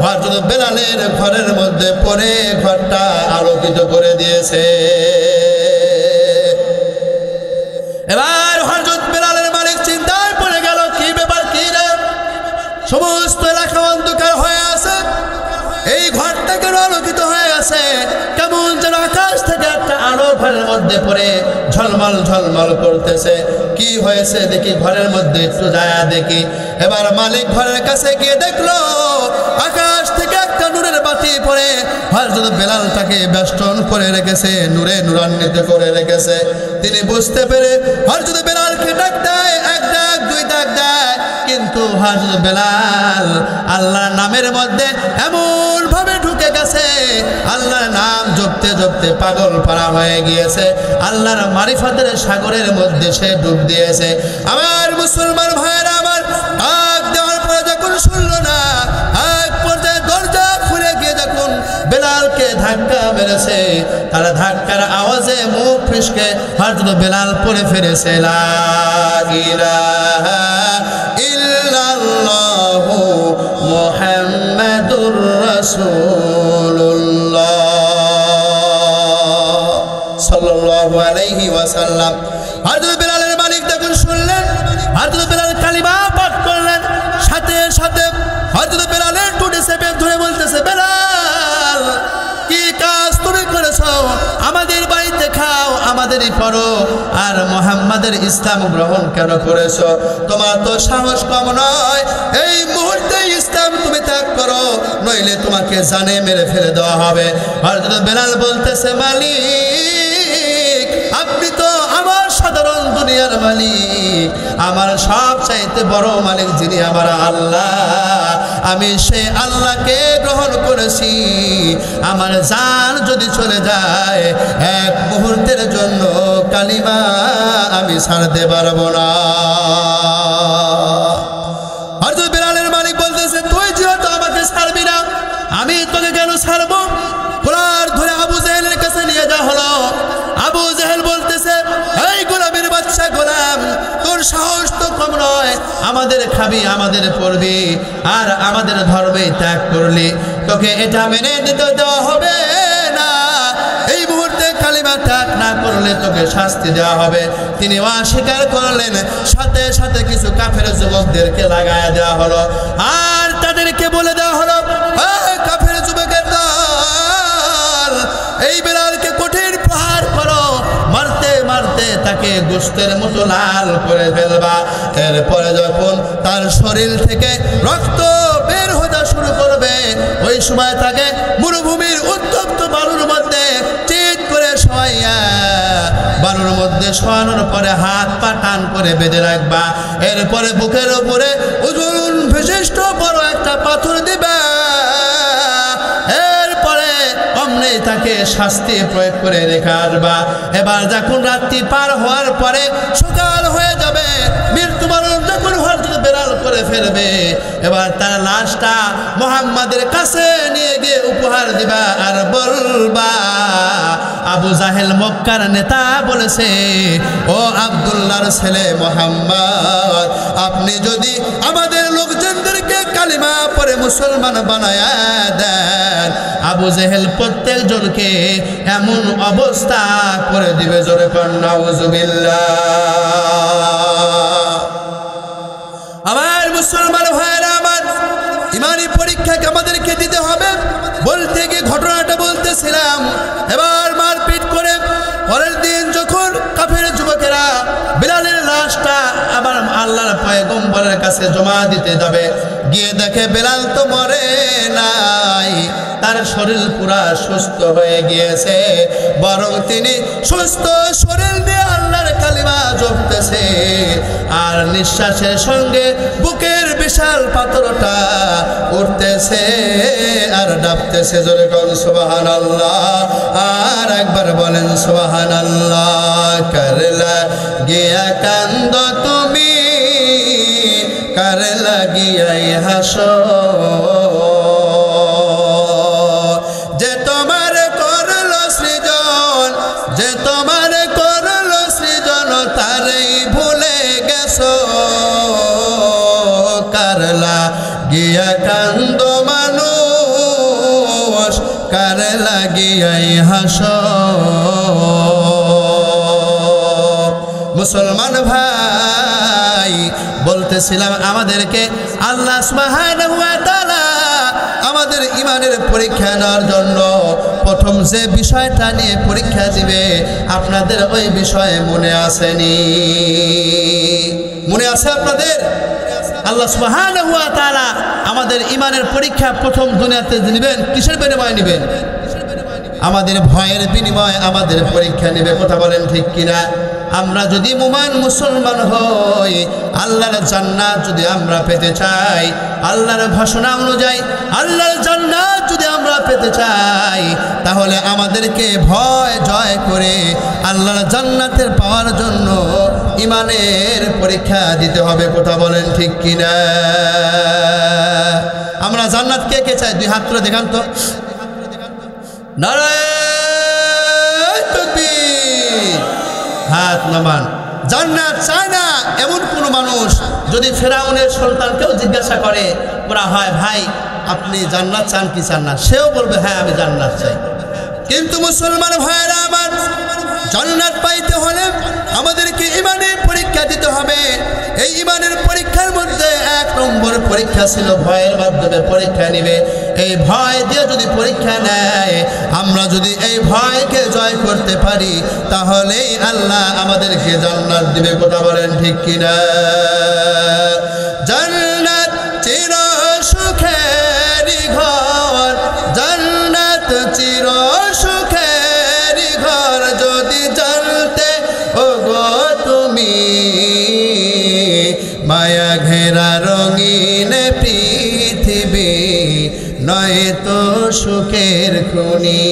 হযরত বেলালের ঘরের মধ্যে পড়ে ঘরটা আলোকিত করে দিয়েছে। এবার হযরত বেলালের মালিক চিন্তায় পড়ে গেল, কি ব্যাপার, কি রে, সমস্ত এলাকা অন্ধকার হয়ে আছে, এই ঘরটা কেন আলোকিত হয়ে আছে, কেমন যেন আকাশ থেকে একটা আলো ঘরের মধ্যে পড়ে ঝলমল ঝলমল করতেছে। কি হয়েছে দেখি, ঘরের মধ্যে একটু যায় দেখি। এবার মালিক ঘরের কাছে গিয়ে দেখলো আকাশ থেকে একটা নূরের বাতি পড়ে হযরত হযরত বেলালটাকে বেষ্টন করে রেখেছে, নূরে নূরান্বিত করে রেখেছে। তিনি বুঝতে পেরে হযরত বেলালকে ডাক দেয়, এক ডাক দুই ডাক দেয়, কিন্তু হযরত বেলাল আল্লাহর নামের মধ্যে এমন ভাবে ঢুকে গেছে, আল্লাহর নাম জপতে জপতে পাগল পারা হয়ে গিয়েছে, আল্লাহর মারিফাতের সাগরের মধ্যে সে ডুব দিয়েছে। আমার মুসলমান ভাইয়েরা আমার, ডাক দেওয়ার পরে যখন শুনল না, এক পর্যায়ে দরজা খুলে গিয়ে যখন বেলালকে ধাক্কা মেরেছে, তার ধাক্কার আওয়াজে মুখ ফিসকে হযরত বেলাল পড়ে ফেলেছে, লা ইলাহা ইল্লাল্লাহু মুহাম্মাদুর রাসূলুল্লাহ সাল্লাল্লাহু আলাইহি ওয়াসাল্লাম। হযরত বেলালের মালিক যখন শুনলেন, হযরত বেলাল কালিমা পাঠ করলেন, সাথে সাথে হযরত বেলালের টুটি চেপে ধরে বলতেছে, বেলাল কি কাজ তুমি করেছো? আমাদের বাড়িতে খাও, আমাদেরই পড়ো, আর মুহাম্মাদের ইসলাম গ্রহণ কেন করেছো? তোমার তো সাহস কম নয়, এই মুহূর্তে ইসলাম তুমি ত্যাগ করো, নইলে তোমাকে জানে মেরে ফেলে দেওয়া হবে। হযরত বেলাল বলতেছে, মালিক আপনি তো আমার সাধারণ দুনিয়ার মালিক, আমার সব চাইতে বড় মালিক যিনি আমার আল্লাহ, আমি সেই আল্লাহকে গ্রহণ করেছি। আমার জান যদি চলে যায় এক মুহূর্তের জন্য কালিমা আমি ছাড়তে পারবো না। হযরত বেলালের মালিক বলতেছে, তুই যেহেতু আমাকে ছাড়বি না, আমি তোকে কেন ছাড়বো? কোরআন ধরে আবু জেহেলের কাছে নিয়ে যাওয়া হলো। আবু জেহেল বলতেছে, এই গোলামের বাচ্চা গোলাম, তোর সাহস তো কম নয়, আমাদের খাবি, আমাদের পড়বি, আর আমাদের ধর্মে ত্যাগ করলি, তোকে এটা মেনে নিতে দেওয়া হবে না। এই মুহূর্তে কালিমা ত্যাগ না করলে তোকে শাস্তি দেওয়া হবে। তিনি অস্বীকার করলেন, সাথে সাথে কিছু কাফের যুবকদেরকে লাগায় দেওয়া হলো, আর তাদেরকে বলে দেওয়া হলো, কাফের যুবকের দল, এই বেলালকে কঠিন প্রহার করো, মারতে মারতে তাকে গোশতের মতো লাল করে ফেলবা। এরপরে যখন তার শরীর থেকে রক্ত বের হতে শুরু করবে, ওই সময় তাকে মরুভূমির উত্তপ্ত বালুর মধ্যে চিৎ করে শোয়াইয়া, বালুর মধ্যে শোয়ানোর পরে হাত পা টান করে বেঁধে রাখবা। এরপরে বুকের উপরে ওজন বিশিষ্ট বড় একটা পাথর দিবা। এরপরে অমনি তাকে শাস্তি প্রয়োগ করে রেখে আসবা। এবার যখন রাত্রি পার হওয়ার পরে সকাল হয়ে যাবে, মৃত্যুবরণ যখন হযরত বেলাল করে ফেলবে, এবার তার লাশটা মুহাম্মাদের কাছে নিয়ে গিয়ে উপহার দিবা, আর বলবা, আবু জাহেল মক্কার নেতা বলেছে, ও আব্দুল্লাহর ছেলে মুহাম্মদ, আপনি যদি আমাদের লোকজনদেরকে কালিমা পড়ে মুসলমান বানায়া দেন, আবু জেহেল প্রত্যেক জনকে এমন অবস্থা করে দিবে, জোরে পড়ুন নাউযুবিল্লাহ। আমার মুসলমান ভাইরা আমার, ইমানি পরীক্ষাকে আমাদেরকে দিতে হবে। বলতে গিয়ে ঘটনাটা বলতেছিলাম, এবার মারপিট করে পরের দিন যখন কাফের যুবকেরা বেলালের লাশটা আবার আল্লাহর পয়গম্বরের কাছে জমা দিতে যাবে, গিয়ে দেখে বেলাল তো মরে নাই, তার শরীর পুরা সুস্থ হয়ে গিয়েছে, বরং তিনি সুস্থ শরীর নিয়ে আল্লাহর কালিমা জপতেছে, আর নিঃশ্বাসের সঙ্গে বুকের বিশাল পাথরটা উঠতেছে আর ডাবতেছে। জোরে বলেন সুবহানাল্লাহ, আর একবার বলেন সুবহানাল্লাহ। করলা গিয়া কান্দ তুমি, কার লাগিয়াই হাসো, যে তোমার করলো সৃজন, যে তোমার করলো সৃজন, তারই ভুলে গেছো। কারলা গিয়া কান্দ মানুষ, কার লাগিয়াই হাসো। মুসলমান ভাই, বলতেছিলাম আমাদেরকে আল্লাহ সুবহানাহু ওয়া তাআলা আমাদের ইমানের পরীক্ষা নেওয়ার জন্য প্রথম যে বিষয়টা নিয়ে পরীক্ষা দিবে, আপনাদের ওই বিষয়ে মনে আসেনি? মনে আছে আপনাদের? আল্লাহ সুবহানাহু ওয়া তাআলা আমাদের ইমানের পরীক্ষা প্রথম দুনিয়াতে নেবেন, কিসের বিনিময়ে নেবেন? আমাদের ভয়ের বিনিময়ে আমাদের পরীক্ষা নেবে। কথা বলেন ঠিক কিনা? আমরা যদি মুমিন মুসলমান হই, আল্লাহর জান্নাত যদি আমরা পেতে চাই, আল্লাহর ঘোষণা অনুযায়ী আল্লাহর জান্নাত যদি আমরা পেতে চাই, তাহলে আমাদেরকে ভয় জয় করে আল্লাহর জান্নাতের পাওয়ার জন্য ঈমানের পরীক্ষা দিতে হবে। কথা বলেন ঠিক কিনা? আমরা জান্নাত কে কে চাই? দুই হাত তুলে দেখান তো। নারায়ে তাকবীর। হাত নামান। জান্নাত চায় না এমন কোন মানুষ যদি ফেরাউনের সন্তানকেও জিজ্ঞাসা করে ওরা হয় ভাই আপনি জান্নাত চান কি চান না, সেও বলবে হ্যাঁ আমি জান্নাত চাই। কিন্তু মুসলমান ভাইরা আমার, জান্নাত পাইতে হলে আমাদেরকে ঈমানের পরীক্ষা দিতে হবে। এই ঈমানের পরীক্ষার মধ্যে 1 নম্বর পরীক্ষা ছিল ভয়ের মাধ্যমে পরীক্ষা নেবে। এই ভয় দিয়ে যদি পরীক্ষা নেয়, আমরা যদি এই ভয়কে জয় করতে পারি, তাহলেই আল্লাহ আমাদেরকে জান্নাত দিবে। কথা বলেন ঠিক কিনা? জান্নাত চির সুখের ঘর, জান্নাত চির সুখের ঘর, যদি জানতে ওগো তুমি মায়া ঘেরা রঙিন পৃথিবী নয় তো সুখের খনি,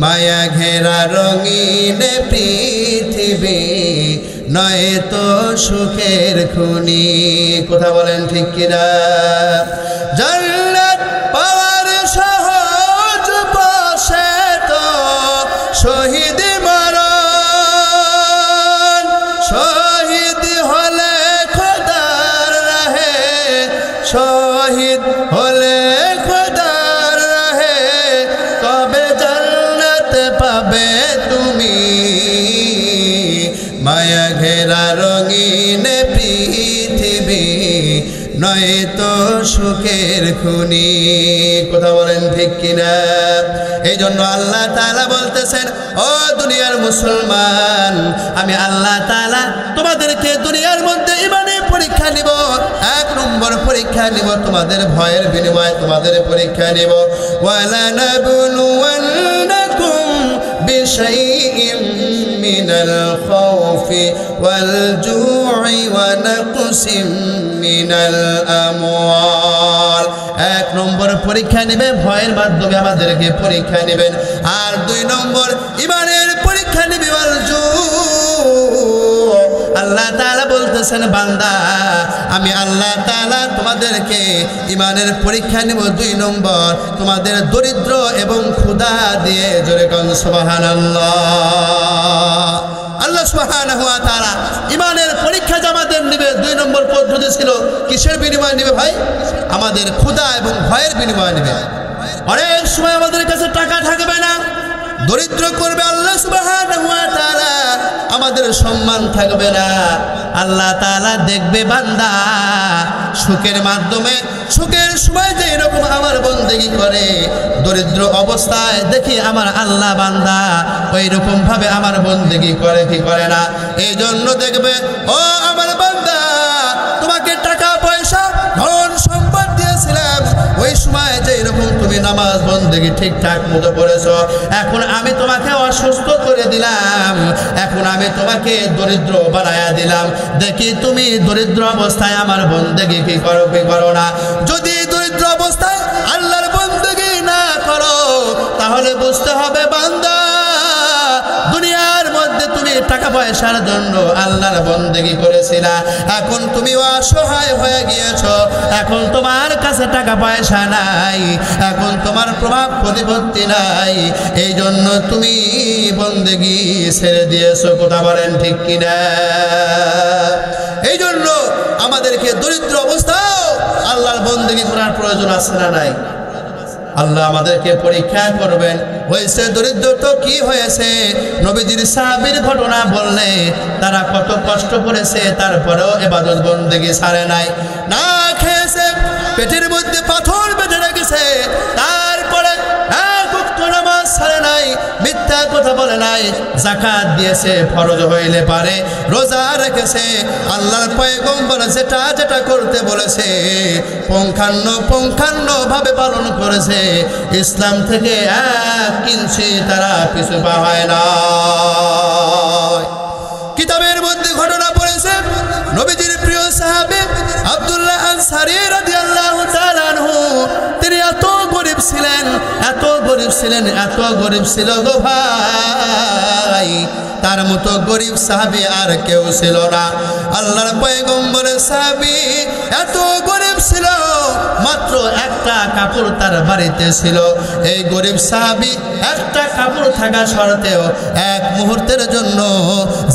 মায়া ঘেরা রঙিন পৃথিবী নয় তো সুখের খনি। কথা বলেন ঠিক কিনা? জান্নাত পাওয়ার সহজ পাশে তো শহীদ মরণ, শহীদ হলে খোদার রাহে, শহীদ হলে খোদার রাহে, কবে জান্নাত পাবে তুমি মায়া ঘেরা রঙিন পৃথিবী নয় তো সুখের খনি। কথা বলেন ঠিক কিনা? এই জন্য আল্লাহ তাআলা বলতেছেন, ও দুনিয়ার মুসলমান, আমি আল্লাহ তাআলা তোমাদেরকে দুনিয়ার মধ্যে ঈমানের পরীক্ষা নিব। 1 নম্বর পরীক্ষা নিব, তোমাদের ভয়ের বিনিময়ে তোমাদের পরীক্ষা নিব। ওয়ালানাবলুওয়ান্নাকুম বিশাইইম মিনাল খাউফি ওয়াল জু'i ওয়া নাকসিম মিনাল আমওয়াল। 1 নম্বর পরীক্ষা নেবে, ভয়ের মাধ্যমে আমাদেরকে পরীক্ষা নেবেন। আর 2 নম্বর ঈমানের পরীক্ষা নেবে। আল্লাহ তাআলা বলতেছেন, বান্দা আমি আল্লাহ তাআলা তোমাদেরকে ঈমানের পরীক্ষা নেব। 2 নম্বর তোমাদের দরিদ্র এবং ক্ষুধা দিয়ে। জোরে কোন সুবহানাল্লাহ। আল্লাহ সুবহানাহু ওয়া তাআলা ঈমানের পরীক্ষা আমাদের নেবে। 2 নম্বর পদ্ধতি ছিল কিসের বিনিময়ে নেবে ভাই? আমাদের ক্ষুধা এবং ভয়ের বিনিময়ে নেবে। অনেক সময় আমাদের কাছে টাকা থাকবে না, দরিদ্র করবে আল্লাহ সুবহানাহু ওয়া তাআলা, আমাদের সম্মান থাকবে না। আল্লাহ তাআলা দেখবে বান্দা সুখের মাধ্যমে, সুখের সময় যে এরকম আমার বন্দেগী করে, দরিদ্র অবস্থায় দেখি আমার আল্লাহ বান্দা ওই রকম ভাবে আমার বন্দেগী করে কি করে না। এই জন্য দেখবে ও আমার বান্দা, তোমাকে টাকা পয়সা ধন সম্পদ দিয়েছিলাম, ওই সময় যে এরকম তুমি নামাজ বন্দেগী ঠিকঠাক মতো করেছো, এখন আমি তোমাকে অসুস্থ করে দিলাম, এখন আমি তোমাকে দরিদ্র বানায়া দিলাম, দেখি তুমি দরিদ্র অবস্থায় আমার বন্দেগী কি করো কি করো না। যদি দরিদ্র অবস্থায় আল্লাহর বন্দেগী না করো, তাহলে বুঝতে হবে বান্দা দুনিয়ার মধ্যে তুমি টাকা পয়সার জন্য আল্লাহর বন্দেগী করেছিলা, এখন তুমি অসহায় হয়ে গিয়েছো, এখন তোমার কাছে টাকা পয়সা নাই, এখন তোমার প্রভাব প্রতিপত্তি নাই, এই জন্য তুমি বন্দেগী ছেড়ে দিয়েছো। কথা বলেন ঠিক কিনা? এই জন্য আমাদেরকে দরিদ্র অবস্থাও আল্লাহর বন্দেগী করার প্রয়োজন আছে না নাই? আল্লাহ আমাদেরকে পরীক্ষা করবেন। হয়েছে দরিদ্র তো কি হয়েছে? নবীজির সাহাবীর ঘটনা বললে তারা কত কষ্ট করেছে, তারপরেও ইবাদত বন্দেগী ছাড়ে নাই। না খেয়েছে, পেটের মধ্যে পাথর বেঁধে রেখেছে, তারপরে এক ওয়াক্ত নামাজ ছাড়ে নাই, মিথ্যা কথা বলে নাই, যাকাত দিয়েছে, ফরজ হইলে পারে রোজা রেখেছে। আল্লাহর পয়গম্বর যেটা যেটা করতে বলেছে পুঙ্খানুপুঙ্খানুভাবে পালন করেছে। ইসলাম থেকে 1 ইঞ্চি তারা পিছু পা হয় না। কিতাবের মধ্যে ঘটনা পড়েছে, নবীজির প্রিয় সাহাবী আব্দুল্লাহ আনসারী রাদিয়াল্লাহু তাআলা আনহু, তিনি এত গরিব ছিলেন, এত গরিব ছিলেন, এত গরিব ছিল গো ভাই, তার মতো গরিব সাহাবী আর কেউ ছিল না। আল্লাহর পয়গম্বরের সাহাবী এত গরিব ছিল, মাত্র একটা কাপড় তার বাড়িতে ছিল। এই গরিব সাহাবী একটা কাপড় থাকা সত্ত্বেও 1 মুহূর্তের জন্য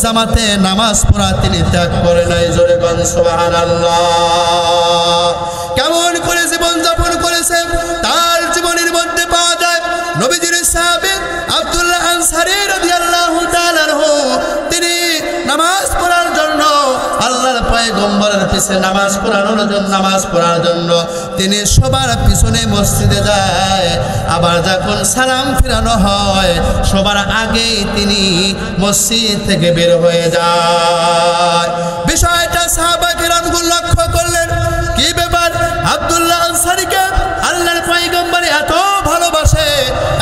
জামাতে নামাজ পড়া তিনি ত্যাগ করে নাই। জোরে বলেন সুবহানাল্লাহ। কেমন করে জীবন যাপন করেছে তার জীবনের মধ্যে পাওয়া যায়। নবীজির সাহাবী আব্দুল্লাহ আনসারী রাদিয়াল্লাহু তাআলা আনহু, তিনি নামাজ পড়ার জন্য আল্লাহর পয়গম্বরের পিছনে নামাজ পড়ার জন্য তিনি সবার পিছনে মসজিদে যায়। আবার যখন সালাম ফিরানো হয় সবার আগেই তিনি মসজিদ থেকে বের হয়ে যায়। বিষয়টা সাহাবা কিরামগণ লক্ষ্য করলেন, কি ব্যাপার আব্দুল্লাহ আনসারীকে আল্লাহর পয়গম্বর এত ভালোবাসে,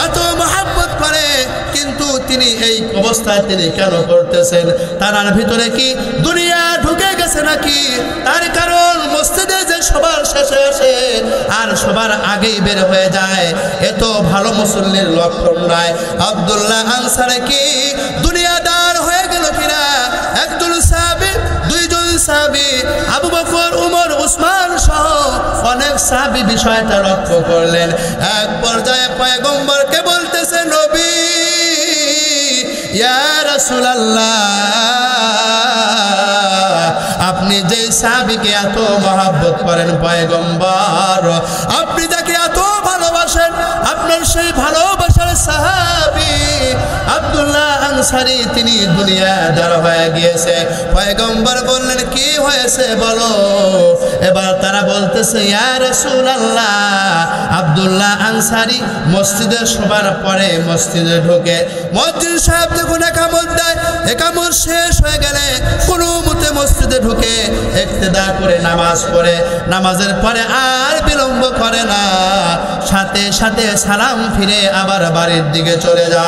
এত মহব্বত করে, কিন্তু তিনি এই অবস্থায় তিনি কেন করতেছেন? তার ভিতরে কি দুনিয়া ঢুকে গেছে নাকি? তার কারণ মসজিদে যে সবার শেষে আসে আর সবার আগেই বের হয়ে যায়, এত ভালো মুসল্লির লক্ষণ নয়। আব্দুল্লাহ আনসারী কি দুনিয়াদার হয়ে গেল কিনা? একজন সাহাবী, 2 জন সাহাবী, আবু বকর, উমর, উসমান সহ অনেক সাহাবী বিষয়টা লক্ষ্য করলেন। এক পর্যায়ে পয়গম্বরকে বলতেছে, নবী, ইয়া রাসূলুল্লাহ, আপনি যে সাহাবীকে এত মহব্বত করেন পয়গম্বর, আপনি তাকে এত ভালোবাসেন, আপনার সেই ভালোবাসার সাহাবী আব্দুল্লাহ আনসারী তিনি দুনিয়াদার হয়ে গিয়েছে। পয়গম্বর বললেন, কি হয়েছে বলো? এবার তারা বলতেছে, ইয়া রাসূলুল্লাহ, আব্দুল্লাহ আনসারী মসজিদে সবার পরে মসজিদে ঢোকে, মসজিদ সাহেব যখন একামত দেয়, একামত শেষ হয়ে গেলে কোনো মতে মসজিদে ঢুকে ইক্তেদা করে নামাজ পড়ে, নামাজের পরে আর বিলম্ব করে না, সাথে সাথে সালাম ফিরে আবার বাড়ির দিকে চলে যায়।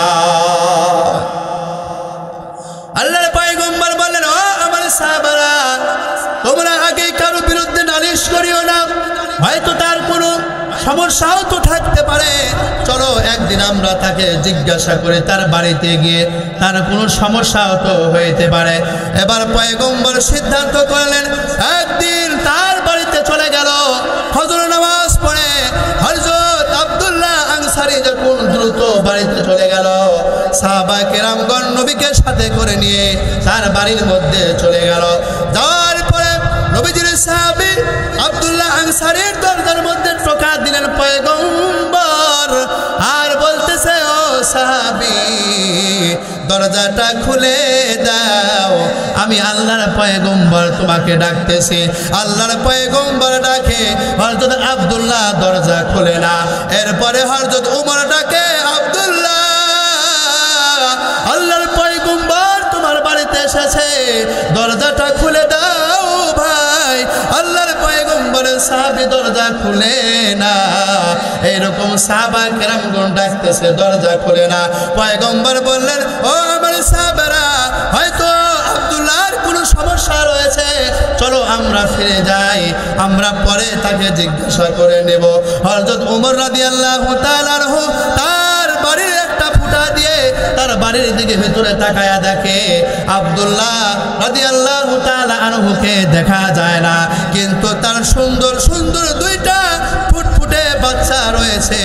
আল্লাহর পয়গম্বর বললেন, ও আমার সাহাবারা, তোমরা আগে কারো বিরুদ্ধে নালিশ করিও না, হয়তো তার কোনো সমস্যাও তো থাকতে পারে, চলো একদিন আমরা তাকে জিজ্ঞাসা করে তার বাড়িতে গিয়ে তার কোনো সমস্যাও তো হইতে পারে। এবার পয়গম্বর সিদ্ধান্ত করলেন, একদিন তার বাড়িতে চলে গেল। ফজর নামাজ পড়ে হযরত আব্দুল্লাহ আনসারী যখন দ্রুত বাড়িতে চলে গেল, সাহাবা কেরামগণ নবীকে সাথে করে নিয়ে তার বাড়ির মধ্যে চলে গেল। যাওয়ার পরে নবীজির সাহাবী আব্দুল্লাহ আনসারীর দরজার মধ্যে টোকা দিলেন পয়গম্বর, আর বলতেছে, ও সাহাবী, দরজাটা খুলে দাও, আমি আল্লাহর পয়গম্বর তোমাকে ডাকতেছি। আল্লাহর পয়গম্বর ডাকে, হযরত আব্দুল্লাহ দরজা খুলে না। এরপরে হযরত উমর ডাকে, আব্দুল্লাহ, আল্লাহর পয়গম্বর তোমার বাড়িতে এসেছে, দরজাটা খুলে দাও ভাই। আল্লাহর পয়গম্বরের সাহাবী দরজা খুলে না, এরকম সাহাবা কেরামগণ ডাকতেছে, দরজা খুলে না। পয়গম্বর বললেন, ও আমার সাহাবারা, হয়তো আব্দুল্লাহর কোনো সমস্যা রয়েছে, চলো আমরা ফিরে যাই, আমরা পরে তাকে জিজ্ঞাসা করে নেব। হযরত ওমর রাদিয়াল্লাহু তাআলা আনহু তার বাড়ির একটা ফুটা দিয়ে তার বাড়ির দিকে ভিতরে তাকায়া দেখে আব্দুল্লাহ রাদিয়াল্লাহু তাআলা আনহুকে দেখা যায় না, কিন্তু তার সুন্দর সুন্দর 2টা ফুটফুটে বাচ্চা রয়েছে।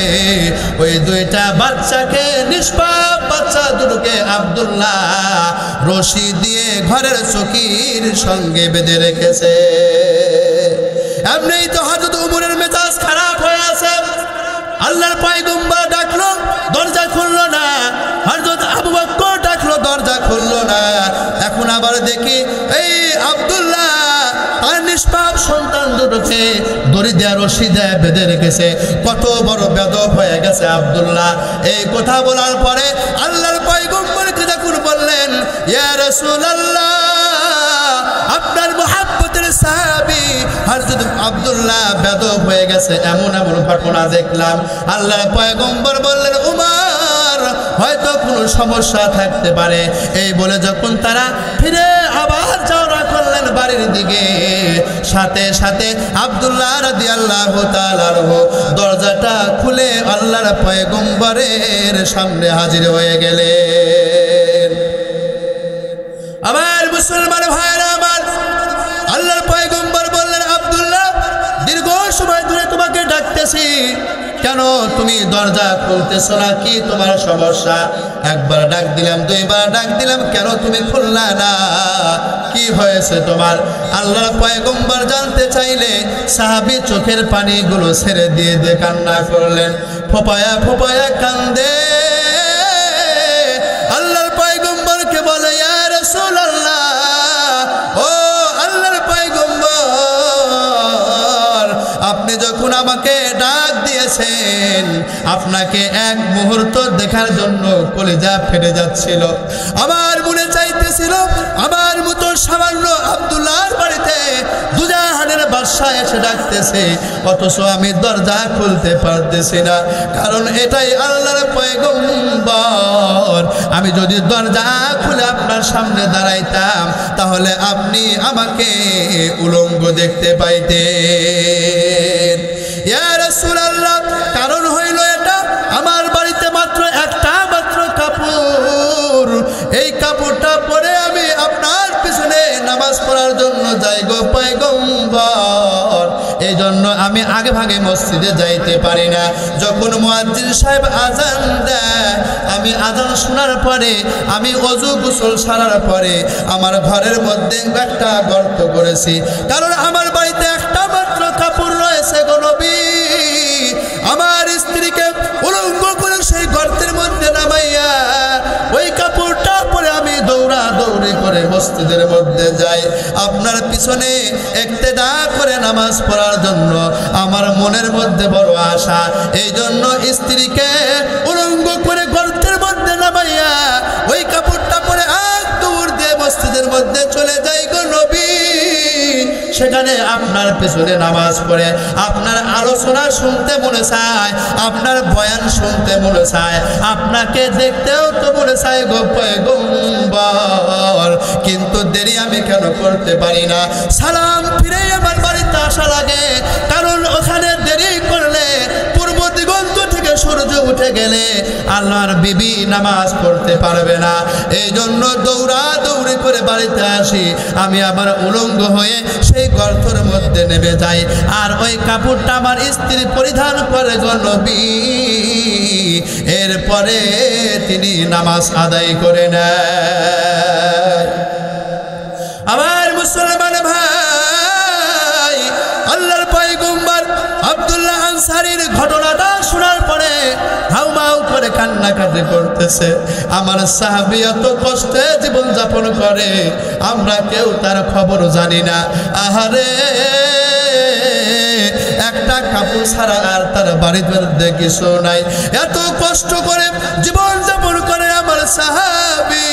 ওই 2টা বাচ্চাকে, নিষ্পাপ বাচ্চা দুটোকে আব্দুল্লাহ রশি দিয়ে ঘরের চকির সঙ্গে বেঁধে রেখেছে। এমনিই তো হযরত ওমরের মেজাজ খারাপ হয়ে আছে। আল্লাহর পয়গম্বর ডাকলো, দরজা খুললো না। হযরত আবু বকর ডাকলো, দরজা খুললো না। এখন আবার দেখি এই আব্দুল্লাহ তার নিষ্পাপ সন্তান দুটোকে দড়ি দেয়া রশি দেয়া বেঁধে রেখেছে। কত বড় বেদব হয়ে গেছে আব্দুল্লাহ। এই কথা বলার পরে আল্লাহর পয়গম্বরকে যখন বললেন, ইয়া রাসূলুল্লাহ, আপনার মুহাব্বতের সাহাবী হযরত আব্দুল্লাহ বেদব হয়ে গেছে, এমন এমন ঘটনা দেখলাম। আল্লাহর পয়গম্বর বললেন, উমর, হয়তো কোনো সমস্যা থাকতে পারে। এই বলে যখন তারা ফিরে আবার যাওয়া করলেন বাড়ির দিকে, সাথে সাথে আব্দুল্লাহ রাদিয়াল্লাহু তাআলা দরজাটা খুলে আল্লাহর পয়গম্বরের সামনে হাজির হয়ে গেলেন। আমার মুসলমান ভাইরা আমার, আল্লাহর পয়গম্বর বললেন, আব্দুল্লাহ, দীর্ঘ সময় ধরে তোমাকে ডাকতেছি, কেন তুমি দরজা খুলতেছো না? কি তোমার সমস্যা? একবার ডাক দিলাম, দুইবার ডাক দিলাম, কেন তুমি খুললা না? কি হয়েছে তোমার? আল্লাহর পয়গম্বর জানতে চাইলে সাহাবী চোখের পানিগুলো ছেড়ে দিয়ে দিয়ে কান্না করলেন, ফোপায়া ফোপায়া কান্দে। আল্লাহর পয়গম্বরকে বলে, ইয়া রাসূলুল্লাহ, ও আল্লাহর পয়গম্বর, আপনি যখন আমাকে ডাক দিয়েছেন, আপনাকে এক মুহূর্ত দেখার জন্য কলিজা ফেটে যাচ্ছিল। আমার মনে চাইতেছিল আমার মতো সামান্য আব্দুল্লাহর বাড়িতে দুজাহানের বাদশা এসে ডাকতেছে, অথচ আমি দরজা খুলতে পারতেছি না। কারণ এটাই আল্লাহর পয়গম্বর, আমি যদি দরজা খুলে আপনার সামনে দাঁড়াইতাম, তাহলে আপনি আমাকে উলঙ্গ দেখতে পাইতেন। ইয়া রাসূলুল্লাহ, কারণ হইল এটা, আমার বাড়িতে মাত্র একটা মাত্র কাপড়, এই কাপড়টা পরে আমি আপনার পিছনে নামাজ পড়ার জন্য যাই গো পয়গম্বর। এই জন্য আমি আগে ভাগে মসজিদে যাইতে পারি না। যখন মুয়াজ্জিন সাহেব আজান দেয়, আমি আজান শোনার পরে, আমি ওযু গোসল সারার পরে আমার ঘরের মধ্যে একটা গর্ত করেছি, কারণ আমার বাড়িতে একটা মাত্র কাপড় রয়েছে গো নবী। আমার স্ত্রীকে উলঙ্গ করে সেই গর্তের মধ্যে নামাইয়া ওই কাপড়টা পরে আমি দৌড়া দৌড়ি করে মসজিদের মধ্যে যাই আপনার পিছনে ইক্তেদা করে নামাজ পড়ার জন্য। আমার মনের মধ্যে বড় আশা, এই জন্য স্ত্রীকে উলঙ্গ করে গর্তের মধ্যে নামাইয়া ওই কাপড়টা পরে দৌড় দিয়ে মসজিদের মধ্যে চলে যাই গো নবী। সেখানে আপনার পেছনে নামাজ পড়ে আপনার আলোচনা শুনতে মনে চায়, আপনার বয়ান শুনতে মনে চায়, আপনাকে দেখতেও তো মনে চায় গো পয়গম্বর। কিন্তু দেরি আমি কেন করতে পারি না? সালাম ফিরে আমার বাড়িতে আসা লাগে, কারণ ওখানে দেরি করলে পূর্ব দিগন্ত থেকে সূর্য উঠে গেলে আল্লাহর বিবি নামাজ পড়তে পারবে না। এই জন্য দৌড়া দৌড়ি করে বাড়িতে আসি, আমি আবার উলঙ্গ হয়ে সেই গর্তের মধ্যে নেমে যাই, আর ওই কাপড়টা আমার স্ত্রী পরিধান করে গো নবী। এরপরে তিনি নামাজ আদায় করে নেয়। আমার মুসলমান ভাই, আল্লাহর পয়গম্বর আব্দুল্লাহ আনসারীর ঘটনাটা শোনার পরে হাউমাউ করে কান্নাকাটি করতেছে। আমার সাহাবী এত কষ্টে জীবন যাপন করে, আমরা কেউ তার খবর জানি না। আহারে, একটা কাপড় ছাড়া আর তার বাড়িতে কিছু নাই, এত কষ্ট করে জীবন যাপন করে আমার সাহাবী।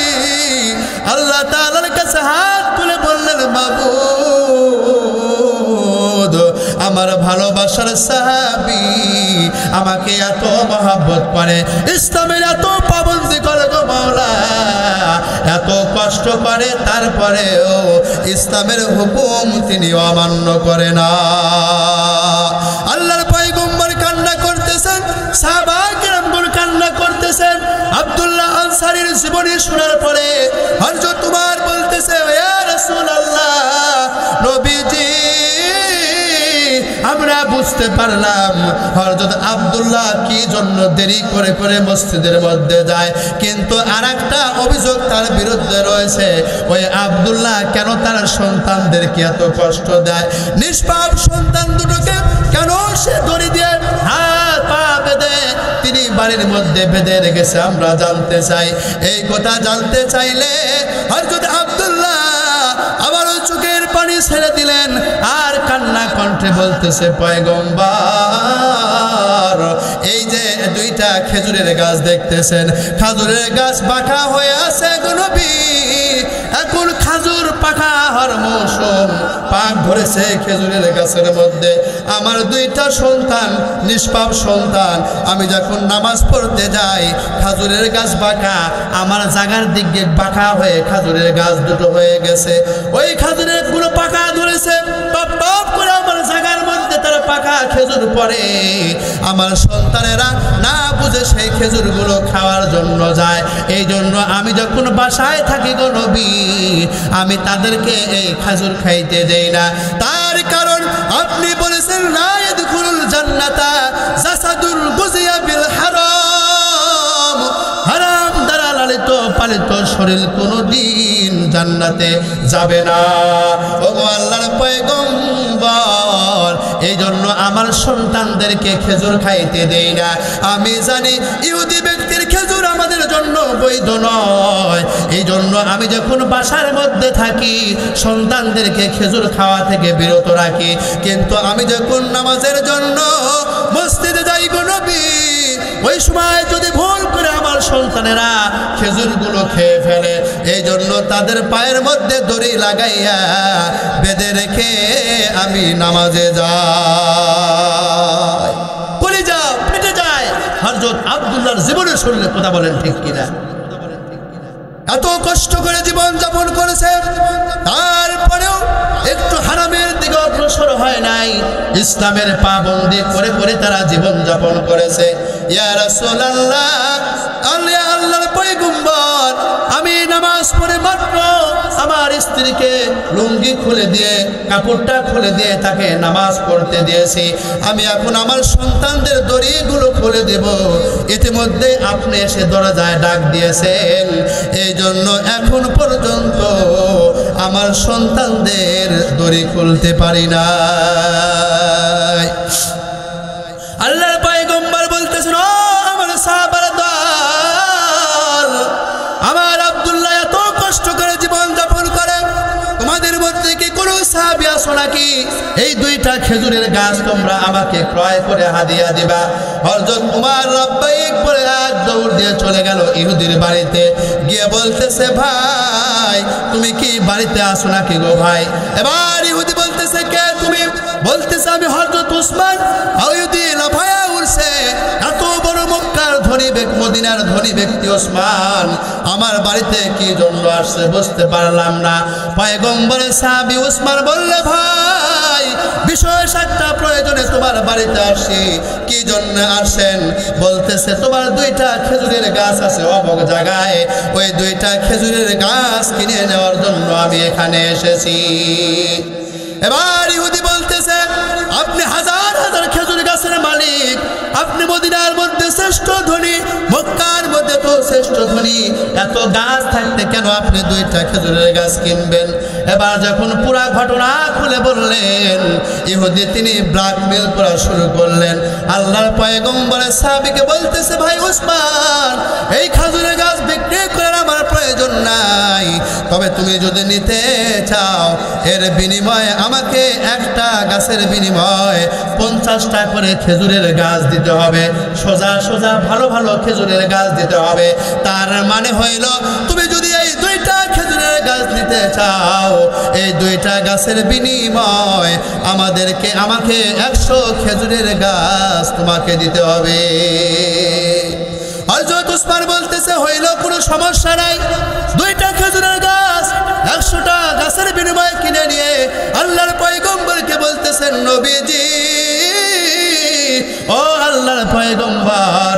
আল্লাহ তাআলার কাছে হাত তুলে বললেন, মাবুদ, আমার ভালোবাসার সাহাবী আমাকে এত মহব্বত করে, ইসলামের এত পাবন্দি করে গো মাওলা, এত কষ্ট করে, তারপরেও ইসলামের হুকুম তিনি অমান্য করে না। আল্লাহর পয়গম্বর কান্না করতেছেন, সাহাবায়ে কেরামগণ কান্না করতেছেন। আব্দুল্লাহ আনসারীর জীবনী শোনার পরে হযরত উমর বলতেছে, ইয়া রাসূলুল্লাহ, নবীজি, আমরা বুঝতে পারলাম হযরত আব্দুল্লাহ কি জন্য দেরি করে করে মসজিদের মধ্যে যায়, কিন্তু আরেকটা অভিযোগ তার বিরুদ্ধে রয়েছে, ওই আব্দুল্লাহ কেন তার সন্তানদেরকে এত কষ্ট দেয়, নিষ্পাপ সন্তান দুটোকে কেন সে দড়ি দিয়ে হাত পা বেঁধে তিনি বাড়ির মধ্যে বেঁধে রেখেছে, আমরা জানতে চাই। এই কথা জানতে চাইলে হযরত আব্দুল্লাহ আবারও চোখের পানি ছেড়ে দিলেন আর কান্না কণ্ঠে বলতেছে পয়গম্বর এই যে দুইটা খেজুরের গাছ দেখতেছেন খেজুরের গাছ পাকা হয়ে আছে গো নবী এখন খেজুর পাকা হওয়ার মৌসুম পাক ধরেছে খেজুরের গাছের মধ্যে আমার দুইটা সন্তান নিষ্পাপ সন্তান আমি যখন নামাজ পড়তে যাই খেজুরের গাছ বাঁকা আমার জায়গার দিকে বাঁকা হয়ে খেজুরের গাছ দুটো হয়ে গেছে ওই খেজুরের গুলো পাকা ধরেছে টপ টপ করে আমার জায়গার মধ্যে তারা পাকা খেজুর পড়ে আমার সন্তানেরা না বুঝে সেই খেজুরগুলো খাওয়ার জন্য যায় এই জন্য আমি যখন বাসায় থাকি গো নবী আমি তাদেরকে এই খেজুর খাইতে দেই না তার কারণ আপনি বলেছেন লা ইয়াদখুলুল জান্নাতা জাসাদুল গুজিয়া বিল হারাম হারাম দ্বারা লালিত পালিত শরীর কোনোদিন জান্নাতে যাবে না ওগো আল্লাহর পয়গম্বর এই জন্য আমার সন্তানদেরকে খেজুর খাইতে দেই না আমি জানি ইহুদি ব্যক্তির খেজুর আমাদের জন্য বৈধ নয় এই জন্য আমি যখন বাসার মধ্যে থাকি সন্তানদেরকে খেজুর খাওয়া থেকে বিরত রাখি কিন্তু আমি যখন নামাজের জন্য মসজিদে যাই গো নবী ওই সময় যদি ভুল করে আমার সন্তানেরা খেজুরগুলো খেয়ে ফেলে এই জন্য তাদের পায়ের মধ্যে দড়ি লাগাইয়া বেঁধে রেখে আমি নামাজে যাই কলিজা ফেটে যায় হযরত আব্দুল্লাহর জীবনের শুনলে কথা বলেন ঠিক কিনা এত কষ্ট করে জীবন যাপন করেছে তারপরেও একটু হারামের দিকে অগ্রসর হয় নাই ইসলামের পাবন্দি করে করে তারা জীবন যাপন করেছে ইয়া রাসূলুল্লাহ আল্লাহর পয়গম্বর আমি নামাজ পড়ে মাত্র আমার স্ত্রীকে লুঙ্গি খুলে দিয়ে কাপড়টা খুলে দিয়ে তাকে নামাজ পড়তে দিয়েছি আমি এখন আমার সন্তানদের দড়িগুলো খুলে দেব ইতিমধ্যে আপনি এসে দরজায় ডাক দিয়েছেন এই জন্য এখন পর্যন্ত আমার সন্তানদের দড়ি খুলতে পারি না আল্লাহর পয়গম্বর বলতেছেন ও আমার সাহাবারা দল আমার আব্দুল্লাহ এত কষ্ট করে জীবন যাপন করে তোমাদের মধ্যে কি কোনো সাহাবী আছো নাকি এই দুইটা খেজুরের গাছ তোমরা আমাকে ক্রয় করে হাদিয়া দিবা হযরত উমর রাব্বাইক বলে এক দৌড় দিয়ে চলে গেল ইহুদির বাড়িতে গিয়ে বলতেছে ভাই তুমি কি বাড়িতে আসো নাকি গো ভাই এবার ইহুদি বলতেছে কে তুমি বলতেছে আমি হযরত উসমান ইহুদি লাফায়া উঠছে এত বড় মক্কার ধনী ব্যক্তি মদিনার ধনী ব্যক্তি ওসমান আমার বাড়িতে কি জন্য আসছে বুঝতে পারলাম না পয়গম্বরের সাহাবী ওসমান বললে ভাই বিশেষ একটা প্রয়োজনে তোমার বাড়িতে আসি কি জন্য আসেন বলতেছে তোমার দুইটা খেজুরের গাছ আছে অবক জায়গায় ওই দুইটা খেজুরের গাছ কিনে নেওয়ার জন্য আমি এখানে এসেছি এবার ইহুদি বলতেছে আপনি হাজার হাজার খেজুর গাছের মালিক আপনি মদিনার মধ্যে শ্রেষ্ঠ ধনী মক্কার মধ্যে তো শ্রেষ্ঠ ধনী এত গাছ থাকতে কেন আপনি দুইটা খেজুরের গাছ কিনবেন এবার যখন পুরা ঘটনা খুলে বললেন ইহুদি তিনি ব্ল্যাকমেল করা শুরু করলেন আল্লাহর পয়গম্বরের সাহাবীকে বলতেছে ভাই উসমান এই খেজুরের গাছ বিক্রি করার আমার প্রয়োজন নাই তবে তুমি যদি নিতে চাও এর বিনিময়ে আমাকে একটা গাছের বিনিময়ে 50টা করে খেজুরের গাছ দিতে হবে সোজা সোজা ভালো ভালো খেজুরের গাছ দিতে হবে তার মানে হইল তুমি যদি এই দুইটা খেজুরের গাছ নিতে চাও এই দুইটা গাছের বিনিময় আমাকে 100 খেজুরের গাছ তোমাকে দিতে হবে হযরত উসমান বলতেছে হইল কোনো সমস্যা নাই দুইটা খেজুরের গাছ 100টা গাছের বিনিময়ে কিনে নিয়ে আল্লাহর পয়গম্বরকে বলতেছেন নবীজি ও আল্লাহর পয়গম্বর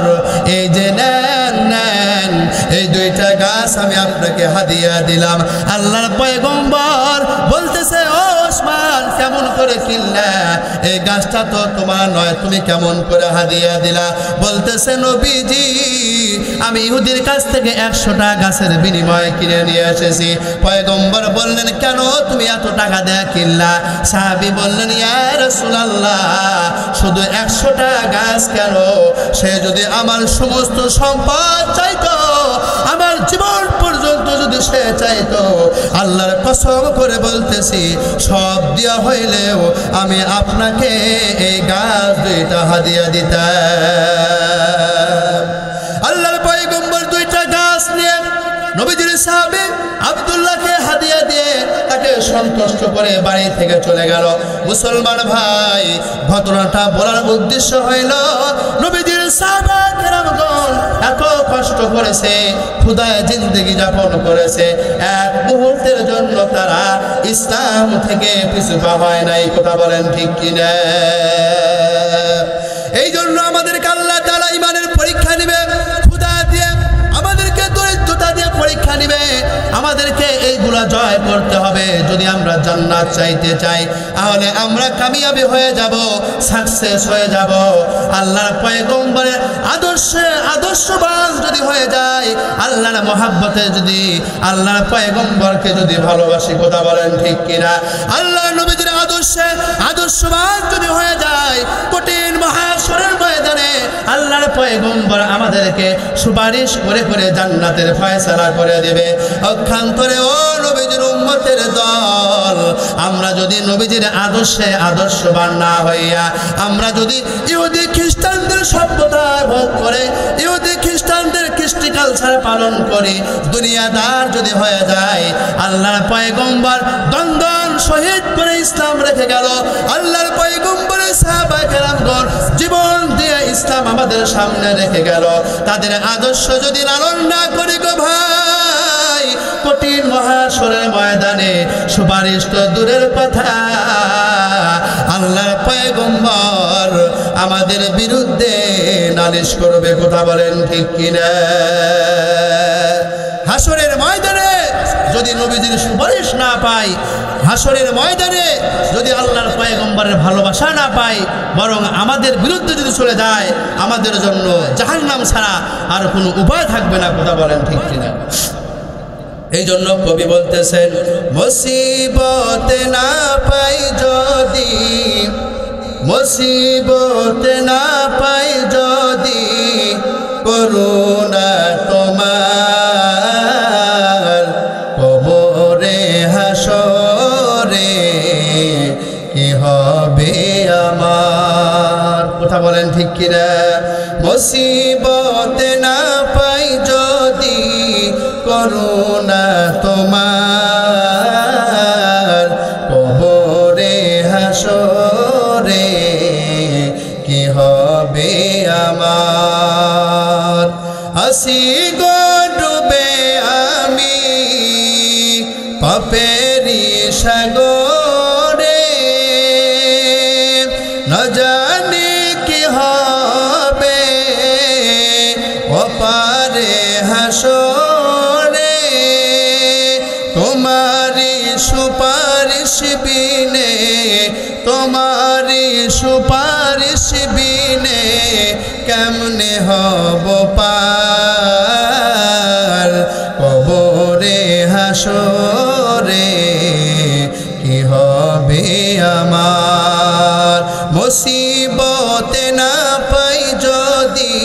এই যে নেন এই দুইটা গাছ আমি আপনাকে হাদিয়া দিলাম আল্লাহর পয়গম্বর বলতেছে ও ওসমান কেমন করে কিনলা এই গাছটা তো তোমার নয় তুমি কেমন করে হাদিয়া দিলা বলতেছে নবীজি আমি ইহুদির কাছ থেকে 100টা গাছের বিনিময়ে কিনে নিয়ে এসেছি পয়গম্বর বললেন কেন তুমি এত টাকা দিয়ে কিনলা সাহাবী বললেন ইয়া রাসূলুল্লাহ শুধু 100টা গাছ কেন সে যদি আমার সমস্ত সম্পদ চাইতো আমার জীবন পর্যন্ত যদি সে চাইতো, আল্লাহর কসম করে বলতেছি সব দেওয়া হইলেও আমি আপনাকে এই গাছ দুইটা হাদিয়া দিতাম। আল্লাহর পয়গম্বর দুইটা গাছ নিয়ে নবীজির সাহাবী আব্দুল্লাহকে হাদিয়া দিয়ে তাকে সন্তুষ্ট করে বাড়ি থেকে চলে গেল। মুসলমান ভাই, ঘটনাটা বলার উদ্দেশ্য হইল নবীজির সাহাবা কেরামগণ এত কষ্ট করেছে, ক্ষুধায় জিন্দেগি যাপন করেছে, এক মুহূর্তের জন্য তারা ইসলাম থেকে পিছু পা হয় নাই। কথা বলেন ঠিক কিনা? এই জন্য আমাদেরকে আল্লাহ তাআলা ঈমানের পরীক্ষা নেবে, ক্ষুধা দিয়ে আমাদেরকে দরিদ্রতা দিয়ে পরীক্ষা নেবে। আমাদেরকে এইগুলা জয় করতে হবে। যদি আমরা জান্নাত চাইতে চাই তাহলে আমরা কামিয়াবি হয়ে যাব, সাকসেস হয়ে যাব। আল্লাহর পয়গম্বরের আদর্শবান যদি হয়ে যায়, আল্লাহর মহাব্বতে যদি আল্লাহর পয়গম্বরকে যদি ভালোবাসি, কথা বলেন ঠিক কিনা? আল্লাহর নবীজির আদর্শবান যদি হয়ে যায়, কঠিন মহাশরের ময়দানে আল্লাহর পয়গম্বর আমাদেরকে সুপারিশ করে করে জান্নাতের ফয়সালা করে দেবে। অক্ষান্তরে ও নবীজির উম্মতের দল, আমরা যদি নবীজির আদর্শবান না হইয়া আমরা যদি ইহুদি খ্রিস্টানদের সভ্যতা ভোগ করে, ইহুদি খ্রিস্টানদের কৃষ্টি কালচার পালন করি, দুনিয়াদার যদি হয়ে যায়, আল্লাহর পয়গম্বর দন্দন শহীদ করে ইসলাম রেখে গেল। আল্লাহর পয়গম্বরের সাহাবায়ে কেরামগণ জীবন দিয়ে ইসলাম আমাদের সামনে রেখে গেল। তাদের আদর্শ যদি লালন না করি গো ভাই, কঠিন মহাশরের ময়দানে সুপারিশ তো দূরের কথা, আল্লাহর পয়গম্বর আমাদের বিরুদ্ধে নালিশ করবে। কথা বলেন ঠিক কিনা? হাসরের ময়দানে যদি নবীজির সুপারিশ না পাই, হাসরের ময়দানে যদি আল্লাহর পয়গম্বরের ভালোবাসা না পাই, বরং আমাদের বিরুদ্ধে যদি চলে যায়, আমাদের জন্য জাহান্নাম ছাড়া আর কোনো উপায় থাকবে না। কথা বলেন ঠিক কিনা? এই জন্য কবি বলতেছেন, মুসিবতে না পাই যদি, মুসিবতে না পাই যদি, করুণা তোমার কবরে হাসরে কি হবে আমার। কথা বলেন ঠিক কিনা? মুসিবতে না পাই যদি, করুণা তোমার কবরে হাসরে কি হবে আমার। আসি গো ডুবে আমি পাপেরি সাগরে, না জানি কি হবে ওপারে হাসরে। তোমারি সুপারিশ বিনে, তোমারি সুপারিশ বিনে কেমনে হব পার কবরে হাসরে কি হবে আমার। মুসিবতে না পাই যদি,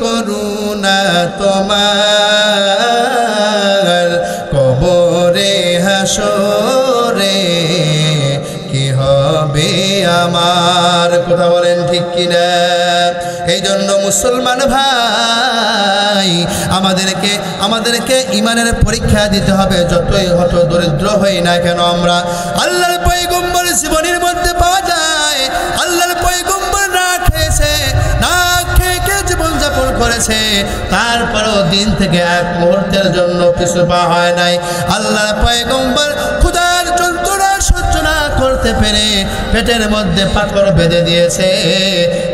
করুণা তোমার কবরে হাসরে কি হবে আমার। কথা বলেন ঠিক কিনা? এই জন্য মুসলমান ভাই, আমাদেরকে ইমানের পরীক্ষা দিতে হবে। যতই হত দরিদ্র হই না কেন, আমরা আল্লাহর পয়গম্বর জীবনের মধ্যে পাওয়া যায়। আল্লাহর পয়গম্বর না খেয়েছে, না খেয়ে জীবন যাপন করেছে, তারপরেও দিন থেকে এক মুহূর্তের জন্য কিছু পা হয় নাই। আল্লাহর পয়গম্বর ক্ষুধার যন্ত্রণা সহ্য না করতে পেরে পেটের মধ্যে পাথর বেঁধে দিয়েছে,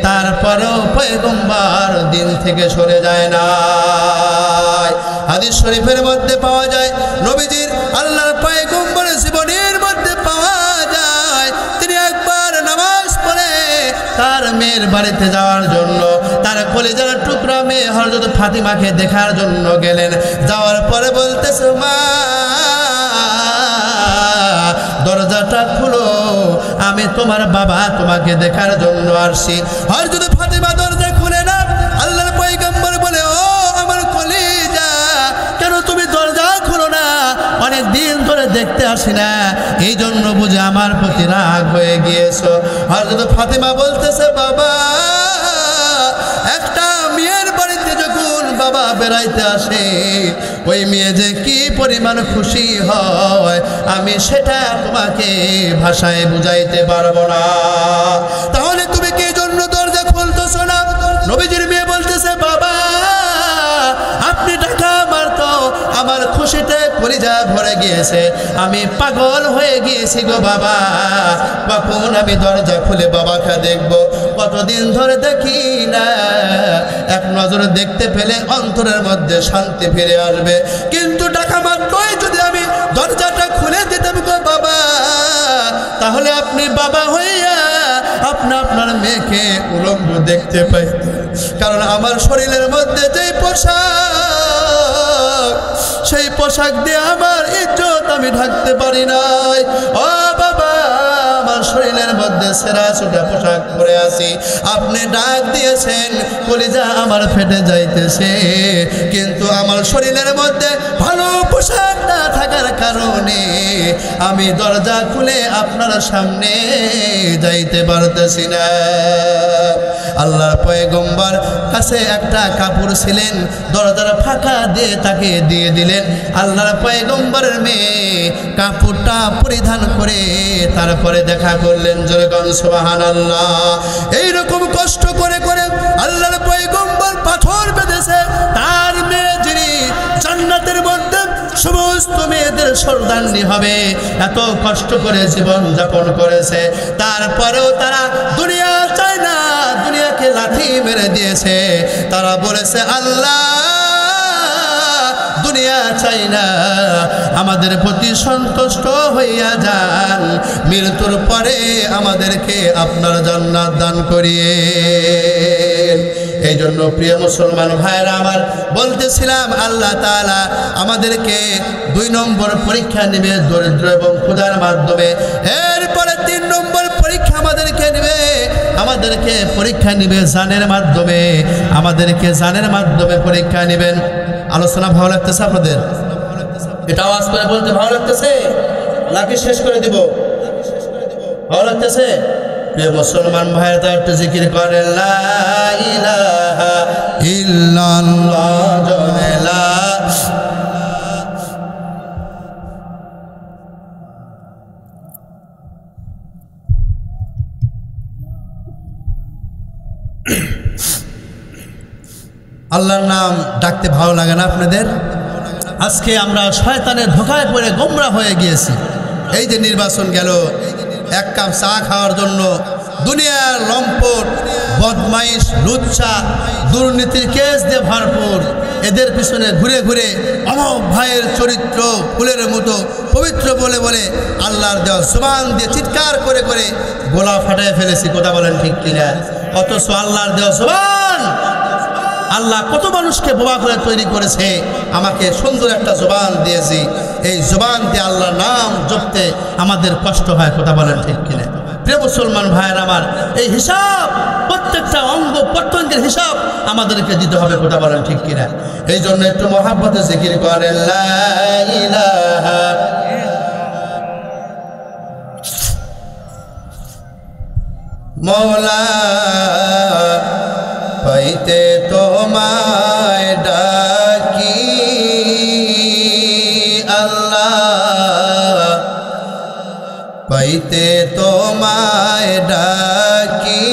তারপরেও পয়গম্বর দিন থেকে সরে যায় না। হাদিস শরীফের মধ্যে পাওয়া যায়, নবীজির আল্লাহর পয়গম্বরের জীবনের মধ্যে পাওয়া যায়, তিনি একবার নামাজ পড়ে তার মেয়ের বাড়িতে যাওয়ার জন্য, তার কলিজার টুকরা মেয়ে হযরত ফাতিমাকে দেখার জন্য গেলেন। যাওয়ার পরে বলতেছে, মা দরজাটা খুলো, আমি তোমার বাবা তোমাকে দেখার জন্য আসছি। হযরত ফাতিমা দরজা খুলে না। আল্লাহর পয়গম্বর বলে, ও আমার কলিজা, কেন আসি না, এই জন্য বুঝে আমার প্রতি রাগ হয়ে গিয়েছো। হযরত ফাতেমা বলতেছে, বাবা, একটা মেয়ের বাড়িতে যখন বাবা বেড়াইতে আসে, ওই মেয়ে যে কি পরিমাণ খুশি হয় আমি সেটা তোমাকে ভাষায় বুঝাইতে পারবো না। তাহলে তুমি কি জন্য দরজা খুলতেছো না? নবীজির মেয়ে বলতেছে, বাবা, আপনি টাকা মারতো, আমার খুশিতে কলিজা ভরে গিয়েছে, আমি পাগল হয়ে গিয়েছি গো বাবা। কখন আমি দরজা খুলে বাবাকে দেখবো? কতদিন ধরে দেখি না, এক নজরে দেখতে পেলে অন্তরের মধ্যে শান্তি ফিরে আসবে। কিন্তু টাকা মাত্রই যদি আমি দরজাটা খুলে দিতাম গো বাবা, তাহলে আপনি বাবা হইয়া আপনার মেয়েকে উলঙ্গ দেখতে পাইতেন। কারণ আমার শরীরের মধ্যে যে পোশাক, সেই পোশাক দিয়ে আমার ইজ্জত আমি ঢাকতে পারি নাই। ও বাবা, আমার শরীরের মধ্যে সেরা ছোটা পোশাক পরে আছি, আপনি ডাক দিয়েছেন, কলিজা আমার ফেটে যাইতেছে, কিন্তু আমার শরীরের মধ্যে ভালো পোশাক না থাকার কারণে আমি দরজা খুলে আপনার সামনে যাইতে পারতেছি না। আল্লাহর পয়গম্বর কাছে একটা কাপড় ছিলেন, দরজার ফাঁকা দিয়ে তাকে দিয়ে দিলেন। আল্লাহর পয়গম্বরের মেয়ে কাপড়টা পরিধান করে তারপরে দেখা করলেন। জোরে কোন সুবহানাল্লাহ। এইরকম কষ্ট করে করে আল্লাহর পয়গম্বর পাথর বেঁধেছে তার মেয়ে, যিনি জান্নাতের মধ্যে সমস্ত মেয়েদের সর্দারনি হবে, এত কষ্ট করে জীবন যাপন করেছে, তারপরেও তারা দুনিয়া চায় না, দুনিয়াকে লাথি মেরে দিয়েছে। তারা বলেছে, আল্লাহ, দুনিয়া চাই না, আমাদের প্রতি সন্তুষ্ট হইয়া যান, মৃত্যুর পরে আমাদেরকে আপনার জান্নাত দান করিয়ে। এই জন্য প্রিয় মুসলমান ভাইরা আমার, বলতেছিলাম আল্লাহ তাআলা আমাদেরকে 2 নম্বর পরীক্ষা নেবে দরিদ্র এবং ক্ষুধার মাধ্যমে। এরপরে 3 নম্বর পরীক্ষা আমাদেরকে নেবে, আমাদেরকে পরীক্ষা নেবে জানের মাধ্যমে, আমাদেরকে জানের মাধ্যমে পরীক্ষা নেবেন। আলোচনা ভালো লাগতেছে আপনাদের? এটা আওয়াজ করে বলতে ভালো লাগতেছে নাকি শেষ করে দিব? ভালো লাগতেছে? প্রিয় মুসলমান ভাইরা, তার একটু জিকির করেন, লা ইলাহা ইল্লাল্লাহ, জোরে লা। আল্লাহর নাম ডাকতে ভালো লাগে না আপনাদের? আজকে আমরা শয়তানের ধোঁকায় পড়ে গোমরা হয়ে গিয়েছি। এই যে নির্বাচন গেল, 1 কাপ চা খাওয়ার জন্য দুনিয়ার লম্পট, বদমাইশ, লুচ্ছা, দুর্নীতির কেস দিয়ে ভরপুর, এদের পিছনে ঘুরে ঘুরে অমক ভাইয়ের চরিত্র ফুলের মতো পবিত্র বলে বলে আল্লাহর দেওয়া জবান দিয়ে চিৎকার করে করে গোলা ফাটায় ফেলেছি। কথা বলেন ঠিক কিনা? অথচ আল্লাহর দেওয়া জবান, আল্লাহ কত মানুষকে বোবা করে তৈরি করেছে, আমাকে সুন্দর একটা জবান দিয়েছি, এই জবান দিয়ে আল্লাহর নাম জপতে আমাদের কষ্ট হয়। কথা বলেন ঠিক কিনা? প্রিয় মুসলমান ভাইয়ের আমার, এই হিসাব, প্রত্যেকটা অঙ্গ প্রত্যঙ্গের হিসাব আমাদেরকে দিতে হবে। কথা বলেন ঠিক কিনা? এই জন্য একটু মহাব্বতে জিকির করেন, লা ইলাহা মওলা, পাইতে তোমায় ডাকি, আল্লাহ, পাইতে তোমায় ডাকি,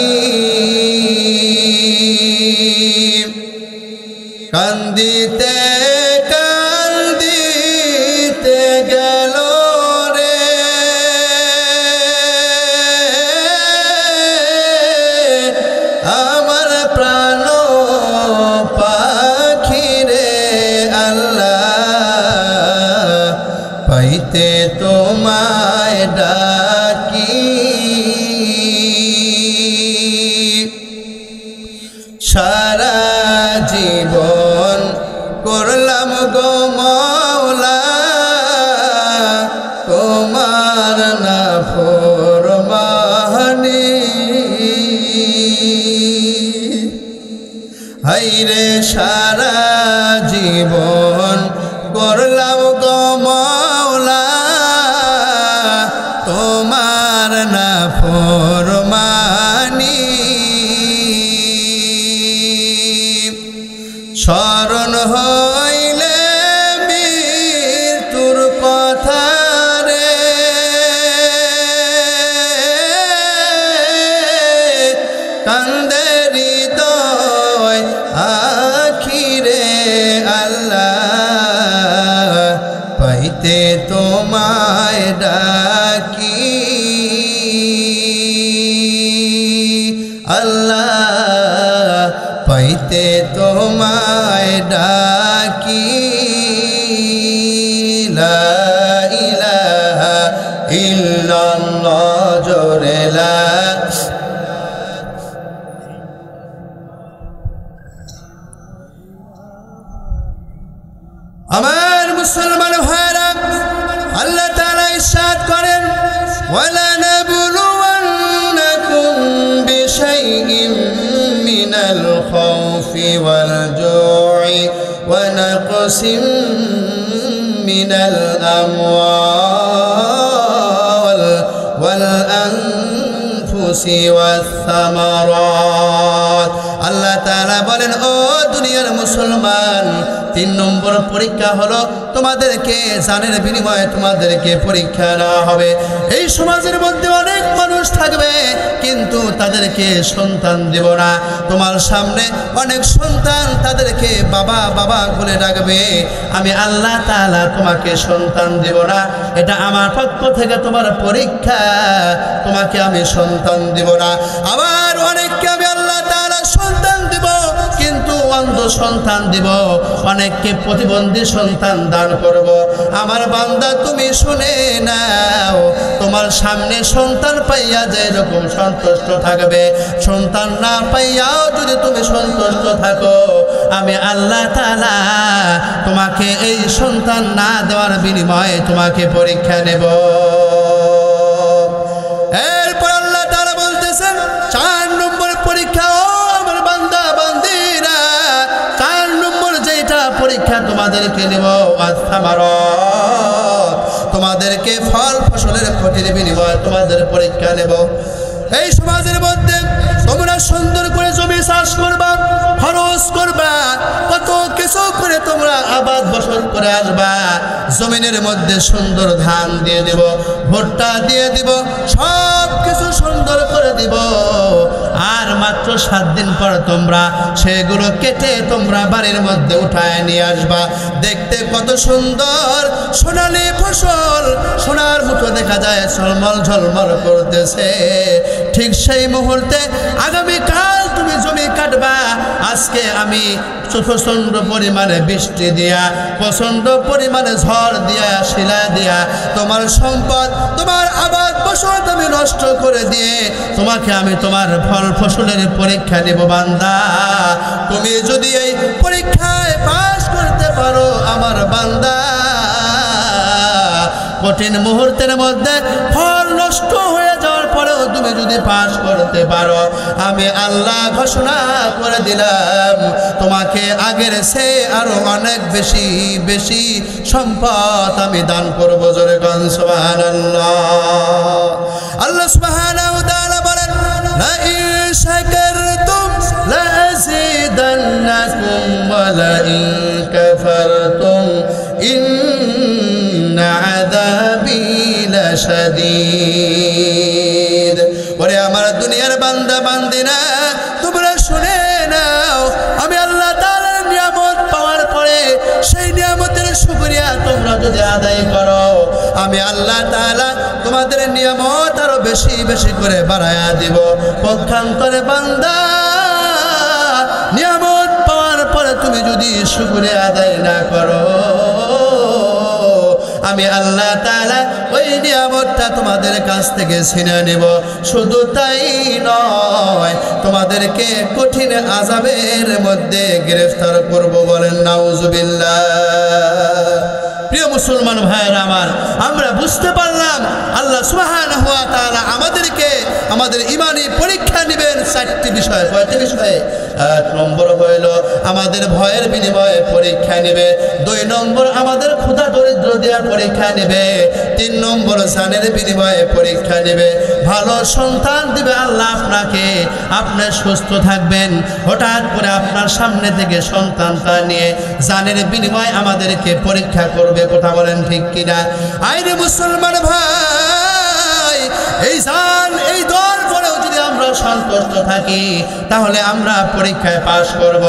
কান্দিতে কান্দিতে গেল রে আমার প্রাণ পাখি রে, আল্লাহ, পাইতে তোমায় ডাকি, সারা জীবন করলাম গো মাওলা তোমার নাফরমানি, হাইরে সারা জীবন করলাম গো মাওলা স্মরণ হইলে মৃত্যুর কথা রে, কান্দে হৃদয় আখিরে আল্লাহ, পাইতে তোমায় ডাকি আল্লাহ, পাইতে তোমায় ডাকি। লা ইলাহা ইল্লাল্লাহ জোরে লা। আমার মুসলমান ভাইরা, আল্লাহ তাআলা ইরশাদ করেন, ওয়ালা নাবলুওয়ান্নাকুম বিশাইইম মিনাল খাউফি ওয়াল জু'i ওয়া নাকসিম মিনাল আমওয়াল ওয়াল আনফুসি ওয়াস সামারাত। আল্লাহ তাআলা বলেন, ও দুনিয়ার মুসলমান, 3 নম্বর পরীক্ষা হলো তোমাদেরকে জানের বিনিময়ে তোমাদেরকে পরীক্ষা নেওয়া হবে। এই সমাজের মধ্যে অনেক মানুষ থাকবে কিন্তু তাদেরকে সন্তান দেব না। তোমার সামনে অনেক সন্তান তাদেরকে বাবা বাবা বলে ডাকবে, আমি আল্লাহ তাআলা তোমাকে সন্তান দেব না, এটা আমার পক্ষ থেকে তোমার পরীক্ষা, তোমাকে আমি সন্তান দেব না। আবার অনেককে আমি আল্লাহ তাআলা সন্তান দেব কিন্তু অন্ধ সন্তান দেব, অনেককে প্রতিবন্ধী সন্তান দান করব। আমার বান্দা তুমি শুনে নাও, তোমার সামনে সন্তান পাইয়া যে এরকম সন্তুষ্ট থাকবে, সন্তান না পাইয়াও যদি তুমি সন্তুষ্ট থাকো, আমি আল্লাহ তাআলা তোমাকে এই সন্তান না দেওয়ার বিনিময়ে তোমাকে পরীক্ষা নেব। এরপর আল্লাহ তাআলা বলতেছেন, 4 নম্বর পরীক্ষা, ও আমার বান্দা বান্দিরা, 4 নম্বর যেটা পরীক্ষা তোমাদেরকে নেব, আস-সামারাত, তোমাদেরকে ফল ফসলের ক্ষতির বিনিময়ে তোমাদের পরীক্ষা নেব। এই সমাজের মধ্যে তোমরা সুন্দর করে জমি চাষ করবা, খরচ করবা, কত কিছু করে তোমরা আবাদ বসত করে আসবা, জমিনের মধ্যে সুন্দর ধান দিয়ে দিব, ভুট্টা দিয়ে দিব, সব কিছু সুন্দর করে দিব। আর মাত্র 7 দিন পর তোমরা সেগুলো কেটে তোমরা বাড়ির মধ্যে উঠায় নিয়ে আসবা। দেখতে কত সুন্দর সোনালি ফসল, সোনার মতো দেখা যায়, ঝলমল ঝলমল করতেছে। ঠিক সেই মুহূর্তে আগামীকাল তুমি জমি কাটবা, আজকে আমি প্রচন্ড পরিমাণে বৃষ্টি দিয়া, প্রচন্ড পরিমাণে ঝড় দিয়া, শিলা দিয়া তোমার সম্পদ, তোমার আবাদ ফসল আমি নষ্ট করে দিয়ে তোমাকে আমি তোমার ফল ফসলের পরীক্ষা নেব। বান্দা, তুমি যদি এই পরীক্ষায় পাস করতে পারো আমার বান্দা, কঠিন মুহূর্তের মধ্যে ফল নষ্ট হয়ে যাওয়ার পরেও তুমি যদি পাস করতে পারো, আমি আল্লাহ ঘোষণা করে দিলাম তোমাকে আগের সে আরো অনেক বেশি বেশি সম্পদ আমি দান করবো। জোরে গান সুবহানাল্লাহ। আল্লাহ সুবহানাহু ওয়া তাআলা বলেন, লা ইন শাকারতুম লা আযীদান্নাকুম ওয়া লা ইন কাফারতুম ইন্না আযাবি লাশাদীদ। ওরে আমার দুনিয়ার বান্দা বান্দিরা, তোমরা শুনে নাও, আমি আল্লাহ তাআলার নিয়ামত পাওয়ার পরে সেই নিয়ামতের শুকরিয়া তোমরা যদি আদায় করো, আমি আল্লাহ তাআলা তোমাদের নিয়ামত আরো বেশি বেশি করে বাড়ায়া দিব। পক্ষান্তরে বান্দা, নিয়ামত পাওয়ার পরে তুমি যদি শুকরিয়া আদায় না করো, আমি আল্লাহ তাআলা ওই নিয়ামতটা তোমাদের কাছ থেকে ছিনে নেব। শুধু তাই নয়, তোমাদেরকে কঠিন আযাবের মধ্যে গ্রেফতার করব। বলেন নাউজুবিল্লাহ। প্রিয় মুসলমান ভাইয়েরা আমার, আমরা বুঝতে পারলাম আল্লাহ সুবহানাহু ওয়া তাআলা আমাদেরকে আমাদের ঈমানি পরীক্ষা নেবেন 4টি বিষয়। কয়টি বিষয়ে? 1 নম্বর হইল আমাদের ভয়ের বিনিময়ে পরীক্ষা নেবে। 2 নম্বর আমাদের ক্ষুধা দরিদ্র দেওয়া পরীক্ষা নেবে। 3 নম্বর জানের বিনিময়ে পরীক্ষা নেবে। ভালো সন্তান দিবে আল্লাহ আপনাকে, আপনি সুস্থ থাকবেন, হঠাৎ করে আপনার সামনে থেকে সন্তানটা নিয়ে জানের বিনিময়ে আমাদেরকে পরীক্ষা করবে। কথা বলেন ঠিক কিনা? আইরে মুসলমান ভাই, এই জান এই দর পরেও যদি আমরা সন্তুষ্ট থাকি তাহলে আমরা পরীক্ষায় পাশ করব।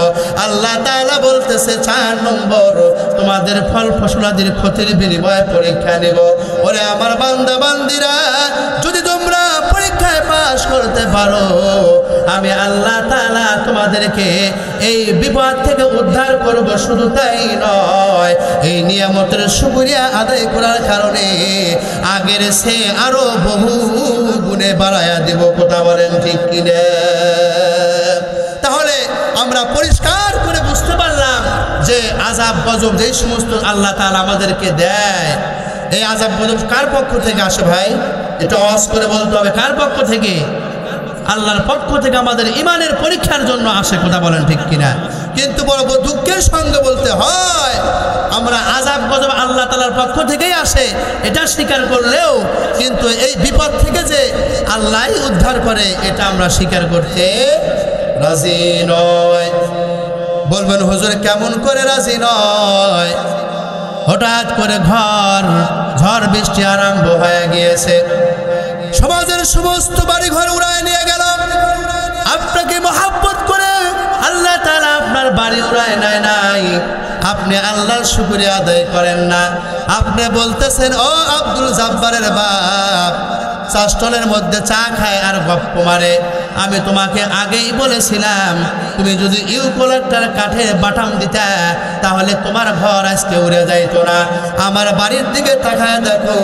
আল্লাহ তাআলা বলতেছে 4 নম্বর তোমাদের ফল ফসলাদির ক্ষতির বিনিময়ে পরীক্ষা নেব। ওরে আমার বান্দা বান্দিরা, যদি তোমরা পরীক্ষায় পাশ করতে পারো আমি আল্লাহ তাআলা তোমাদেরকে এই বিপদ থেকে উদ্ধার করব। শুধু তাই নয়, এই নিয়ামতের শুকরিয়া আদায় করার কারণে আগের সে আরো বহু গুণে বাড়ায়া দেব। কথা বলেন ঠিক কিনা? তাহলে আমরা পরিষ্কার করে বুঝতে পারলাম যে আযাব গজব যেই সমস্ত আল্লাহ তাআলা আমাদেরকে দেয়, এই আযাব গজব কার পক্ষ থেকে আসে ভাই? এটা ওয়াজ করে বলতে হবে। কার পক্ষ থেকে? আল্লাহর পক্ষ থেকে আমাদের ইমানের পরীক্ষার জন্য আসে। কথা বলেন ঠিক কিনা? কিন্তু বড় দুঃখের সঙ্গে বলতে হয় আমরা আযাব গজব আল্লাহ তাআলার পক্ষ থেকেই আসে এটা স্বীকার করলেও কিন্তু এই বিপদ থেকে যে আল্লাহই উদ্ধার করে এটা আমরা স্বীকার করতে রাজি নয়। বলবেন হুজুর কেমন করে রাজি নয়? হঠাৎ করে ঝড় বৃষ্টি আরম্ভ হয়ে গিয়েছে, সমাজের সমস্ত বাড়ি ঘর উড়ায় নিয়ে গেল। আপনাকে মহব্বত করে আল্লাহ তাআলা আপনার বাড়ি উড়ায় নেয় নাই, আপনি আল্লাহর শুকরিয়া আদায় করেন না। আপনি বলতেছেন ও আব্দুল জব্বারের বাপ, চা স্টলের মধ্যে চা খায় আর গপ্প মারে। আমি তোমাকে আগেই বলেছিলাম তুমি যদি ইউকোলেক্টার কাঠের বাটাম দিতা তাহলে তোমার ঘর আজকে উড়ে যাইতো না। আমার বাড়ির দিকে তাকায় দেখো,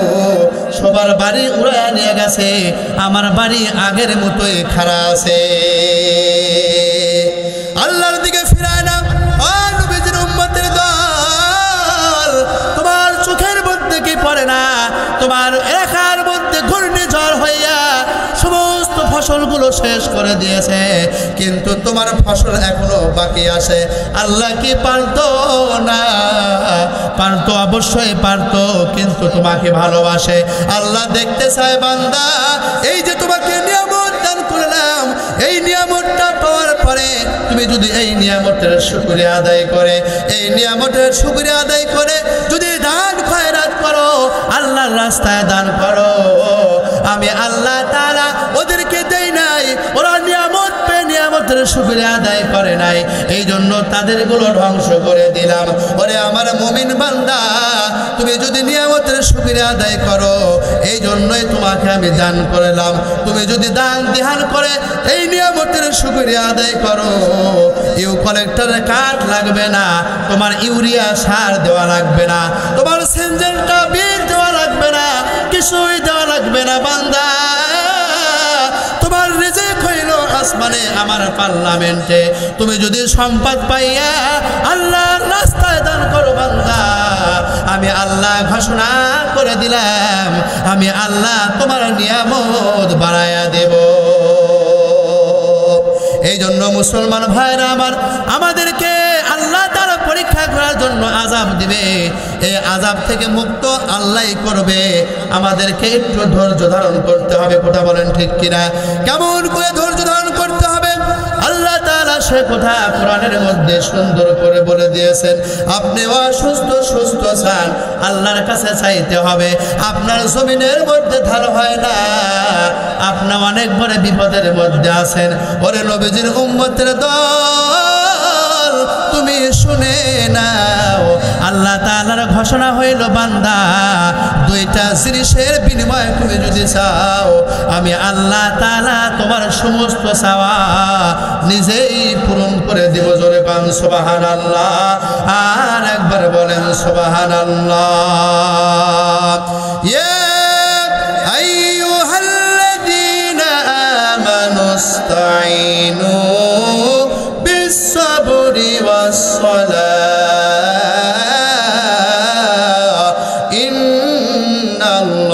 সবার বাড়ি উড়ায় নিয়ে গেছে, আমার বাড়ি আগের মতোই খাড়া আছে। আল্লাহর দিকে ফিরায় না। নবীজির উম্মতের দল, তোমার চোখের মধ্যে কি পড়ে না তোমার এলাকার মধ্যে ঘূর্ণিঝড় হইয়া সমস্ত ফসলগুলো শেষ করে দিয়েছে, কিন্তু তোমার ফসল এখনো বাকি আছে। আল্লাহ কি পারতো না? পারতো, অবশ্যই পারতো, কিন্তু তোমাকে ভালোবাসে। আল্লাহ দেখতে চায় বান্দা, এই যে তোমাকে নিয়ামত দান করলাম, এই নিয়ামতটা পাওয়ার পরে তুমি যদি এই নিয়ামতের শুকরিয়া আদায় করে, এই নিয়ামতের শুকরিয়া আদায় করে যদি দান খয়রাত করো, আল্লাহর রাস্তায় দান করো, আমি আল্লাহ তাআলা ওদেরকে দেই নাই, ওরা নিয়ামত পেয়ে নিয়ামতের শুকরিয়া আদায় করে নাই, এই জন্য তাদেরগুলো ধ্বংস করে দিলাম। ওরে আমার মুমিন বান্দা, তুমি যদি নিয়ামতের শুকরিয়া আদায় করো, এই জন্যই তোমাকে আমি দান করলাম। তুমি যদি দান দিহান করে এই নিয়ামতের শুকরিয়া আদায় করো, ইউকোলেক্টারের কাঠ লাগবে না, তোমার ইউরিয়া সার দেওয়া লাগবে না, তোমার সেনজেন্টা বীজ দেওয়া লাগবে না, কিছুই দেওয়া লাগবে না বান্দা। তোমার রিজিক হইল আসমানে, আমার পার্লামেন্টে। তুমি যদি সম্পদ পাইয়া আল্লাহর রাস্তায় দান করো বান্দা, আমি আল্লাহ ঘোষণা করে দিলাম, আমি আল্লাহ তোমার নিয়ামত বাড়ায়া দেব। এই জন্য মুসলমান ভাইরা আমার, আমাদেরকে আল্লাহ তাআলা পরীক্ষা করার জন্য আযাব দিবে। এই আযাব থেকে মুক্ত আল্লাহই করবে, আমাদেরকে একটু ধৈর্য ধারণ করতে হবে। কথা বলেন ঠিক কিনা? কেমন করে ধৈর্য ধারণ করতে হবে আল্লাহ তাআলা সে কথা কোরআনের মধ্যে সুন্দর করে বলে দিয়েছেন। আপনি অসুস্থ সুস্থ চান, আল্লাহর কাছে চাইতে হবে। আপনার জমিনের মধ্যে ধার হয় না, আপনি অনেক বড় বিপদের মধ্যে আছেন। ওরে নবীজির উম্মতের দল, তুমি শুনে নাও, আল্লাহ তাআলার ঘোষণা হইল বান্দা, 2টা জিনিসের বিনিময়ে তুমি যদি চাও, আমি আল্লাহ তাআলা তোমার সমস্ত চাওয়া নিজেই পূরণ করে দেব। জোরে কান সুবহানাল্লাহ, আর একবার বলেন সুবহানাল্লাহ। ইয়া আইয়ুহাল্লাযীনা আমানুস্তাঈনু বিস-সাবরি ওয়াস-সালাহ, ইন্নাল্লাহা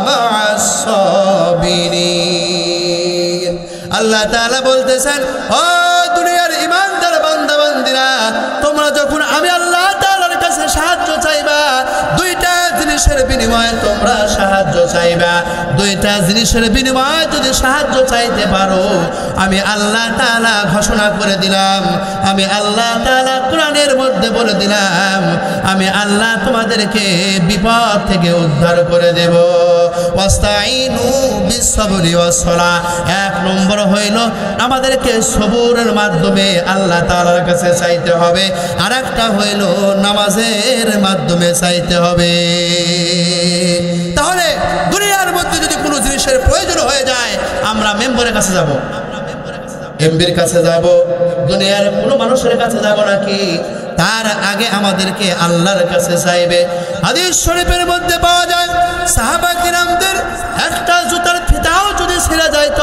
মা'আস-সাবিরিন। আল্লাহ তাআলা বলতেছেন, ও দুনিয়ার ঈমানদার বান্দা বান্দি চাইবা, দুইটা জিনিসের বিনিময়ে যদি সাহায্য চাইতে পারো, আমি আল্লাহ তাআলা ঘোষণা করে দিলাম, আমি আল্লাহ তাআলা কোরআনের মধ্যে বলে দিলাম, আমি আল্লাহ তোমাদেরকে বিপদ থেকে উদ্ধার করে দেব। ওয়াস্তাইনু বিসসবরি ওয়াসসালাহ, এক নম্বর হইল আমাদেরকে সবুরের মাধ্যমে আল্লাহ তাআলার কাছে চাইতে হবে, আর একটা হইল নামাজের মাধ্যমে চাইতে হবে। তাহলে দুনিয়ার মধ্যে যদি কোনো জিনিসের প্রয়োজন হয়ে যায়, আমরা মেম্বারের কাছে যাব, এমপির কাছে যাব, দুনিয়ার কোনো মানুষের কাছে যাব নাকি? তার আগে আমাদেরকে আল্লাহর কাছে চাইবে। হাদিস শরীফের মধ্যে পাওয়া যায়, সাহাবা কিরামদের একটা জুতার ফিতাও যদি ছিঁড়ে যাইত,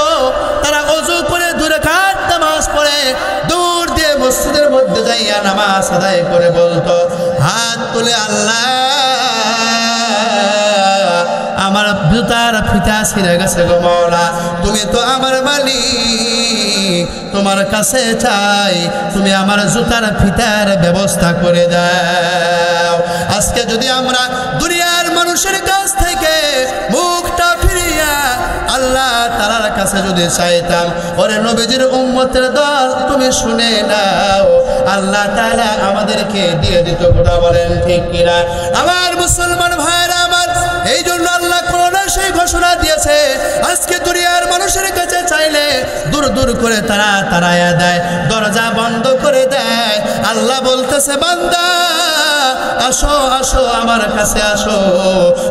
তারা ওযু করে 2 রাকাত নামাজ পড়ে দূর দিয়ে মসজিদের মধ্যে যাইয়া নামাজ আদায় করে বলতো, হাত তুলে, আল্লাহ আমার জুতার ফিতা ছিঁড়ে গেছে গো মাওলা, তুমি তো আমার মালিক, তোমার কাছে চাই তুমি আমার জুতার ফিতার ব্যবস্থা করে দাও। আজকে যদি আমরা দুনিয়ার মানুষের কাছ থেকে মুখটা ফিরিয়া আল্লাহ তাআলার কাছে যদি চাইতাম, ওরে নবীজির উম্মতের দল তুমি শুনে নাও, আল্লাহ তাআলা আমাদেরকে দিয়ে দিত। কথা বলেন ঠিক কিনা? আমার মুসলমান ভাইরা আমার, এই জন্য আল্লাহ কোরআনে সেই ঘোষণা দিয়েছে, আজকে দুনিয়ার মানুষের কাছে চাইলে দূর দূর করে তারা তাড়ায়া দেয়, দরজা বন্ধ করে দেয়। আল্লাহ বলতেছে, বান্দা আসো আসো আমার কাছে আসো,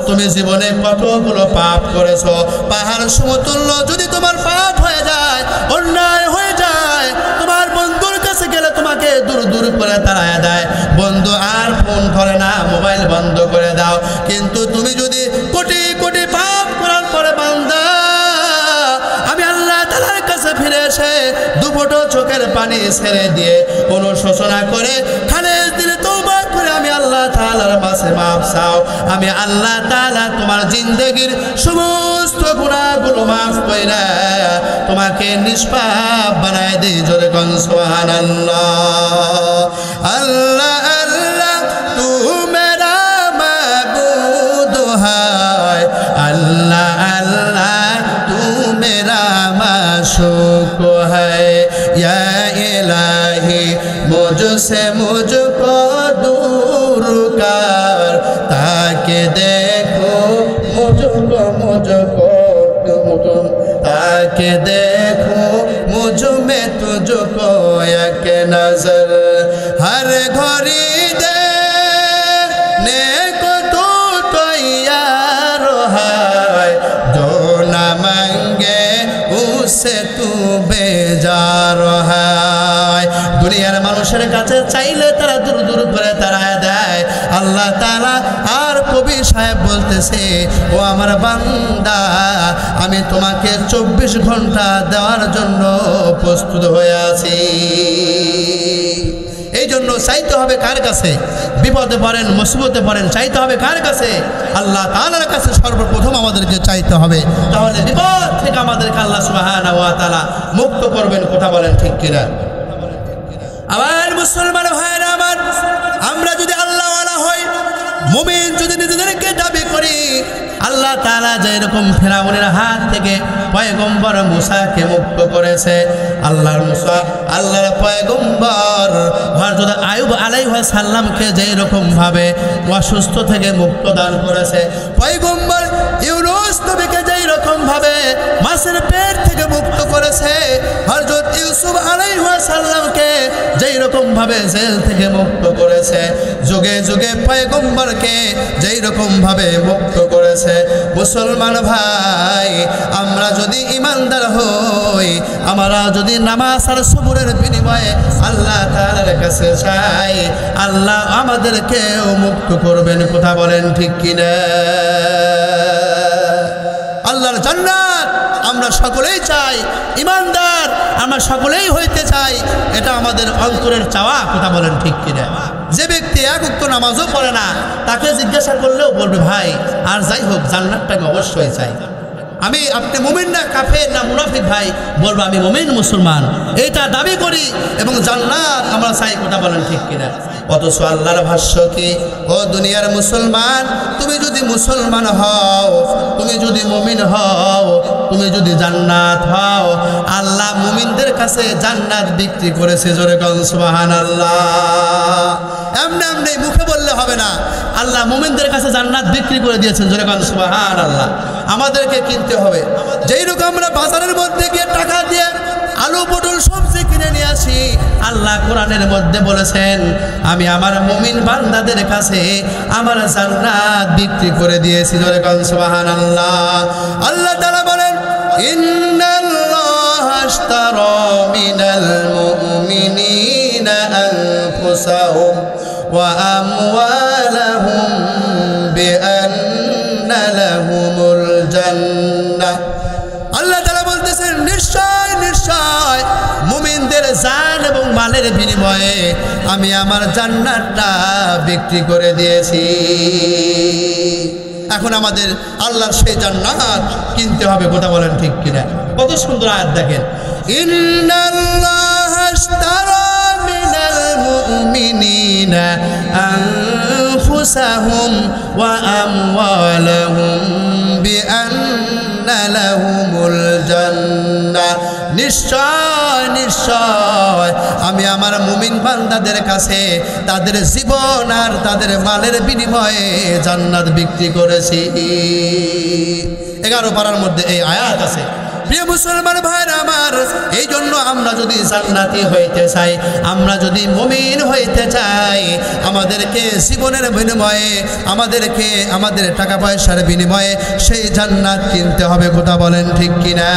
তুমি জীবনে কতগুলো পাপ করেছো, পাহাড় সমতুল্য যদি তোমার পাপ হয়ে যায়, অন্যায় হয়ে যায়, তোমার বন্ধুর কাছে গেলে তোমাকে দূর দূর করে তাড়ায়া দেয়, বন্ধু আর ফোন করে না, মোবাইল বন্ধ করে দাও। কিন্তু তুমি যদি কোটি কোটি পাপ করার পরে বান্দা আমি আল্লাহ তাআলার কাছে ফিরে এসে দুফোঁটা চোখের পানি ছেড়ে দিয়ে অনুশোচনা করে খালেস দিলে তওবা করে আমি আল্লাহ তাআলার কাছে মাফ চাও, আমি আল্লাহ তাআলা তোমার জিন্দেগির সমস্ত গুনাহগুলো মাফ কইরা তোমাকে নিষ্পাপ বানায় দেই। জোরে কোন সুবহানাল্লাহ। আল্লাহ আল্লাহ তু মেরা মাবুদ হায়, আল্লাহ আল্লাহ তু মেরা মাশুক হায়, ইয়া ইলাহি মুঝসে মুঝকো दूर कर, ताकि देखो मुझको ताकि देखो मुझ में तुझको एक नजर, हर घड़ी देने को तू तैयार है, जो न मांगे उससे तू बेजार है। দুনিয়ার মানুষের কাছে চাইলে তারা দূর দূর করে তাড়ায় দেয়। আল্লাহ তাআলা আর কবি সাহেব বলতেছে, ও আমার বান্দা, আমি তোমাকে 24 ঘন্টা দেওয়ার জন্য প্রস্তুত হয়ে আছি। এই জন্য চাইতে হবে কার কাছে? বিপদে পড়েন, মুসিবতে পড়েন, চাইতে হবে কার কাছে? আল্লাহ তাআলার কাছে সর্বপ্রথম আমাদেরকে চাইতে হবে। তাহলে বিপদ থেকে আমাদেরকে আল্লাহ সুবহানাহু ওয়া তাআলা মুক্ত করবেন। কথা বলেন ঠিক কিনা? আমার মুসলমান ভাইরা আমার, আমরা যদি আল্লাহওয়ালা হই, মুমিন যদি নিজেদেরকে দাবি করি, আল্লাহ তাআলা যেরকম ফিরআউনের হাত থেকে পয়গম্বর মুসাকে মুক্ত করেছে, আল্লাহর মুসা আল্লাহর পয়গম্বর হযরত আইয়ুব আলাইহিস সালামকে যেরকম ভাবে অসুস্থ থেকে মুক্ত দান করেছে, পয়গম্বর ইউনূস নবীকে যেরকম ভাবে মাছের পেট থেকে মুক্ত করেছে, হযরত ইউসুফ আলাইহিস সালামকে যেরকম ভাবে জেল থেকে মুক্ত করেছে, যুগে যুগে পয়গম্বরকে যেরকম ভাবে মুক্ত করেছে। মুসলমান ভাই, আমরা যদি ইমানদার হই, আমরা যদি নামাজ আর সবরের বিনিময়ে আল্লাহ তাআলার কাছে চাই, আল্লাহ আমাদেরকেও মুক্ত করবেন। কথা বলেন ঠিক কিনা? আল্লাহর জান্নাত আমরা সকলেই চাই, ইমানদার আমরা সকলেই হইতে চাই, এটা আমাদের অন্তরের চাওয়া। কথা বলেন ঠিক কিনা? যে ব্যক্তি এক ওয়াক্ত নামাজও পড়ে না, তাকে জিজ্ঞাসা করলেও বলবে, ভাই আর যাই হোক জান্নাতটাকে অবশ্যই চাই। আমি আপনি মুমিন না কাফের না মুনাফিক ভাই, বলবো আমি মুমিন মুসলমান, এইটা দাবি করি এবং জান্নাত আমরা চাই। কথা বলেন ঠিক কিনা? অথচ আল্লাহর ভাষ্য কি, ও দুনিয়ার মুসলমান, তুমি যদি মুসলমান হও, তুমি যদি মুমিন হও, তুমি যদি জান্নাত হও, আল্লাহ মুমিনদের কাছে জান্নাত বিক্রি করেছে। জোরে বলুন সুবহানাল্লাহ। এমনি এমনি মুখে বললে হবে না, আল্লাহ মুমিনদের কাছে জান্নাত বিক্রি করে দিয়েছেন। জোরে বলুন সুবহানাল্লাহ। আমাদেরকে কিনতে হবে। যেই রকম আমরা বাজারের মধ্যে গিয়ে টাকা দিয়ে আলু পটল সবজি কিনে নিয়ে আসি, আল্লাহ কোরআনের মধ্যে বলেছেন আমি আমার মুমিন বান্দাদের কাছে আমার জান্নাত বিক্রি করে দিয়েছি। জোরে বলুন সুবহানাল্লাহ। আল্লাহ তাআলা বলেন ইন্নাল্লাহা আশতারা মিনাল মুমিনিনা আনফুসাহুম ওয়া আমওয়ালাহুম বিআন্না লাহুমুল জান্নাহ। আল্লাহ তাআলা বলতেছেন নিশ্চয় নিশ্চয় মুমিনদের জান এবং মালের বিনিময়ে আমি আমার জান্নাতটা বিক্রি করে দিয়েছি। এখন আমাদের আল্লাহর সেই জান্নাত কিনতে হবে। কথা বলেন ঠিক কিনা? কত সুন্দর আয়াত দেখেন, ইন্নাল্লাহা আশতারা মিনাল মুমিনিনা আনফুসাহুম ওয়া আমওয়ালাহুম বিআন্না লাহুমুল জান্নাহ। নিশ্চয় নিশ্চয় আমি আমার মুমিন বান্দাদের কাছে তাদের জীবন আর তাদের মালের বিনিময়ে জান্নাত বিক্রি করেছি। 11 পারার মধ্যে এই আয়াত আছে। প্রিয় মুসলমান ভাইরা আমার, এই জন্য আমরা যদি জান্নাতি হইতে চাই, আমরা যদি মুমিন হইতে চাই, আমাদেরকে জীবনের বিনিময়ে, আমাদেরকে আমাদের টাকা পয়সার বিনিময়ে সেই জান্নাত কিনতে হবে। কথা বলেন ঠিক কিনা?